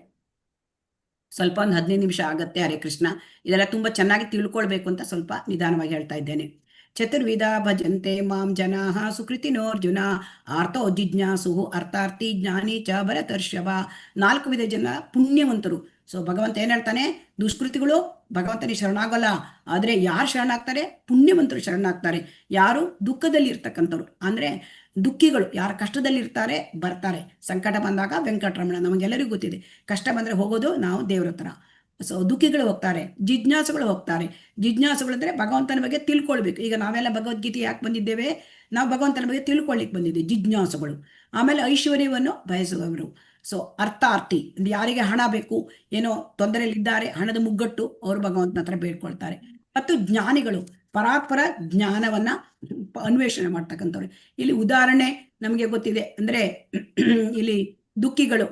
ಸ್ವಲ್ಪ ಒಂದು 15 ನಿಮಿಷ ಆಗತ್ತೆ. ಹರೇ ಕೃಷ್ಣ. ಇದೆಲ್ಲ ತುಂಬಾ ಚೆನ್ನಾಗಿ ತಿಳ್ಕೊಳ್ಬೇಕು ಅಂತ ಸ್ವಲ್ಪ ನಿಧಾನವಾಗಿ ಹೇಳ್ತಾ ಇದ್ದೇನೆ. ಚತುರ್ವಿಧ ಭಜಂತೆ ಮಾಂ ಜನಾಃ ಸುಕೃತಿನೋರ್ಜುನ ಆರ್ತೋ ಜಿಜ್ಞಾಸು ಅರ್ಥಾರ್ಥಿ ಜ್ಞಾನಿ ಚ ಭರತರ್ಷಭ. 4 ವಿಧ ಜನ ಪುಣ್ಯವಂತರು. ಸೊ ಭಗವಂತ ಏನ್ ಹೇಳ್ತಾನೆ? ದುಷ್ಕೃತಿಗಳು ಭಗವಂತನಿಗೆ ಶರಣಾಗಲ್ಲ, ಆದ್ರೆ ಯಾರು ಶರಣಾಗ್ತಾರೆ? ಪುಣ್ಯವಂತರು ಶರಣಾಗ್ತಾರೆ. ಯಾರು? ದುಃಖದಲ್ಲಿ ಇರ್ತಕ್ಕಂಥವ್ರು, ಅಂದ್ರೆ ದುಃಖಿಗಳು, ಯಾರು ಕಷ್ಟದಲ್ಲಿ ಇರ್ತಾರೆ ಬರ್ತಾರೆ. ಸಂಕಟ ಬಂದಾಗ ವೆಂಕಟರಮಣ, ನಮಗೆಲ್ಲರಿಗೂ ಗೊತ್ತಿದೆ, ಕಷ್ಟ ಬಂದ್ರೆ ಹೋಗೋದು ನಾವು ದೇವ್ರ ಹತ್ರ. ಸೊ ದುಃಖಿಗಳು ಹೋಗ್ತಾರೆ, ಜಿಜ್ಞಾಸುಗಳು ಹೋಗ್ತಾರೆ. ಜಿಜ್ಞಾಸುಗಳು ಅಂದ್ರೆ ಭಗವಂತನ ಬಗ್ಗೆ ತಿಳ್ಕೊಳ್ಬೇಕು. ಈಗ ನಾವೆಲ್ಲ ಭಗವದ್ಗೀತೆ ಯಾಕೆ ಬಂದಿದ್ದೇವೆ? ನಾವು ಭಗವಂತನ ಬಗ್ಗೆ ತಿಳ್ಕೊಳ್ಳಿಕ್ಕೆ ಬಂದಿದ್ದೇವೆ, ಜಿಜ್ಞಾಸುಗಳು. ಆಮೇಲೆ ಐಶ್ವರ್ಯವನ್ನು ಬಯಸುವವರು. ಸೊ ಅರ್ಥಾರ್ಥಿ, ಯಾರಿಗೆ ಹಣ ಬೇಕು, ಏನೋ ತೊಂದರೆಯಲ್ಲಿದ್ದಾರೆ, ಹಣದ ಮುಗ್ಗಟ್ಟು, ಅವರು ಭಗವಂತನ ಹತ್ರ ಬೇಡ್ಕೊಳ್ತಾರೆ. ಮತ್ತು ಜ್ಞಾನಿಗಳು, ಪರಾತ್ಪರ ಜ್ಞಾನವನ್ನ ಅನ್ವೇಷಣೆ ಮಾಡ್ತಕ್ಕಂಥವ್ರು. ಇಲ್ಲಿ ಉದಾಹರಣೆ ನಮಗೆ ಗೊತ್ತಿದೆ, ಅಂದ್ರೆ ಇಲ್ಲಿ ದುಃಖಿಗಳು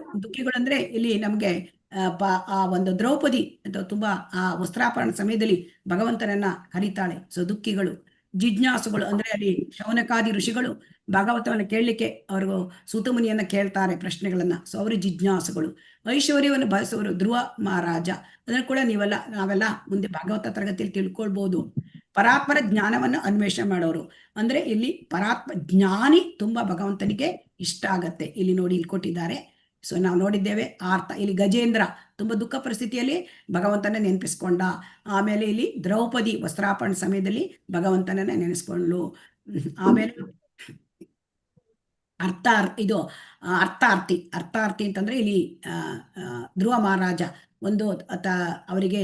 ಅಂದ್ರೆ ಇಲ್ಲಿ ನಮ್ಗೆ ಆ ಒಂದು ದ್ರೌಪದಿ ತುಂಬಾ ಆ ವಸ್ತ್ರಾಪರಣ ಸಮಯದಲ್ಲಿ ಭಗವಂತನನ್ನ ಕರೀತಾಳೆ. ಸೊ ದುಃಖಿಗಳು. ಜಿಜ್ಞಾಸುಗಳು ಅಂದ್ರೆ ಅಲ್ಲಿ ಶೌನಕಾದಿ ಋಷಿಗಳು ಭಾಗವತವನ್ನು ಕೇಳಲಿಕ್ಕೆ ಅವರು ಸೂತಮುನಿಯನ್ನ ಕೇಳ್ತಾರೆ ಪ್ರಶ್ನೆಗಳನ್ನ. ಸೊ ಅವರು ಜಿಜ್ಞಾಸುಗಳು. ಐಶ್ವರ್ಯವನ್ನು ಬಯಸುವರು ಧ್ರುವ ಮಹಾರಾಜ. ಅದನ್ನು ಕೂಡ ನಾವೆಲ್ಲ ಮುಂದೆ ಭಾಗವತ ತರಗತಿಯಲ್ಲಿ ತಿಳ್ಕೊಳ್ಬಹುದು. ಪರಾತ್ಪರ ಜ್ಞಾನವನ್ನು ಅನ್ವೇಷಣೆ ಮಾಡೋರು ಅಂದ್ರೆ ಇಲ್ಲಿ ಜ್ಞಾನಿ ತುಂಬಾ ಭಗವಂತನಿಗೆ ಇಷ್ಟ ಆಗತ್ತೆ. ಇಲ್ಲಿ ನೋಡಿ, ಇಲ್ಲಿ ಕೊಟ್ಟಿದ್ದಾರೆ. ಸೊ ನಾವು ನೋಡಿದ್ದೇವೆ ಆರ್ಥ. ಇಲ್ಲಿ ಗಜೇಂದ್ರ ತುಂಬಾ ದುಃಖ ಪರಿಸ್ಥಿತಿಯಲ್ಲಿ ಭಗವಂತನ ನೆನಪಿಸ್ಕೊಂಡ. ಆಮೇಲೆ ಇಲ್ಲಿ ದ್ರೌಪದಿ ವಸ್ತ್ರಾಪರಣ ಸಮಯದಲ್ಲಿ ಭಗವಂತನನ್ನ ನೆನೆಸ್ಕೊಂಡ್ಲು. ಆಮೇಲೆ ಅರ್ಥಾರ್ಥಿ ಅಂತಂದ್ರೆ ಇಲ್ಲಿ ಧ್ರುವ ಮಹಾರಾಜ ಒಂದು ಅವರಿಗೆ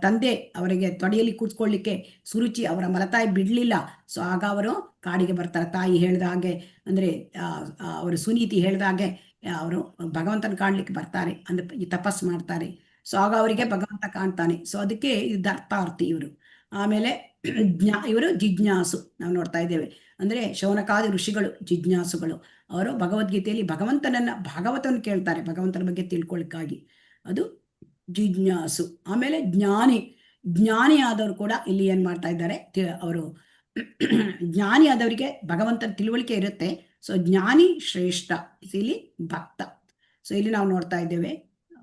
ತಂದೆ ಅವರಿಗೆ ತೊಡೆಯಲ್ಲಿ ಕೂತ್ಕೊಳ್ಳಿಕ್ಕೆ ಸುರುಚಿ, ಅವರ ಮಲತಾಯಿ ಬಿಡ್ಲಿಲ್ಲ. ಸೊ ಆಗ ಅವರು ಕಾಡಿಗೆ ಬರ್ತಾರೆ. ತಾಯಿ ಹೇಳ್ದ ಹಾಗೆ, ಅಂದ್ರೆ ಅವರು ಸುನೀತಿ ಹೇಳ್ದ ಹಾಗೆ ಅವರು ಭಗವಂತನ ಕಾಣ್ಲಿಕ್ಕೆ ಬರ್ತಾರೆ, ಅಂದ್ರೆ ಈ ತಪಸ್ ಮಾಡ್ತಾರೆ. ಸೊ ಆಗ ಅವರಿಗೆ ಭಗವಂತ ಕಾಣ್ತಾನೆ. ಸೊ ಅದಕ್ಕೆ ಇದು ಅರ್ಥಾರ್ಥಿ ಇವರು. ಆಮೇಲೆ ಇವರು ಜಿಜ್ಞಾಸು ನಾವು ನೋಡ್ತಾ ಇದ್ದೇವೆ, ಅಂದ್ರೆ ಶೌನಕಾದಿ ಋಷಿಗಳು ಜಿಜ್ಞಾಸುಗಳು. ಅವರು ಭಗವದ್ಗೀತೆಯಲ್ಲಿ ಭಾಗವತವನ್ನು ಕೇಳ್ತಾರೆ ಭಗವಂತನ ಬಗ್ಗೆ ತಿಳ್ಕೊಳ್ಳಿಕ್ಕಾಗಿ, ಅದು ಜಿಜ್ಞಾಸು. ಆಮೇಲೆ ಜ್ಞಾನಿ ಆದವರು ಕೂಡ ಇಲ್ಲಿ ಏನ್ ಮಾಡ್ತಾ ಇದ್ದಾರೆ, ಅವರು ಜ್ಞಾನಿ ಆದವರಿಗೆ ಭಗವಂತನ ತಿಳುವಳಿಕೆ ಇರುತ್ತೆ. ಸೊ ಜ್ಞಾನಿ ಶ್ರೇಷ್ಠ. ಇಲ್ಲಿ ಭಕ್ತ. ಸೊ ಇಲ್ಲಿ ನಾವು ನೋಡ್ತಾ ಇದ್ದೇವೆ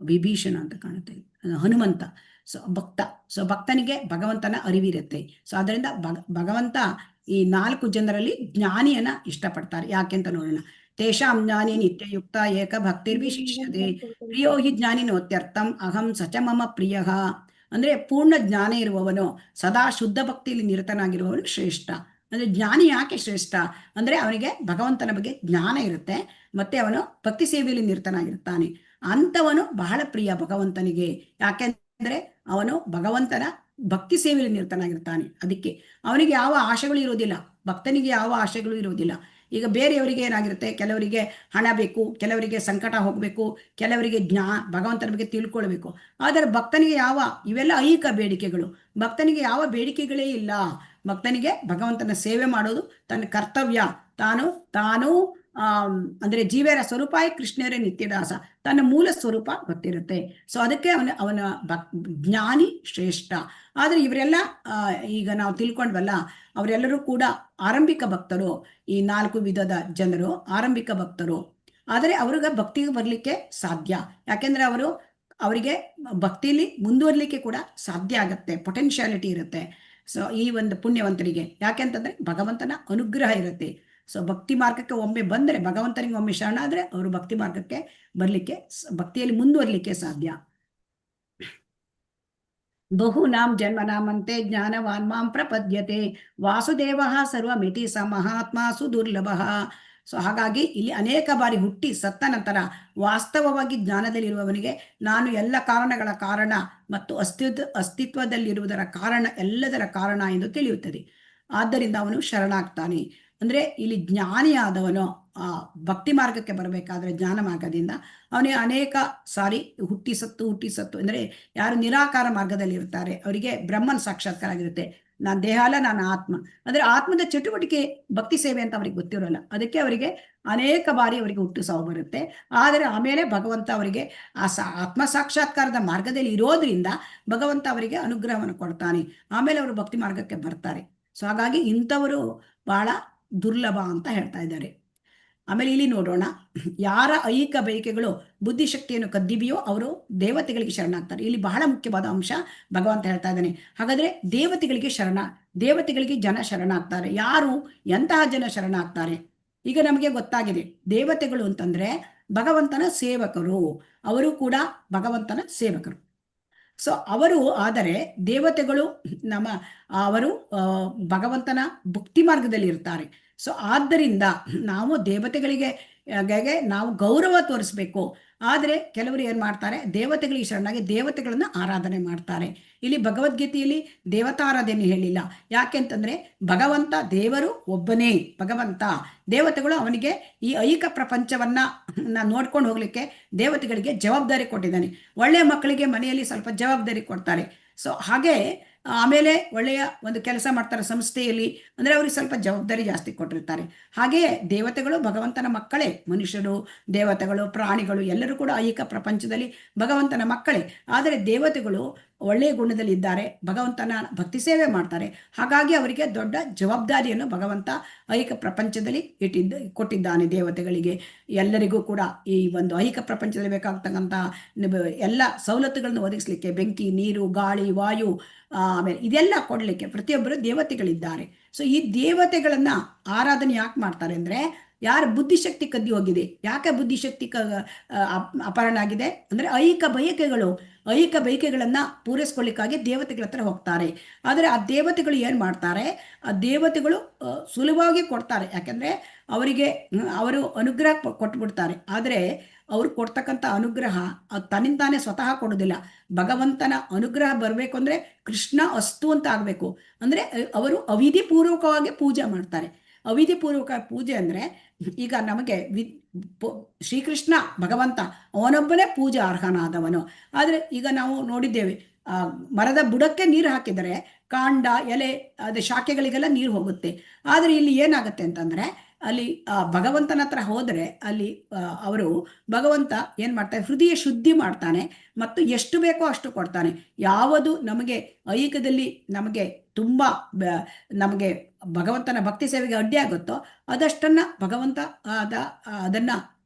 ವಿಭೀಷಣ ಅಂತ ಕಾಣುತ್ತೆ, ಹನುಮಂತ. ಸೊ ಭಕ್ತ. ಸೊ ಭಕ್ತನಿಗೆ ಭಗವಂತನ ಅರಿವಿರುತ್ತೆ. ಸೊ ಅದರಿಂದ ಭಗವಂತ ಈ 4 ಜನರಲ್ಲಿ ಜ್ಞಾನಿಯನ್ನ ಇಷ್ಟಪಡ್ತಾರೆ. ಯಾಕೆಂತ ನೋಡೋಣ. ತೇಷಾಂ ಜ್ಞಾನಿ ನಿತ್ಯಯುಕ್ತ ಏಕ ಭಕ್ತಿರ್ವಿಶಿಷ್ಯತೆ ಪ್ರಿಯೋ ಹಿ ಜ್ಞಾನಿ ನೋತ್ಯರ್ಥಂ ಅಹಂ ಸಚ ಮಮ ಪ್ರಿಯ. ಅಂದ್ರೆ ಪೂರ್ಣ ಜ್ಞಾನ ಇರುವವನು, ಸದಾ ಶುದ್ಧ ಭಕ್ತಿಯಲ್ಲಿ ನಿರತನಾಗಿರುವವನು ಶ್ರೇಷ್ಠ. ಅಂದ್ರೆ ಜ್ಞಾನಿ ಯಾಕೆ ಶ್ರೇಷ್ಠ ಅಂದ್ರೆ ಅವನಿಗೆ ಭಗವಂತನ ಬಗ್ಗೆ ಜ್ಞಾನ ಇರುತ್ತೆ, ಮತ್ತೆ ಅವನು ಭಕ್ತಿ ಸೇವೆಯಲ್ಲಿ ನಿರತನಾಗಿರ್ತಾನೆ. ಅಂತವನು ಬಹಳ ಪ್ರಿಯ ಭಗವಂತನಿಗೆ. ಯಾಕೆಂದ್ರೆ ಅವನು ಭಗವಂತನ ಭಕ್ತಿ ಸೇವೆಯಲ್ಲಿ ನಿರತನಾಗಿರ್ತಾನೆ. ಅದಕ್ಕೆ ಅವನಿಗೆ ಯಾವ ಆಶೆಗಳು ಇರೋದಿಲ್ಲ, ಭಕ್ತನಿಗೆ ಯಾವ ಆಶೆಗಳು ಇರುವುದಿಲ್ಲ. ಈಗ ಬೇರೆಯವರಿಗೆ ಏನಾಗಿರುತ್ತೆ, ಕೆಲವರಿಗೆ ಹಣ ಬೇಕು, ಕೆಲವರಿಗೆ ಸಂಕಟ ಹೋಗ್ಬೇಕು, ಕೆಲವರಿಗೆ ಭಗವಂತನ ಬಗ್ಗೆ ತಿಳ್ಕೊಳ್ಬೇಕು. ಆದರೆ ಭಕ್ತನಿಗೆ ಇವೆಲ್ಲ ಐಹಿಕ ಬೇಡಿಕೆಗಳು. ಭಕ್ತನಿಗೆ ಯಾವ ಬೇಡಿಕೆಗಳೇ ಇಲ್ಲ. ಭಕ್ತನಿಗೆ ಭಗವಂತನ ಸೇವೆ ಮಾಡೋದು ತನ್ನ ಕರ್ತವ್ಯ. ತಾನು ಅಂದ್ರೆ ಜೀವರ ಸ್ವರೂಪಾಯ ಕೃಷ್ಣರೇ ನಿತ್ಯದಾಸ, ತನ್ನ ಮೂಲ ಸ್ವರೂಪ ಗೊತ್ತಿರುತ್ತೆ. ಸೊ ಅದಕ್ಕೆ ಅವನ ಜ್ಞಾನಿ ಶ್ರೇಷ್ಠ. ಆದ್ರೆ ಇವರೆಲ್ಲ ಈಗ ನಾವು ತಿಳ್ಕೊಂಡ್ವಲ್ಲ, ಅವರೆಲ್ಲರೂ ಕೂಡ ಆರಂಭಿಕ ಭಕ್ತರು. ಈ 4 ವಿಧದ ಜನರು ಆರಂಭಿಕ ಭಕ್ತರು. ಆದರೆ ಅವ್ರಿಗೆ ಭಕ್ತಿಗೆ ಬರ್ಲಿಕ್ಕೆ ಸಾಧ್ಯ. ಯಾಕೆಂದ್ರೆ ಅವರಿಗೆ ಭಕ್ತಿಯಲ್ಲಿ ಮುಂದುವರ್ಲಿಕ್ಕೆ ಕೂಡ ಸಾಧ್ಯ ಆಗತ್ತೆ, ಪೊಟೆನ್ಶಿಯಾಲಿಟಿ ಇರುತ್ತೆ. ಸೊ ಈ ಒಂದು ಪುಣ್ಯವಂತರಿಗೆ ಯಾಕೆಂತಂದ್ರೆ ಭಗವಂತನ ಅನುಗ್ರಹ ಇರುತ್ತೆ. ಸೊ ಭಕ್ತಿ ಮಾರ್ಗಕ್ಕೆ ಒಮ್ಮೆ ಬಂದ್ರೆ, ಭಗವಂತನಿಗೆ ಒಮ್ಮೆ ಶರಣ ಆದ್ರೆ ಅವರು ಭಕ್ತಿ ಮಾರ್ಗಕ್ಕೆ ಬರ್ಲಿಕ್ಕೆ, ಭಕ್ತಿಯಲ್ಲಿ ಮುಂದುವರ್ಲಿಕ್ಕೆ ಸಾಧ್ಯ. ಬಹುನಾಂ ಜನ್ಮನಾಮಂತೆ ಜ್ಞಾನವಾನ್ ಮಾಂ ಪ್ರಪದ್ಯತೆ ವಾಸುದೇವ ಸರ್ವಮಿತಿ ಸ ಮಹಾತ್ಮ ಸುದುರ್ಲಭ. ಸೊ ಹಾಗಾಗಿ ಇಲ್ಲಿ ಅನೇಕ ಬಾರಿ ಹುಟ್ಟಿ ಸತ್ತ ನಂತರ ವಾಸ್ತವವಾಗಿ ಜ್ಞಾನದಲ್ಲಿರುವವನಿಗೆ ನಾನು ಎಲ್ಲ ಕಾರಣಗಳ ಕಾರಣ ಮತ್ತು ಅಸ್ತಿತ್ವದಲ್ಲಿರುವುದರ ಕಾರಣ ಎಲ್ಲದರ ಕಾರಣ ಎಂದು ತಿಳಿಯುತ್ತದೆ. ಆದ್ದರಿಂದ ಅವನು ಶರಣಾಗ್ತಾನೆ. ಅಂದ್ರೆ ಇಲ್ಲಿ ಜ್ಞಾನಿಯಾದವನು ಆ ಭಕ್ತಿ ಮಾರ್ಗಕ್ಕೆ ಬರಬೇಕಾದ್ರೆ ಜ್ಞಾನ ಮಾರ್ಗದಿಂದ ಅವನಿಗೆ ಅನೇಕ ಸಾರಿ ಹುಟ್ಟಿ ಸತ್ತು ಅಂದ್ರೆ ಯಾರು ನಿರಾಕಾರ ಮಾರ್ಗದಲ್ಲಿ ಇರ್ತಾರೆ ಅವರಿಗೆ ಬ್ರಹ್ಮನ್ ಸಾಕ್ಷಾತ್ಕಾರ ಆಗಿರುತ್ತೆ. ನಾನು ದೇಹ ಅಲ್ಲ, ನಾನು ಆತ್ಮ. ಅಂದ್ರೆ ಆತ್ಮದ ಚಟುವಟಿಕೆ ಭಕ್ತಿ ಸೇವೆ ಅಂತ ಅವ್ರಿಗೆ ಗೊತ್ತಿರೋಲ್ಲ. ಅದಕ್ಕೆ ಅವರಿಗೆ ಅನೇಕ ಬಾರಿ ಅವರಿಗೆ ಹುಟ್ಟು ಸಾವು ಬರುತ್ತೆ. ಆದರೆ ಆಮೇಲೆ ಭಗವಂತ ಅವರಿಗೆ ಆ ಆತ್ಮ ಸಾಕ್ಷಾತ್ಕಾರದ ಮಾರ್ಗದಲ್ಲಿ ಇರೋದ್ರಿಂದ ಭಗವಂತ ಅವರಿಗೆ ಅನುಗ್ರಹವನ್ನು ಕೊಡ್ತಾನೆ. ಆಮೇಲೆ ಅವರು ಭಕ್ತಿ ಮಾರ್ಗಕ್ಕೆ ಬರ್ತಾರೆ. ಸೊ ಹಾಗಾಗಿ ಇಂಥವರು ಬಹಳ ದುರ್ಲಭ ಅಂತ ಹೇಳ್ತಾ ಇದ್ದಾರೆ. ಆಮೇಲೆ ಇಲ್ಲಿ ನೋಡೋಣ, ಯಾರ ಐಹಿಕ ಬಯಕೆಗಳು ಬುದ್ಧಿಶಕ್ತಿಯನ್ನು ಕದ್ದಿವೆಯೋ ಅವರು ದೇವತೆಗಳಿಗೆ ಶರಣಾಗ್ತಾರೆ. ಇಲ್ಲಿ ಬಹಳ ಮುಖ್ಯವಾದ ಅಂಶ ಭಗವಂತ ಹೇಳ್ತಾ ಇದ್ದಾನೆ. ಹಾಗಾದ್ರೆ ದೇವತೆಗಳಿಗೆ ಜನ ಶರಣಾಗ್ತಾರೆ. ಯಾರು, ಎಂತಹ ಜನ ಶರಣಾಗ್ತಾರೆ? ಈಗ ನಮಗೆ ಗೊತ್ತಾಗಿದೆ, ದೇವತೆಗಳು ಅಂತಂದ್ರೆ ಭಗವಂತನ ಸೇವಕರು. ಅವರು ಕೂಡ ಭಗವಂತನ ಸೇವಕರು. ಸೊ ಅವರು ಆದರೆ ದೇವತೆಗಳು ಅವರು ಭಗವಂತನ ಭಕ್ತಿ ಮಾರ್ಗದಲ್ಲಿ ಇರ್ತಾರೆ. ಸೊ ಆದ್ದರಿಂದ ನಾವು ದೇವತೆಗಳಿಗೆ ನಾವು ಗೌರವ ತೋರಿಸ್ಬೇಕು. ಆದರೆ ಕೆಲವರು ಏನ್ ಮಾಡ್ತಾರೆ, ದೇವತೆಗಳಿಗೆ ಶರಣಾಗಿ ದೇವತೆಗಳನ್ನ ಆರಾಧನೆ ಮಾಡ್ತಾರೆ. ಇಲ್ಲಿ ಭಗವದ್ಗೀತೆಯಲ್ಲಿ ದೇವತಾರಾಧನೆ ಹೇಳಿಲ್ಲ. ಯಾಕೆಂತಂದ್ರೆ ಭಗವಂತ ದೇವರು ಒಬ್ಬನೇ ಭಗವಂತ. ದೇವತೆಗಳು ಅವನಿಗೆ ಈ ಐಹಿಕ ಪ್ರಪಂಚವನ್ನ ನೋಡ್ಕೊಂಡು ಹೋಗ್ಲಿಕ್ಕೆ ದೇವತೆಗಳಿಗೆ ಜವಾಬ್ದಾರಿ ಕೊಟ್ಟಿದ್ದಾನೆ. ಒಳ್ಳೆಯ ಮಕ್ಕಳಿಗೆ ಮನೆಯಲ್ಲಿ ಸ್ವಲ್ಪ ಜವಾಬ್ದಾರಿ ಕೊಡ್ತಾರೆ. ಸೊ ಹಾಗೆ ಆಮೇಲೆ ಒಳ್ಳೆಯ ಒಂದು ಕೆಲಸ ಮಾಡ್ತಾರೆ ಸಂಸ್ಥೆಯಲ್ಲಿ, ಅಂದ್ರೆ ಅವ್ರಿಗೆ ಸ್ವಲ್ಪ ಜವಾಬ್ದಾರಿ ಜಾಸ್ತಿ ಕೊಟ್ಟಿರ್ತಾರೆ. ಹಾಗೆಯೇ ದೇವತೆಗಳು ಭಗವಂತನ ಮಕ್ಕಳೇ. ಮನುಷ್ಯರು, ದೇವತೆಗಳು, ಪ್ರಾಣಿಗಳು ಎಲ್ಲರೂ ಕೂಡ ಐಹಿಕ ಪ್ರಪಂಚದಲ್ಲಿ ಭಗವಂತನ ಮಕ್ಕಳೇ. ಆದರೆ ದೇವತೆಗಳು ಒಳ್ಳೆಯ ಗುಣದಲ್ಲಿ ಇದ್ದಾರೆ, ಭಗವಂತನ ಭಕ್ತಿ ಸೇವೆ ಮಾಡ್ತಾರೆ. ಹಾಗಾಗಿ ಅವರಿಗೆ ದೊಡ್ಡ ಜವಾಬ್ದಾರಿಯನ್ನು ಭಗವಂತ ಐಹಿಕ ಪ್ರಪಂಚದಲ್ಲಿ ಕೊಟ್ಟಿದ್ದಾನೆ ದೇವತೆಗಳಿಗೆ. ಎಲ್ಲರಿಗೂ ಕೂಡ ಈ ಒಂದು ಐಹಿಕ ಪ್ರಪಂಚದಲ್ಲಿ ಬೇಕಾಗ್ತಕ್ಕಂಥ ಎಲ್ಲ ಸವಲತ್ತುಗಳನ್ನು ಒದಗಿಸ್ಲಿಕ್ಕೆ, ಬೆಂಕಿ, ನೀರು, ಗಾಳಿ, ವಾಯು, ಆಮೇಲೆ ಇದೆಲ್ಲ ಕೊಡ್ಲಿಕ್ಕೆ ಪ್ರತಿಯೊಬ್ಬರು ದೇವತೆಗಳಿದ್ದಾರೆ. ಸೊ ಈ ದೇವತೆಗಳನ್ನ ಆರಾಧನೆ ಯಾಕೆ ಮಾಡ್ತಾರೆ ಅಂದ್ರೆ, ಯಾರ ಬುದ್ಧಿಶಕ್ತಿ ಕದ್ದಿ ಹೋಗಿದೆ. ಯಾಕೆ ಬುದ್ಧಿಶಕ್ತಿ ಅಪಹರಣ ಆಗಿದೆ ಅಂದ್ರೆ, ಐಹಿಕ ಬಯಕೆಗಳನ್ನ ಪೂರೈಸ್ಕೊಳ್ಳಿಕ್ಕಾಗಿ ದೇವತೆಗಳ ಹತ್ರ ಹೋಗ್ತಾರೆ. ಆದರೆ ಆ ದೇವತೆಗಳು ಏನ್ ಮಾಡ್ತಾರೆ, ಆ ದೇವತೆಗಳು ಸುಲಭವಾಗಿ ಕೊಡ್ತಾರೆ. ಯಾಕಂದ್ರೆ ಅವರು ಅನುಗ್ರಹ ಕೊಟ್ಬಿಡ್ತಾರೆ. ಆದರೆ ಅವ್ರು ಕೊಡ್ತಕ್ಕಂಥ ಅನುಗ್ರಹ ತನ್ನಿಂದಾನೇ ಸ್ವತಃ ಕೊಡೋದಿಲ್ಲ. ಭಗವಂತನ ಅನುಗ್ರಹ ಬರಬೇಕು ಅಂದ್ರೆ ಕೃಷ್ಣ ಅಸ್ತು ಅಂತ ಆಗ್ಬೇಕು. ಅಂದ್ರೆ ಅವರು ಅವಿಧಿಪೂರ್ವಕವಾಗಿ ಪೂಜೆ ಮಾಡ್ತಾರೆ. ಅವಿಧಿಪೂರ್ವಕ ಪೂಜೆ ಅಂದ್ರೆ, ಈಗ ನಮಗೆ ಶ್ರೀಕೃಷ್ಣ ಭಗವಂತ ಅವನೊಬ್ಬನೇ ಪೂಜೆ ಅರ್ಹನಾದವನು. ಆದರೆ ಈಗ ನಾವು ನೋಡಿದ್ದೇವೆ, ಮರದ ಬುಡಕ್ಕೆ ನೀರು ಹಾಕಿದರೆ ಕಾಂಡ, ಎಲೆ, ಅದೇ ಶಾಖೆಗಳಿಗೆಲ್ಲ ನೀರು ಹೋಗುತ್ತೆ. ಆದರೆ ಇಲ್ಲಿ ಏನಾಗುತ್ತೆ ಅಂತಂದ್ರೆ, ಅಲ್ಲಿ ಭಗವಂತನ ಹತ್ರ ಹೋದರೆ ಅಲ್ಲಿ ಭಗವಂತ ಏನ್ ಮಾಡ್ತಾನೆ, ಹೃದಯ ಶುದ್ಧಿ ಮಾಡ್ತಾನೆ ಮತ್ತು ಎಷ್ಟು ಬೇಕೋ ಅಷ್ಟು ಕೊಡ್ತಾನೆ. ಯಾವುದು ನಮಗೆ ಐಹಿಕದಲ್ಲಿ ನಮಗೆ ತುಂಬಾ ನಮಗೆ ಭಗವಂತನ ಭಕ್ತಿ ಸೇವೆಗೆ ಅಡ್ಡಿ ಆಗುತ್ತೋ ಅದಷ್ಟನ್ನ ಭಗವಂತ ಅದನ್ನ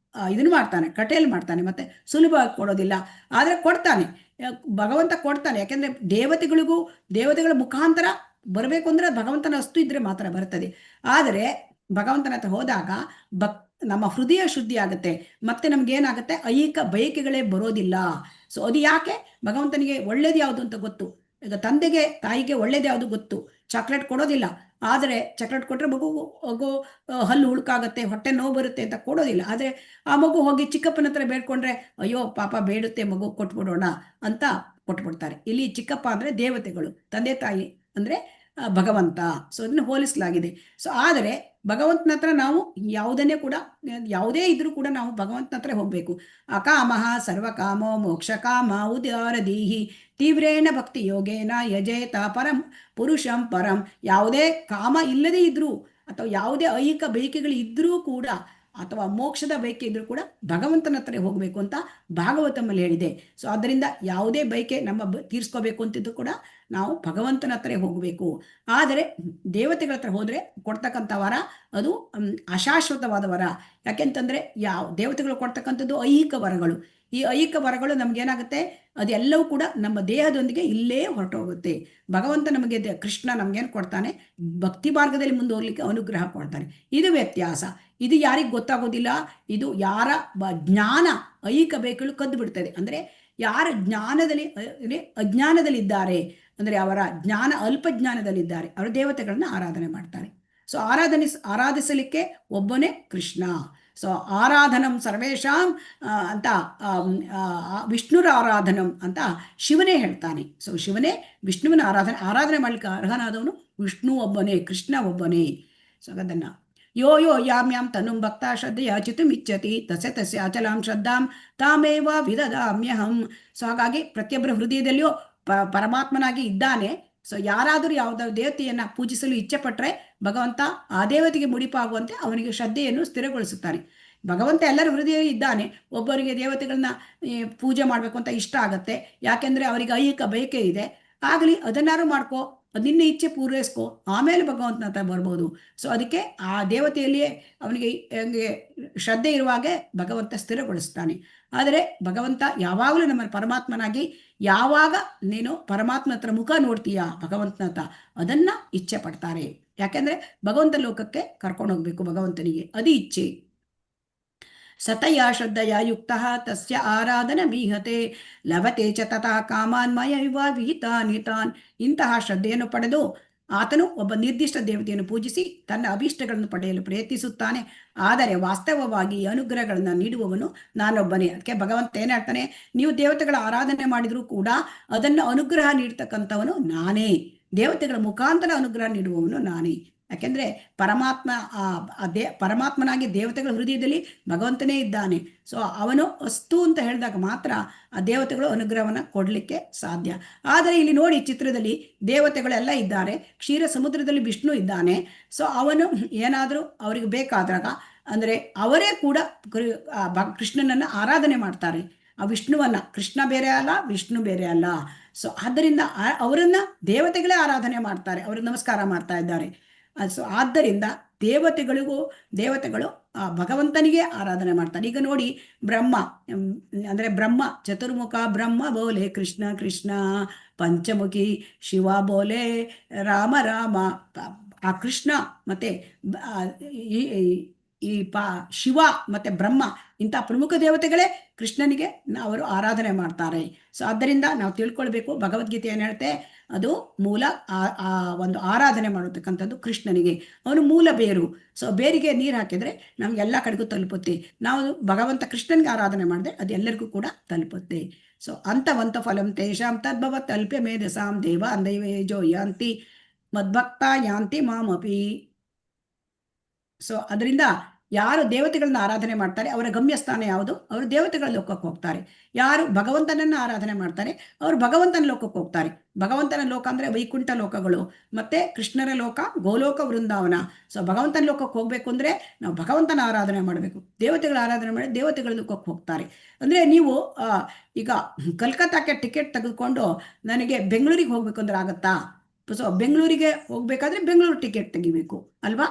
ಇದನ್ನು ಮಾಡ್ತಾನೆ, ಕಟೇಲ್ ಮಾಡ್ತಾನೆ, ಮತ್ತೆ ಸುಲಭವಾಗಿ ಕೊಡೋದಿಲ್ಲ. ಆದ್ರೆ ಕೊಡ್ತಾನೆ, ಭಗವಂತ ಕೊಡ್ತಾನೆ. ಯಾಕೆಂದ್ರೆ ದೇವತೆಗಳ ಮುಖಾಂತರ ಬರಬೇಕು ಅಂದ್ರೆ ಭಗವಂತನ ಅಸ್ತು ಇದ್ರೆ ಮಾತ್ರ ಬರ್ತದೆ. ಆದರೆ ಭಗವಂತನ ಹತ್ರ ಹೋದಾಗ ನಮ್ಮ ಹೃದಯ ಶುದ್ಧಿ ಆಗುತ್ತೆ. ಮತ್ತೆ ನಮ್ಗೆ ಏನಾಗುತ್ತೆ, ಐಹಿಕ ಬಯಕೆಗಳೇ ಬರೋದಿಲ್ಲ. ಸೊ ಅದು ಯಾಕೆ, ಭಗವಂತನಿಗೆ ಒಳ್ಳೇದು ಯಾವುದು ಅಂತ ಗೊತ್ತು. ಈಗ ತಂದೆಗೆ ತಾಯಿಗೆ ಒಳ್ಳೇದು ಯಾವುದು ಗೊತ್ತು. ಚಾಕ್ಲೇಟ್ ಕೊಡೋದಿಲ್ಲ. ಆದರೆ ಚಾಕ್ಲೇಟ್ ಕೊಟ್ರೆ ಮಗು ಹಲ್ಲು ಹುಳುಕಾಗುತ್ತೆ, ಹೊಟ್ಟೆ ನೋವು ಬರುತ್ತೆ ಅಂತ ಕೊಡೋದಿಲ್ಲ. ಆದರೆ ಆ ಮಗು ಹೋಗಿ ಚಿಕ್ಕಪ್ಪನ ಹತ್ರ ಬೇಡ್ಕೊಂಡ್ರೆ, ಅಯ್ಯೋ ಪಾಪ ಬೇಡುತ್ತೆ, ಮಗು ಕೊಟ್ಬಿಡೋಣ ಅಂತ ಕೊಟ್ಬಿಡ್ತಾರೆ. ಇಲ್ಲಿ ಚಿಕ್ಕಪ್ಪ ಅಂದ್ರೆ ದೇವತೆಗಳು, ತಂದೆ ತಾಯಿ ಅಂದ್ರೆ ಭಗವಂತ. ಸೊ ಅದನ್ನ ಹೋಲಿಸಲಾಗಿದೆ. ಸೊ ಆದರೆ ಭಗವಂತನ ಹತ್ರ ನಾವು ಯಾವುದೇ ಇದ್ರೂ ಕೂಡ ನಾವು ಭಗವಂತನ ಹತ್ರ ಹೋಗ್ಬೇಕು. ಅಕಾಮಃ ಸರ್ವಕಾಮೋ ಮೋಕ್ಷಕಾಮ ಉದಾರದೀಹಿ ತೀವ್ರೇಣ ಭಕ್ತಿ ಯೋಗೇನ ಯಜೇತ ಪುರುಷಂ ಪರಂ. ಯಾವುದೇ ಕಾಮ ಇಲ್ಲದೇ ಇದ್ರೂ ಅಥವಾ ಯಾವುದೇ ಐಹಿಕ ಬಯಕೆಗಳು ಇದ್ರೂ ಕೂಡ ಅಥವಾ ಮೋಕ್ಷದ ಬಯಕೆ ಇದ್ರೂ ಕೂಡ ಭಗವಂತನ ಹತ್ರ ಹೋಗ್ಬೇಕು ಅಂತ ಭಾಗವತಮಲ್ಲಿ ಹೇಳಿದೆ. ಸೊ ಅದರಿಂದ ಯಾವುದೇ ಬಯಕೆ ನಮ್ಮ ತೀರ್ಸ್ಕೋಬೇಕು ಅಂತಿದ್ದು ಕೂಡ ನಾವು ಭಗವಂತನ ಹತ್ರ ಹೋಗಬೇಕು. ಆದರೆ ದೇವತೆಗಳ ಹತ್ರ ಹೋದ್ರೆ ಕೊಡ್ತಕ್ಕಂಥ ವರ ಅದು ಅಶಾಶ್ವತವಾದ ವರ. ಯಾಕೆಂತಂದ್ರೆ ದೇವತೆಗಳು ಕೊಡ್ತಕ್ಕಂಥದ್ದು ಐಹಿಕ ವರಗಳು. ಈ ಐಹಿಕ ವರಗಳು ನಮ್ಗೇನಾಗುತ್ತೆ, ಅದೆಲ್ಲವೂ ಕೂಡ ನಮ್ಮ ದೇಹದೊಂದಿಗೆ ಇಲ್ಲೇ ಹೊರಟೋಗುತ್ತೆ. ಭಗವಂತ ನಮಗೆ ಕೃಷ್ಣ ನಮ್ಗೇನು ಕೊಡ್ತಾನೆ, ಭಕ್ತಿ ಮಾರ್ಗದಲ್ಲಿ ಮುಂದುವರ್ಲಿಕ್ಕೆ ಅನುಗ್ರಹ ಕೊಡ್ತಾನೆ. ಇದು ವ್ಯತ್ಯಾಸ. ಇದು ಯಾರಿಗೆ ಗೊತ್ತಾಗೋದಿಲ್ಲ. ಇದು ಯಾರ ಜ್ಞಾನ ಐಹಿಕ ಬಯಕೆಗಳು ಕದ್ದು ಬಿಡ್ತದೆ. ಅಂದ್ರೆ ಯಾರ ಅಜ್ಞಾನದಲ್ಲಿದ್ದಾರೆ, ಅಂದ್ರೆ ಅವರ ಜ್ಞಾನ ಅಲ್ಪ ಜ್ಞಾನದಲ್ಲಿದ್ದಾರೆ, ಅವರು ದೇವತೆಗಳನ್ನ ಆರಾಧನೆ ಮಾಡ್ತಾರೆ. ಸೊ ಆರಾಧಿಸಲಿಕ್ಕೆ ಒಬ್ಬನೇ ಕೃಷ್ಣ. ಸೊ ಆರಾಧನಂ ಸರ್ವೇಶಾಂ ಅಂತ ವಿಷ್ಣುರ ಆರಾಧನಂ ಅಂತ ಶಿವನೇ ಹೇಳ್ತಾನೆ. ಸೊ ಶಿವನೇ ವಿಷ್ಣುವಿನ ಆರಾಧನೆ ಮಾಡ್ಲಿಕ್ಕೆ ಅರ್ಹನಾದವನು ವಿಷ್ಣು ಒಬ್ಬನೇ, ಕೃಷ್ಣ ಒಬ್ಬನೇ. ಸೊ ಅದನ್ನ ಯೋ ಯೋ ಯಾಮ್ಯಾಂ ತನುಂ ಭಕ್ತ ಶ್ರದ್ಧೆಯ ಚಿತ್ತುಮಿಚ್ಛತಿ ತಸ್ಯ ತಸ್ಯ ಅಚಲಾಂ ಶ್ರದ್ಧಾಂ ತಾಮೇವ ವಿದದಾಮ್ಯಹಂ. ಸೊ ಹಾಗಾಗಿ ಪ್ರತಿಯೊಬ್ಬರ ಹೃದಯದಲ್ಲಿಯೂ ಪರಮಾತ್ಮನಾಗಿ ಇದ್ದಾನೆ. ಸೊ ಯಾರಾದರೂ ಯಾವುದಾದ್ರು ದೇವತೆಯನ್ನ ಪೂಜಿಸಲು ಇಚ್ಛೆ ಪಟ್ಟರೆ ಭಗವಂತ ಆ ದೇವತೆಗೆ ಮುಡಿಪಾಗುವಂತೆ ಅವನಿಗೆ ಶ್ರದ್ಧೆಯನ್ನು ಸ್ಥಿರಗೊಳಿಸುತ್ತಾನೆ. ಭಗವಂತ ಎಲ್ಲರ ಹೃದಯ ಇದ್ದಾನೆ. ಒಬ್ಬರಿಗೆ ದೇವತೆಗಳನ್ನ ಪೂಜೆ ಮಾಡಬೇಕು ಅಂತ ಇಷ್ಟ ಆಗತ್ತೆ, ಯಾಕೆಂದ್ರೆ ಅವರಿಗೆ ಐಹಿಕ ಬಯಕೆ ಇದೆ. ಆಗಲಿ, ಅದನ್ನಾರು ಮಾಡ್ಕೋ, ನಿನ್ನ ಇಚ್ಛೆ ಪೂರೈಸ್ಕೋ, ಆಮೇಲೆ ಭಗವಂತನ ಹತ್ರ ಬರ್ಬೋದು. ಸೊ ಅದಕ್ಕೆ ಆ ದೇವತೆಯಲ್ಲಿಯೇ ಅವನಿಗೆ ಶ್ರದ್ಧೆ ಇರುವಾಗೆ ಭಗವಂತ ಸ್ಥಿರಗೊಳಿಸ್ತಾನೆ. ಆದರೆ ಭಗವಂತ ಯಾವಾಗಲೂ ನಮ್ಮ ಪರಮಾತ್ಮನಾಗಿ, ಯಾವಾಗ ನೀನು ಪರಮಾತ್ಮ ಹತ್ರ ಮುಖ ನೋಡ್ತೀಯಾ ಭಗವಂತನ ಹತ್ರ, ಅದನ್ನ ಇಚ್ಛೆ ಪಡ್ತಾರೆ. ಯಾಕೆಂದ್ರೆ ಭಗವಂತ ಲೋಕಕ್ಕೆ ಕರ್ಕೊಂಡು ಹೋಗ್ಬೇಕು ಭಗವಂತನಿಗೆ, ಅದು ಇಚ್ಛೆ. ಸತಯಾ ಶ್ರದ್ಧೆಯ ಯುಕ್ತ ತಸ್ಯ ಆರಾಧನ ಮೀಹತೆ ಲಭತೆ ಚ ತಥಾ ಕಾಮಾನ್ ಮಯೈವ ವಿಹಿತಾನ್. ಇಂತಹ ಶ್ರದ್ಧೆಯನ್ನು ಪಡೆದು ಆತನು ಒಬ್ಬ ನಿರ್ದಿಷ್ಟ ದೇವತೆಯನ್ನು ಪೂಜಿಸಿ ತನ್ನ ಅಭೀಷ್ಟಗಳನ್ನು ಪಡೆಯಲು ಪ್ರಯತ್ನಿಸುತ್ತಾನೆ. ಆದರೆ ವಾಸ್ತವವಾಗಿ ಅನುಗ್ರಹಗಳನ್ನು ನೀಡುವವನು ನಾನೊಬ್ಬನೇ. ಅದಕ್ಕೆ ಭಗವಂತ ಏನ್ ಹೇಳ್ತಾನೆ, ನೀವು ದೇವತೆಗಳ ಆರಾಧನೆ ಮಾಡಿದರೂ ಕೂಡ ಅದನ್ನು ಅನುಗ್ರಹ ನೀಡ್ತಕ್ಕಂಥವನು ನಾನೇ, ದೇವತೆಗಳ ಮುಖಾಂತರ ಅನುಗ್ರಹ ನೀಡುವವನು ನಾನೇ. ಯಾಕೆಂದ್ರೆ ಪರಮಾತ್ಮನಾಗಿ ದೇವತೆಗಳ ಹೃದಯದಲ್ಲಿ ಭಗವಂತನೇ ಇದ್ದಾನೆ. ಸೊ ಅವನು ಅಸ್ತು ಅಂತ ಹೇಳಿದಾಗ ಮಾತ್ರ ಆ ದೇವತೆಗಳು ಅನುಗ್ರಹವನ್ನ ಕೊಡ್ಲಿಕ್ಕೆ ಸಾಧ್ಯ. ಆದರೆ ಇಲ್ಲಿ ನೋಡಿ, ಚಿತ್ರದಲ್ಲಿ ದೇವತೆಗಳೆಲ್ಲ ಇದ್ದಾರೆ, ಕ್ಷೀರ ಸಮುದ್ರದಲ್ಲಿ ವಿಷ್ಣು ಇದ್ದಾನೆ. ಸೊ ಅವನು ಏನಾದರೂ ಅವರಿಗೆ ಬೇಕಾದಾಗ ಅಂದ್ರೆ ಅವರೇ ಕೂಡ ಕೃಷ್ಣನನ್ನ ಆರಾಧನೆ ಮಾಡ್ತಾರೆ. ಆ ವಿಷ್ಣುವನ್ನ, ಕೃಷ್ಣ ಬೇರೆ ಅಲ್ಲ, ವಿಷ್ಣು ಬೇರೆ ಅಲ್ಲ. ಸೊ ಆದ್ದರಿಂದ ಅವರನ್ನ ದೇವತೆಗಳೇ ಆರಾಧನೆ ಮಾಡ್ತಾರೆ, ಅವ್ರಿಗೆ ನಮಸ್ಕಾರ ಮಾಡ್ತಾ ಇದ್ದಾರೆ. ಸೊ ಆದ್ದರಿಂದ ದೇವತೆಗಳು ಭಗವಂತನಿಗೆ ಆರಾಧನೆ ಮಾಡ್ತಾರೆ. ಈಗ ನೋಡಿ, ಬ್ರಹ್ಮ ಚತುರ್ಮುಖ ಬ್ರಹ್ಮ ಬೋಲೆ ಕೃಷ್ಣ ಕೃಷ್ಣ, ಪಂಚಮುಖಿ ಶಿವ ಬೋಲೆ ರಾಮ ರಾಮ. ಆ ಕೃಷ್ಣ ಮತ್ತೆ ಈ ಶಿವ ಮತ್ತೆ ಬ್ರಹ್ಮ ಇಂಥ ಪ್ರಮುಖ ದೇವತೆಗಳೇ ಕೃಷ್ಣನಿಗೆ ಅವರು ಆರಾಧನೆ ಮಾಡ್ತಾರೆ. ಸೊ ಆದ್ದರಿಂದ ನಾವು ತಿಳ್ಕೊಳ್ಬೇಕು, ಭಗವದ್ಗೀತೆ ಏನ್ ಹೇಳುತ್ತೆ, ಅದು ಮೂಲ ಒಂದು ಆರಾಧನೆ ಮಾಡತಕ್ಕಂಥದ್ದು ಕೃಷ್ಣನಿಗೆ, ಅವನು ಮೂಲ ಬೇರು. ಸೊ ಬೇರಿಗೆ ನೀರು ಹಾಕಿದ್ರೆ ನಮ್ಗೆ ಎಲ್ಲ ಕಡೆಗೂ ತಲುಪುತ್ತೆ. ನಾವು ಭಗವಂತ ಕೃಷ್ಣನಿಗೆ ಆರಾಧನೆ ಮಾಡಿದ್ರೆ ಅದು ಎಲ್ಲರಿಗೂ ಕೂಡ ತಲುಪುತ್ತೆ. ಸೊ ಅಂತವಂತ ಫಲಂ ತೇಷಾಂ ತದ್ಭವತ್ ಅಲ್ಪ್ಯ ಮೇಧಸಾಂ ದೇವ ಅಂದೈವೇಜೋ ಯಾಂತಿ ಮದ್ಭಕ್ತ ಯಾಂತಿ ಮಾಮಪಿ. ಸೊ ಅದರಿಂದ ಯಾರು ದೇವತೆಗಳನ್ನ ಆರಾಧನೆ ಮಾಡ್ತಾರೆ ಅವರ ಗಮ್ಯಸ್ಥಾನ ಯಾವುದು? ಅವರು ದೇವತೆಗಳ ಲೋಕಕ್ಕೆ ಹೋಗ್ತಾರೆ. ಯಾರು ಭಗವಂತನನ್ನ ಆರಾಧನೆ ಮಾಡ್ತಾರೆ ಅವರು ಭಗವಂತನ ಲೋಕಕ್ಕೆ ಹೋಗ್ತಾರೆ. ಭಗವಂತನ ಲೋಕ ಅಂದ್ರೆ ವೈಕುಂಠ ಲೋಕಗಳು, ಮತ್ತೆ ಕೃಷ್ಣರ ಲೋಕ ಗೋಲೋಕ ವೃಂದಾವನ. ಸೊ ಭಗವಂತನ ಲೋಕಕ್ಕೆ ಹೋಗ್ಬೇಕು ಅಂದ್ರೆ ನಾವು ಭಗವಂತನ ಆರಾಧನೆ ಮಾಡಬೇಕು. ದೇವತೆಗಳ ಆರಾಧನೆ ಮಾಡಿ ದೇವತೆಗಳ ಲೋಕಕ್ಕೆ ಹೋಗ್ತಾರೆ. ಅಂದ್ರೆ ನೀವು ಈಗ ಕಲ್ಕತ್ತಾಕ್ಕೆ ಟಿಕೆಟ್ ತೆಗೆದುಕೊಂಡು ನನಗೆ ಬೆಂಗಳೂರಿಗೆ ಹೋಗ್ಬೇಕು ಅಂದ್ರೆ ಆಗತ್ತಾ? ಸೊ ಬೆಂಗಳೂರಿಗೆ ಹೋಗ್ಬೇಕಾದ್ರೆ ಬೆಂಗಳೂರು ಟಿಕೆಟ್ ತೆಗಿಬೇಕು ಅಲ್ವಾ?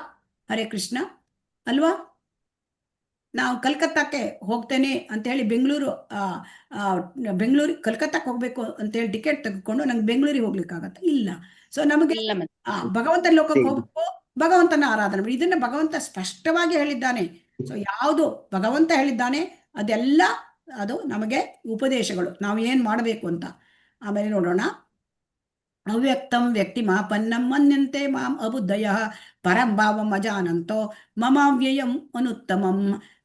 ಹರೇ ಕೃಷ್ಣ ಅಲ್ವಾ? ನಾವು ಕಲ್ಕತ್ತಾಕ್ಕೆ ಹೋಗ್ತೇನೆ ಅಂತ ಹೇಳಿ ಕಲ್ಕತ್ತಾಕ್ಕೆ ಹೋಗ್ಬೇಕು ಅಂತ ಹೇಳಿ ಟಿಕೆಟ್ ತೆಗೆದುಕೊಂಡು ನಂಗೆ ಬೆಂಗಳೂರಿಗೆ ಹೋಗ್ಲಿಕ್ಕಾಗತ್ತ? ಇಲ್ಲ. ಸೊ ನಮಗೆ ಭಗವಂತನ ಲೋಕಕ್ಕೆ ಹೋಗ್ಬೇಕು, ಭಗವಂತನ ಆರಾಧನೆ ಮಾಡಿ. ಇದನ್ನ ಭಗವಂತ ಸ್ಪಷ್ಟವಾಗಿ ಹೇಳಿದ್ದಾನೆ. ಸೊ ಯಾವುದು ಭಗವಂತ ಹೇಳಿದ್ದಾನೆ ಅದೆಲ್ಲ ಅದು ನಮಗೆ ಉಪದೇಶಗಳು, ನಾವು ಏನ್ ಮಾಡಬೇಕು ಅಂತ. ಆಮೇಲೆ ನೋಡೋಣ, ಅವ್ಯಕ್ತಂ ವ್ಯಕ್ತಿ ಮಾಪನ್ನಂ ಮನ್ಯಂತೆ ಮಾಂ ಅಬುದ್ಧಯ ಪರಂ ಭಾವಂ ಅಜಾನಂತೋ ಮಮಾವ್ಯಯಂ ಅನುತ್ತಮಂ.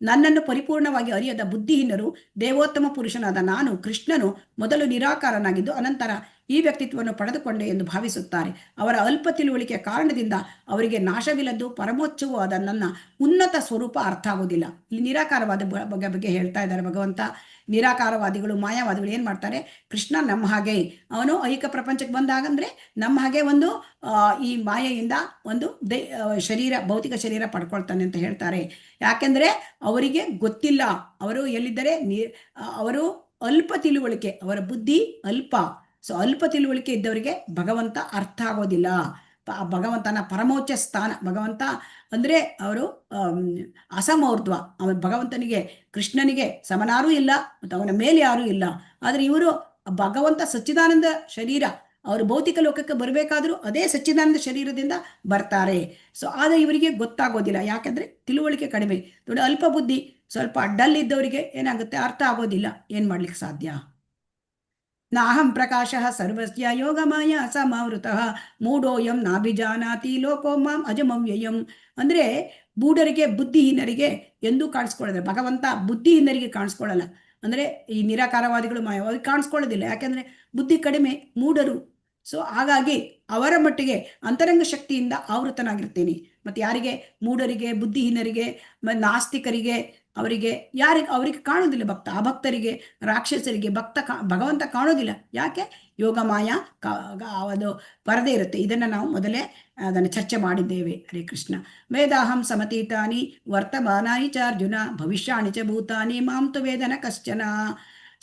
ನನ್ನನ್ನು ಪರಿಪೂರ್ಣವಾಗಿ ಅರಿಯದ ಬುದ್ಧಿಹೀನರು ದೇವೋತ್ತಮ ಪುರುಷನಾದ ನಾನು ಕೃಷ್ಣನು ಮೊದಲು ನಿರಾಕಾರನಾಗಿದ್ದು ಅನಂತರ ಈ ವ್ಯಕ್ತಿತ್ವವನ್ನು ಪಡೆದುಕೊಂಡೆ ಎಂದು ಭಾವಿಸುತ್ತಾರೆ. ಅವರ ಅಲ್ಪ ತಿಳುವಳಿಕೆಯ ಕಾರಣದಿಂದ ಅವರಿಗೆ ನಾಶವಿಲ್ಲದ್ದು ಪರಮೋಚ್ಚವವಾದ ನನ್ನ ಉನ್ನತ ಸ್ವರೂಪ ಅರ್ಥ ಆಗೋದಿಲ್ಲ. ಇಲ್ಲಿ ನಿರಾಕಾರವಾದ ಬಗ್ಗೆ ಹೇಳ್ತಾ ಇದ್ದಾರೆ ಭಗವಂತ. ನಿರಾಕಾರವಾದಿಗಳು, ಮಾಯಾವಾದಿಗಳು ಏನ್ ಮಾಡ್ತಾರೆ, ಕೃಷ್ಣ ನಮ್ಮ ಹಾಗೆ, ಅವನು ಐಹಿಕ ಪ್ರಪಂಚಕ್ಕೆ ಬಂದಾಗಂದ್ರೆ ನಮ್ಮ ಹಾಗೆ ಒಂದು ಈ ಮಾಯೆಯಿಂದ ಒಂದು ಭೌತಿಕ ಶರೀರ ಪಡ್ಕೊಳ್ತಾನೆ ಅಂತ ಹೇಳ್ತಾರೆ. ಯಾಕೆಂದ್ರೆ ಅವರಿಗೆ ಗೊತ್ತಿಲ್ಲ, ಅವರು ಎಲ್ಲಿದ್ದಾರೆ, ಅವರು ಅಲ್ಪ ತಿಳುವಳಿಕೆ, ಅವರ ಬುದ್ಧಿ ಅಲ್ಪ. ಸೊ ಅಲ್ಪ ತಿಳುವಳಿಕೆ ಇದ್ದವರಿಗೆ ಭಗವಂತ ಅರ್ಥ ಆಗೋದಿಲ್ಲ. ಭಗವಂತನ ಪರಮೋಚ್ಚ ಸ್ಥಾನ ಭಗವಂತ ಅಂದ್ರೆ ಅವರು ಅಸಮೌರ್ಧ್ವ. ಅವನ ಭಗವಂತನಿಗೆ, ಕೃಷ್ಣನಿಗೆ ಸಮನಾರೂ ಇಲ್ಲ ಮತ್ತು ಅವನ ಮೇಲೆ ಯಾರೂ ಇಲ್ಲ. ಆದ್ರೆ ಇವರು ಭಗವಂತ ಸಚ್ಚಿದಾನಂದ ಶರೀರ, ಅವರು ಭೌತಿಕ ಲೋಕಕ್ಕೆ ಬರಬೇಕಾದ್ರೂ ಅದೇ ಸಚ್ಚಿದಾನಂದ ಶರೀರದಿಂದ ಬರ್ತಾರೆ. ಸೊ ಆದ್ರೆ ಇವರಿಗೆ ಗೊತ್ತಾಗೋದಿಲ್ಲ, ಯಾಕಂದ್ರೆ ತಿಳುವಳಿಕೆ ಕಡಿಮೆ, ದೊಡ್ಡ ಅಲ್ಪ ಬುದ್ಧಿ, ಸ್ವಲ್ಪ ಡಲ್ ಇದ್ದವರಿಗೆ ಏನಾಗುತ್ತೆ, ಅರ್ಥ ಆಗೋದಿಲ್ಲ, ಏನ್ ಮಾಡ್ಲಿಕ್ಕೆ ಸಾಧ್ಯ. ನಾಹಂ ಪ್ರಕಾಶಃ ಸರ್ವಸ್ಯ ಯೋಗಮಾಯ ಸಮಾವೃತಃ ಮೂಢೋಯಂ ನಾಭಿಜಾನಾತಿ ಲೋಕೋ ಮಾಂ ಅಜಮವ್ಯಯಂ. ಅಂದರೆ ಮೂಢರಿಗೆ, ಬುದ್ಧಿಹೀನರಿಗೆ ಎಂದೂ ಕಾಣಿಸ್ಕೊಳ್ಳೋದಿಲ್ಲ. ಭಗವಂತ ಬುದ್ಧಿಹೀನರಿಗೆ ಕಾಣಿಸ್ಕೊಳ್ಳಲ್ಲ. ಅಂದರೆ ಈ ನಿರಾಕಾರವಾದಿಗಳು, ಮಾಯವಾದಿ ಕಾಣಿಸ್ಕೊಳ್ಳೋದಿಲ್ಲ. ಯಾಕೆಂದರೆ ಬುದ್ಧಿ ಕಡಿಮೆ, ಮೂಢರು. ಸೊ ಹಾಗಾಗಿ ಅವರ ಮಟ್ಟಿಗೆ ಅಂತರಂಗ ಶಕ್ತಿಯಿಂದ ಆವೃತನಾಗಿರ್ತೇನೆ. ಮತ್ತು ಯಾರಿಗೆ? ಮೂಢರಿಗೆ, ಬುದ್ಧಿಹೀನರಿಗೆ, ನಾಸ್ತಿಕರಿಗೆ, ಅವರಿಗೆ ಅವರಿಗೆ ಕಾಣೋದಿಲ್ಲ ಭಕ್ತ. ಅಭಕ್ತರಿಗೆ, ರಾಕ್ಷಸರಿಗೆ ಭಗವಂತ ಕಾಣೋದಿಲ್ಲ. ಯಾಕೆ? ಯೋಗಮಾಯ ಅದು ಪರದೆ ಇರುತ್ತೆ. ಇದನ್ನು ನಾವು ಮೊದಲೇ ಅದನ್ನು ಚರ್ಚೆ ಮಾಡಿದ್ದೇವೆ. ಹರೇ ಕೃಷ್ಣ. ವೇದಾಹಂ ಸಮತೀತಾನಿ ವರ್ತಮಾನಾನಿ ಚ ಅರ್ಜುನ ಭವಿಷ್ಯಾಣಿ ಚ ಭೂತಾನಿ ಮಾಂ ತು ವೇದನ ಕಶ್ಚನ.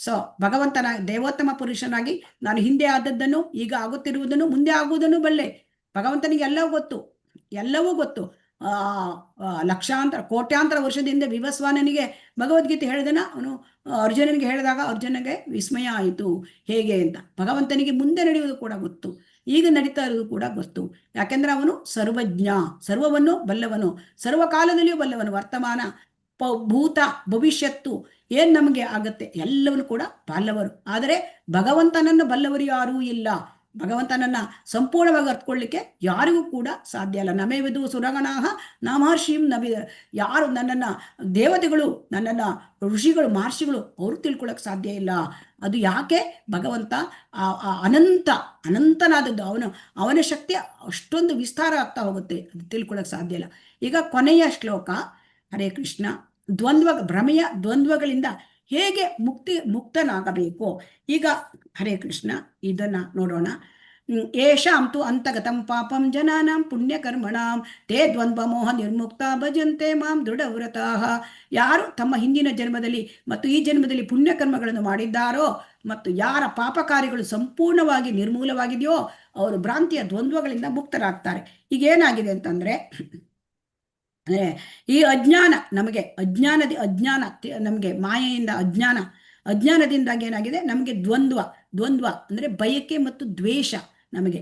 ಸೊ ಭಗವಂತನ ದೇವೋತ್ತಮ ಪುರುಷನಾಗಿ ನಾನು ಹಿಂದೆ ಆದದ್ದನ್ನು, ಈಗ ಆಗುತ್ತಿರುವುದನ್ನು, ಮುಂದೆ ಆಗುವುದನ್ನು ಬಲ್ಲೆ. ಭಗವಂತನಿಗೆ ಎಲ್ಲವೂ ಗೊತ್ತು. ಲಕ್ಷಾಂತರ ಕೋಟ್ಯಾಂತರ ವರ್ಷದಿಂದ ವಿವಸ್ವಾನನಿಗೆ ಭಗವದ್ಗೀತೆ ಹೇಳಿದನ ಅವನು ಅರ್ಜುನನಿಗೆ ಹೇಳಿದಾಗ ಅರ್ಜುನನಿಗೆ ವಿಸ್ಮಯ ಆಯಿತು. ಹೇಗೆ ಅಂತ. ಭಗವಂತನಿಗೆ ಮುಂದೆ ನಡೆಯುವುದು ಕೂಡ ಗೊತ್ತು, ಈಗ ನಡೀತಾ ಇರುವುದು ಕೂಡ ಗೊತ್ತು. ಯಾಕೆಂದ್ರೆ ಅವನು ಸರ್ವಜ್ಞ, ಸರ್ವವನ್ನು ಬಲ್ಲವನು, ಸರ್ವಕಾಲದಲ್ಲಿಯೂ ಬಲ್ಲವನು. ವರ್ತಮಾನ, ಭೂತ, ಭವಿಷ್ಯತ್ತು ಏನ್ ನಮಗೆ ಆಗತ್ತೆ ಎಲ್ಲವನ್ನು ಕೂಡ ಬಲ್ಲವರು. ಆದರೆ ಭಗವಂತನನ್ನು ಬಲ್ಲವರು ಯಾರೂ ಇಲ್ಲ. ಭಗವಂತನನ್ನ ಸಂಪೂರ್ಣವಾಗಿ ಅರ್ಥಕೊಳ್ಳಿಕ್ಕೆ ಯಾರಿಗೂ ಕೂಡ ಸಾಧ್ಯ ಇಲ್ಲ. ನಮೇವಿದು ಸುರಗಣಾಹ ನಾಮಹರ್ಷಿಂ ನವಿ. ಯಾರು ನನ್ನನ್ನು ದೇವತೆಗಳು, ನನ್ನನ್ನು ಋಷಿಗಳು, ಮಹರ್ಷಿಗಳು ಅವರು ತಿಳ್ಕೊಳ್ಳೋಕೆ ಸಾಧ್ಯ ಇಲ್ಲ. ಅದು ಯಾಕೆ? ಭಗವಂತ ಅನಂತನಾದದ್ದು. ಅವನ ಶಕ್ತಿ ಅಷ್ಟೊಂದು ವಿಸ್ತಾರ ಆಗ್ತಾ ಹೋಗುತ್ತೆ, ಅದು ತಿಳ್ಕೊಳ್ಳೋಕೆ ಸಾಧ್ಯ ಇಲ್ಲ. ಈಗ ಕೊನೆಯ ಶ್ಲೋಕ. ಹರೇ ಕೃಷ್ಣ. ಭ್ರಮೆಯ ದ್ವಂದ್ವಗಳಿಂದ ಹೇಗೆ ಮುಕ್ತನಾಗಬೇಕು? ಈಗ ಹರೇ ಕೃಷ್ಣ ಇದನ್ನ ನೋಡೋಣ. ಏಷಾಂ ತು ಅಂತಗತಂ ಪಾಪಂ ಜನಾನಾಂ ಪುಣ್ಯಕರ್ಮಣಾಂ ತೇ ದ್ವಂದ್ವ ಮೋಹ ನಿರ್ಮುಕ್ತ ಭಜಂತೆ ಮಾಂ ದೃಢವ್ರತಾಃ. ಯಾರು ತಮ್ಮ ಹಿಂದಿನ ಜನ್ಮದಲ್ಲಿ ಮತ್ತು ಈ ಜನ್ಮದಲ್ಲಿ ಪುಣ್ಯಕರ್ಮಗಳನ್ನು ಮಾಡಿದ್ದಾರೋ ಮತ್ತು ಯಾರ ಪಾಪ ಕಾರ್ಯಗಳು ಸಂಪೂರ್ಣವಾಗಿ ನಿರ್ಮೂಲವಾಗಿದೆಯೋ ಅವರು ಭ್ರಾಂತಿಯ ದ್ವಂದ್ವಗಳಿಂದ ಮುಕ್ತರಾಗ್ತಾರೆ. ಈಗ ಏನಾಗಿದೆ ಅಂತಂದ್ರೆ, ಈ ಅಜ್ಞಾನ ನಮಗೆ ಮಾಯೆಯಿಂದ ಅಜ್ಞಾನದಿಂದಾಗಿ ಏನಾಗಿದೆ? ನಮಗೆ ದ್ವಂದ್ವ ಅಂದ್ರೆ ಬಯಕೆ ಮತ್ತು ದ್ವೇಷ. ನಮಗೆ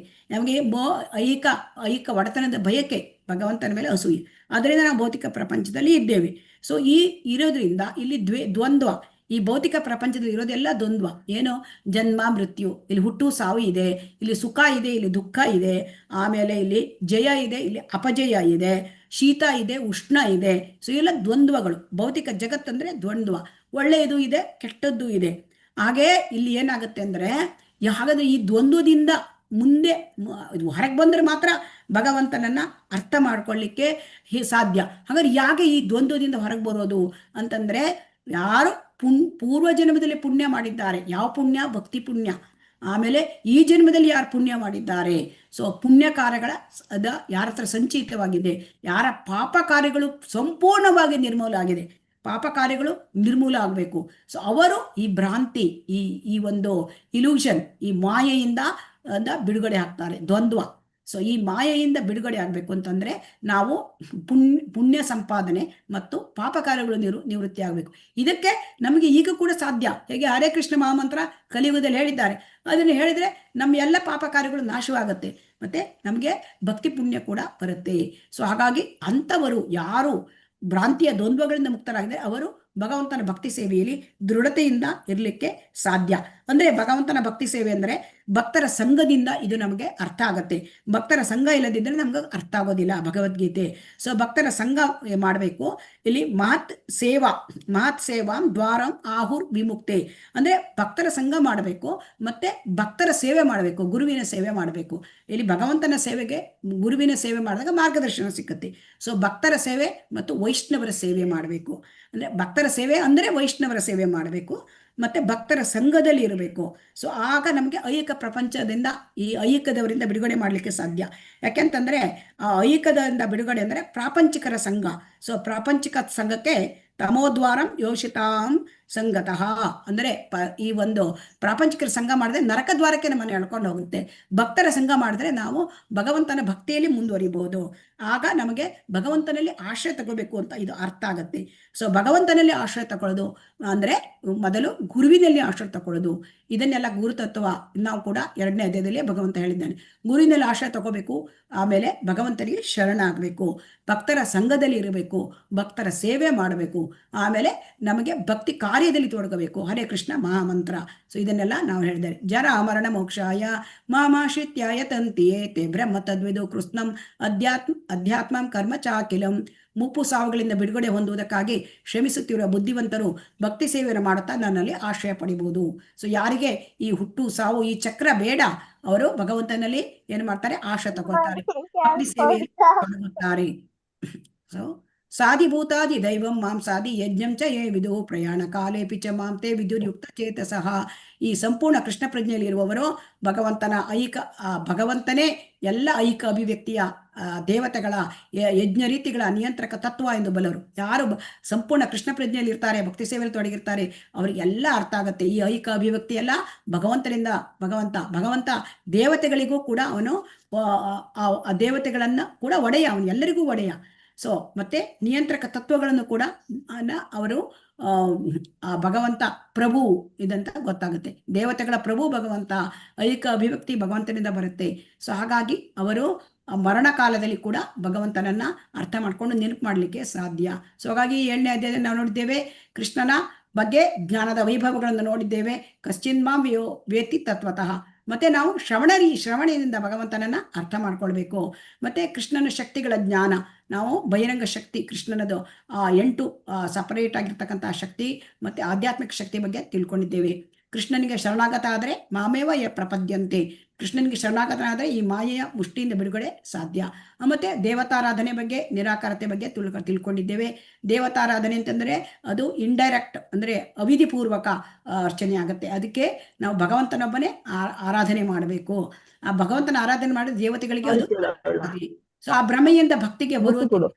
ಐಹಿಕ ಒಡೆತನದ ಬಯಕೆ, ಭಗವಂತನ ಮೇಲೆ ಅಸೂಯೆ. ಅದರಿಂದ ನಾವು ಭೌತಿಕ ಪ್ರಪಂಚದಲ್ಲಿ ಇದ್ದೇವೆ. ಸೊ ಈ ಇರೋದ್ರಿಂದ ಇಲ್ಲಿ ದ್ವಂದ್ವ, ಈ ಭೌತಿಕ ಪ್ರಪಂಚದಲ್ಲಿ ಇರೋದೆಲ್ಲ ದ್ವಂದ್ವ. ಏನು? ಜನ್ಮ ಮೃತ್ಯು, ಇಲ್ಲಿ ಹುಟ್ಟು ಸಾವು ಇದೆ, ಇಲ್ಲಿ ಸುಖ ಇದೆ, ಇಲ್ಲಿ ದುಃಖ ಇದೆ, ಆಮೇಲೆ ಇಲ್ಲಿ ಜಯ ಇದೆ, ಇಲ್ಲಿ ಅಪಜಯ ಇದೆ, ಶೀತ ಇದೆ, ಉಷ್ಣ ಇದೆ. ಸೊ ಎಲ್ಲ ದ್ವಂದ್ವಗಳು. ಭೌತಿಕ ಜಗತ್ತಂದ್ರೆ ದ್ವಂದ್ವ. ಒಳ್ಳೆಯದು ಇದೆ, ಕೆಟ್ಟದ್ದು ಇದೆ. ಹಾಗೆ ಇಲ್ಲಿ ಏನಾಗುತ್ತೆ ಅಂದ್ರೆ, ಹಾಗಾದ್ರೆ ಈ ದ್ವಂದ್ವದಿಂದ ಮುಂದೆ ಹೊರಗೆ ಬಂದರೆ ಮಾತ್ರ ಭಗವಂತನನ್ನ ಅರ್ಥ ಮಾಡ್ಕೊಳ್ಳಿಕ್ಕೆ ಸಾಧ್ಯ. ಹಾಗಾದ್ರೆ ಯಾಕೆ ಈ ದ್ವಂದ್ವದಿಂದ ಹೊರಗೆ ಬರೋದು ಅಂತಂದ್ರೆ, ಯಾರು ಪೂರ್ವ ಜನ್ಮದಲ್ಲಿ ಪುಣ್ಯ ಮಾಡಿದ್ದಾರೆ, ಯಾವ ಪುಣ್ಯ? ಭಕ್ತಿ ಪುಣ್ಯ. ಆಮೇಲೆ ಈ ಜನ್ಮದಲ್ಲಿ ಯಾರು ಪುಣ್ಯ ಮಾಡಿದ್ದಾರೆ, ಸೊ ಪುಣ್ಯ ಕಾರ್ಯಗಳ ಯಾರ ಹತ್ರ ಸಂಚಿತವಾಗಿದೆ, ಯಾರ ಪಾಪ ಕಾರ್ಯಗಳು ಸಂಪೂರ್ಣವಾಗಿ ನಿರ್ಮೂಲ ಆಗಿದೆ, ಪಾಪ ಕಾರ್ಯಗಳು ನಿರ್ಮೂಲ ಆಗಬೇಕು. ಸೊ ಅವರು ಈ ಭ್ರಾಂತಿ, ಈ ಒಂದು ಇಲ್ಯೂಷನ್, ಈ ಮಾಯೆಯಿಂದ ಬಿಡುಗಡೆ ಆಗ್ತಾರೆ. ದ್ವಂದ್ವ. ಸೊ ಈ ಮಾಯೆಯಿಂದ ಬಿಡುಗಡೆ ಆಗಬೇಕು ಅಂತಂದ್ರೆ ನಾವು ಪುಣ್ಯ ಸಂಪಾದನೆ ಮತ್ತು ಪಾಪ ಕಾರ್ಯಗಳು ನಿವೃತ್ತಿ ಆಗಬೇಕು. ಇದಕ್ಕೆ ನಮಗೆ ಈಗ ಕೂಡ ಸಾಧ್ಯ. ಹೇಗೆ ಹರೇ ಕೃಷ್ಣ ಮಹಾಮಂತ್ರ ಕಲಿಯುಗದಲ್ಲಿ ಹೇಳಿದ್ದಾರೆ. ಅದನ್ನು ಹೇಳಿದ್ರೆ ನಮ್ಮ ಎಲ್ಲ ಪಾಪ ಕಾರ್ಯಗಳು ನಾಶವಾಗುತ್ತೆ, ಮತ್ತೆ ನಮಗೆ ಭಕ್ತಿ ಪುಣ್ಯ ಕೂಡ ಬರುತ್ತೆ. ಸೊ ಹಾಗಾಗಿ ಅಂಥವರು ಯಾರು ಭ್ರಾಂತಿಯ ದ್ವಂದ್ವಗಳಿಂದ ಮುಕ್ತರಾಗಿದೆ ಅವರು ಭಗವಂತನ ಭಕ್ತಿ ಸೇವೆಯಲ್ಲಿ ದೃಢತೆಯಿಂದ ಇರಲಿಕ್ಕೆ ಸಾಧ್ಯ. ಅಂದ್ರೆ ಭಗವಂತನ ಭಕ್ತಿ ಸೇವೆ ಅಂದ್ರೆ ಭಕ್ತರ ಸಂಘದಿಂದ ಇದು ನಮಗೆ ಅರ್ಥ ಆಗತ್ತೆ. ಭಕ್ತರ ಸಂಘ ಇಲ್ಲದಿದ್ದರೆ ನಮ್ಗೆ ಅರ್ಥ ಆಗೋದಿಲ್ಲ ಭಗವದ್ಗೀತೆ. ಸೊ ಭಕ್ತರ ಸಂಘ ಮಾಡಬೇಕು. ಇಲ್ಲಿ ಮಹತ್ ಸೇವಾಂ ದ್ವಾರಂ ಆಹುರ್ ವಿಮುಕ್ತೆ ಅಂದ್ರೆ ಭಕ್ತರ ಸಂಘ ಮಾಡಬೇಕು, ಮತ್ತೆ ಭಕ್ತರ ಸೇವೆ ಮಾಡಬೇಕು, ಗುರುವಿನ ಸೇವೆ ಮಾಡಬೇಕು. ಇಲ್ಲಿ ಭಗವಂತನ ಸೇವೆಗೆ ಗುರುವಿನ ಸೇವೆ ಮಾಡಿದಾಗ ಮಾರ್ಗದರ್ಶನ ಸಿಕ್ಕತ್ತೆ. ಸೊ ಭಕ್ತರ ಸೇವೆ ಮತ್ತು ವೈಷ್ಣವರ ಸೇವೆ ಮಾಡಬೇಕು. ಅಂದ್ರೆ ಭಕ್ತರ ಸೇವೆ ಅಂದ್ರೆ ವೈಷ್ಣವರ ಸೇವೆ ಮಾಡಬೇಕು, ಮತ್ತೆ ಭಕ್ತರ ಸಂಘದಲ್ಲಿ ಇರಬೇಕು. ಸೊ ಆಗ ನಮಗೆ ಐಹಿಕ ಪ್ರಪಂಚದಿಂದ, ಈ ಐಹಿಕದವರಿಂದ ಬಿಡುಗಡೆ ಮಾಡಲಿಕ್ಕೆ ಸಾಧ್ಯ. ಯಾಕೆಂತಂದ್ರೆ ಆ ಐಹಿಕದಿಂದ ಬಿಡುಗಡೆ ಅಂದ್ರೆ ಪ್ರಾಪಂಚಿಕರ ಸಂಘ. ಸೊ ಪ್ರಾಪಂಚಿಕ ಸಂಘಕ್ಕೆ ತಮೋದ್ವಾರಂ ಯೋಷಿತಾಂ ಸಂಗತಃ ಅಂದ್ರೆ ಈ ಒಂದು ಪ್ರಾಪಂಚಿಕರ ಸಂಘ ಮಾಡಿದ್ರೆ ನರಕ ದ್ವಾರಕ್ಕೆ ನಮ್ಮನ್ನು ಎಳ್ಕೊಂಡು ಹೋಗುತ್ತೆ. ಭಕ್ತರ ಸಂಘ ಮಾಡಿದ್ರೆ ನಾವು ಭಗವಂತನ ಭಕ್ತಿಯಲ್ಲಿ ಮುಂದುವರಿಬಹುದು. ಆಗ ನಮಗೆ ಭಗವಂತನಲ್ಲಿ ಆಶ್ರಯ ತಗೋಬೇಕು ಅಂತ ಇದು ಅರ್ಥ ಆಗತ್ತೆ. ಸೊ ಭಗವಂತನಲ್ಲಿ ಆಶ್ರಯ ತಗೊಳ್ಳೋದು ಅಂದ್ರೆ ಮೊದಲು ಗುರುವಿನಲ್ಲಿ ಆಶ್ರಯ ತಗೊಳ್ಳೋದು. ಇದನ್ನೆಲ್ಲ ಗುರುತತ್ವ ನಾವು ಕೂಡ 2ನೇ ಅಧ್ಯಾಯದಲ್ಲಿ ಭಗವಂತ ಹೇಳಿದ್ದಾನೆ. ಗುರುವಿನಲ್ಲಿ ಆಶ್ರಯ ತಗೋಬೇಕು, ಆಮೇಲೆ ಭಗವಂತನಿಗೆ ಶರಣ ಆಗಬೇಕು, ಭಕ್ತರ ಸಂಘದಲ್ಲಿ ಇರಬೇಕು, ಭಕ್ತರ ಸೇವೆ ಮಾಡಬೇಕು, ಆಮೇಲೆ ನಮಗೆ ಭಕ್ತಿ ಕಾರ್ಯದಲ್ಲಿ ತೊಡಗಬೇಕು. ಹರೇ ಕೃಷ್ಣ ಮಹಾಮಂತ್ರ. ಸೊ ಇದನ್ನೆಲ್ಲ ನಾವು ಹೇಳಿದ್ದಾರೆ. ಜರ ಮರಣ ಮೋಕ್ಷಾಯ ಮಾಮಾಶ್ರಿತ್ಯಾಯ ತಂತಿಯೇ ತೇ ಬ್ರಹ್ಮ ತದ್ವಿದು ಕೃಷ್ಣಂ ಅಧ್ಯಾತ್ಮಂ ಕರ್ಮ ಚಾಕಿಲಂ. ಮುಪ್ಪು ಸಾವುಗಳಿಂದ ಬಿಡುಗಡೆ ಹೊಂದುವುದಕ್ಕಾಗಿ ಶ್ರಮಿಸುತ್ತಿರುವ ಬುದ್ಧಿವಂತರು ಭಕ್ತಿ ಸೇವೆಯನ್ನು ಮಾಡುತ್ತಾ ನನ್ನಲ್ಲಿ ಆಶ್ರಯ ಪಡಿಬಹುದು. ಸೊ ಯಾರಿಗೆ ಈ ಹುಟ್ಟು ಸಾವು ಈ ಚಕ್ರ ಬೇಡ, ಅವರು ಭಗವಂತನಲ್ಲಿ ಏನು ಮಾಡ್ತಾರೆ, ಆಶ್ರಯ ತಗೊಳ್ತಾರೆ, ಭಕ್ತಿ ಸೇವೆಯಲ್ಲಿ ತೊಡಗುತ್ತಾರೆ. ಸೊ ಸಾಧಿಭೂತಾದಿ ದೈವಂ ಮಾಂ ಸಾಧಿ ಯಜ್ಞಂ ಚ ಯೇ ವಿದು ಪ್ರಯಾಣ ಕಾಲೇಪಿ ಚ ಮಾಂ ತೇ ವಿದುರ್ಯುಕ್ತ ಚೇತಸಃ. ಈ ಸಂಪೂರ್ಣ ಕೃಷ್ಣ ಪ್ರಜ್ಞೆಯಲ್ಲಿ ಇರುವವರು ಭಗವಂತನ ಭಗವಂತನೇ ಎಲ್ಲ ಐಕ ಅಭಿವ್ಯಕ್ತಿಯ ದೇವತೆಗಳ ಯಜ್ಞ ರೀತಿಗಳ ನಿಯಂತ್ರಕ ತತ್ವ ಎಂದು ಬಲ್ಲರು. ಯಾರು ಸಂಪೂರ್ಣ ಕೃಷ್ಣ ಪ್ರಜ್ಞೆಯಲ್ಲಿ ಇರ್ತಾರೆ, ಭಕ್ತಿ ಸೇವೆಯಲ್ಲಿ ತೊಡಗಿರ್ತಾರೆ, ಅವರಿಗೆಲ್ಲ ಅರ್ಥ ಆಗುತ್ತೆ ಈ ಐಕ ಅಭಿವ್ಯಕ್ತಿ ಎಲ್ಲ ಭಗವಂತನಿಂದ. ಭಗವಂತ ದೇವತೆಗಳಿಗೂ ಕೂಡ ಅವನು ಆ ದೇವತೆಗಳನ್ನ ಕೂಡ ಒಡೆಯ, ಅವನು ಎಲ್ಲರಿಗೂ ಒಡೆಯ. ಸೊ ಮತ್ತೆ ನಿಯಂತ್ರಕ ತತ್ವಗಳನ್ನು ಕೂಡ ಅವರು ಆ ಭಗವಂತ ಪ್ರಭು ಇದಂತ ಗೊತ್ತಾಗುತ್ತೆ. ದೇವತೆಗಳ ಪ್ರಭು ಭಗವಂತ, ಐಕ ಅಭಿವ್ಯಕ್ತಿ ಭಗವಂತನಿಂದ ಬರುತ್ತೆ. ಸೊ ಹಾಗಾಗಿ ಅವರು ಮರಣ ಕಾಲದಲ್ಲಿ ಕೂಡ ಭಗವಂತನನ್ನ ಅರ್ಥ ಮಾಡ್ಕೊಂಡು ನೆನಪು ಮಾಡ್ಲಿಕ್ಕೆ ಸಾಧ್ಯ. ಸೊ ಹಾಗಾಗಿ 7ನೇ ಅಧ್ಯಾಯದಲ್ಲಿ ನಾವು ನೋಡಿದ್ದೇವೆ ಕೃಷ್ಣನ ಬಗ್ಗೆ ಜ್ಞಾನದ ವೈಭವಗಳನ್ನು ನೋಡಿದ್ದೇವೆ. ಕಶ್ಚಿನ್ಮಾಂ ವೇತಿ ತತ್ವತಃ. ಮತ್ತೆ ನಾವು ಶ್ರವಣದಿಂದ ಭಗವಂತನನ್ನ ಅರ್ಥ ಮಾಡ್ಕೊಳ್ಬೇಕು. ಮತ್ತೆ ಕೃಷ್ಣನ ಶಕ್ತಿಗಳ ಜ್ಞಾನ, ನಾವು ಬಹಿರಂಗ ಶಕ್ತಿ ಕೃಷ್ಣನದು 8 ಸಪರೇಟ್ ಆಗಿರ್ತಕ್ಕಂತಹ ಶಕ್ತಿ ಮತ್ತೆ ಆಧ್ಯಾತ್ಮಿಕ ಶಕ್ತಿ ಬಗ್ಗೆ ತಿಳ್ಕೊಂಡಿದ್ದೇವೆ. ಕೃಷ್ಣನಿಗೆ ಶರಣಾಗತ ಆದರೆ ಮಾಮೇವ ಪ್ರಪದ್ಯಂತೆ. ಕೃಷ್ಣನಿಗೆ ಶರಣಾಗತನಾದರೆ ಈ ಮಾಯೆಯ ಮುಷ್ಟಿಯಿಂದ ಬಿಡುಗಡೆ ಸಾಧ್ಯ. ಮತ್ತೆ ದೇವತಾರಾಧನೆ ಬಗ್ಗೆ, ನಿರಾಕಾರತೆ ಬಗ್ಗೆ ತಿಳ್ಕೊಂಡಿದ್ದೇವೆ. ದೇವತಾರಾಧನೆ ಅಂತಂದ್ರೆ ಅದು ಇಂಡೈರೆಕ್ಟ್, ಅಂದ್ರೆ ಅವಿಧಿಪೂರ್ವಕ ಅರ್ಚನೆ ಆಗುತ್ತೆ. ಅದಕ್ಕೆ ನಾವು ಭಗವಂತನೊಬ್ಬನೇ ಆರಾಧನೆ ಮಾಡಬೇಕು. ಆ ಭಗವಂತನ ಆರಾಧನೆ ಮಾಡಿದ ದೇವತೆಗಳಿಗೆ ಅದು. ಸೊ ಆ ಭ್ರಮೆಯಿಂದ ಭಕ್ತಿಗೆ ಬರುವುದು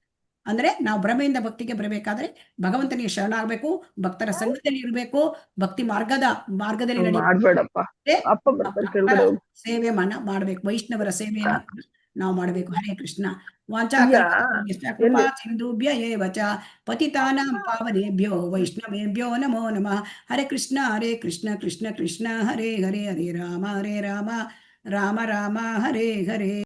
ಅಂದ್ರೆ ನಾವು ಭ್ರಮೆಯಿಂದ ಭಕ್ತಿಗೆ ಬರಬೇಕಾದ್ರೆ ಭಗವಂತನಿಗೆ ಶರಣಾಗಬೇಕು, ಭಕ್ತರ ಸಂಘದಲ್ಲಿ ಇರಬೇಕು, ಭಕ್ತಿ ಮಾರ್ಗದಲ್ಲಿ ಸೇವೆ ಮಾಡಬೇಕು, ವೈಷ್ಣವರ ಸೇವೆಯನ್ನು ನಾವು ಮಾಡಬೇಕು. ಹರೇ ಕೃಷ್ಣ. ವಾಂಛಾ ಸಿಂಧುಭ್ಯ ಏವ ಚ ಪತಿತಾನಾಂ ಪಾವನೇಭ್ಯೋ ವೈಷ್ಣವೇಭ್ಯೋ ನಮೋ ನಮಃ. ಹರೇ ಕೃಷ್ಣ ಕೃಷ್ಣ ಕೃಷ್ಣ ಹರೇ ಹರೇ, ಹರೇ ರಾಮ ರಾಮ ರಾಮ ಹರೇ ಹರೇ.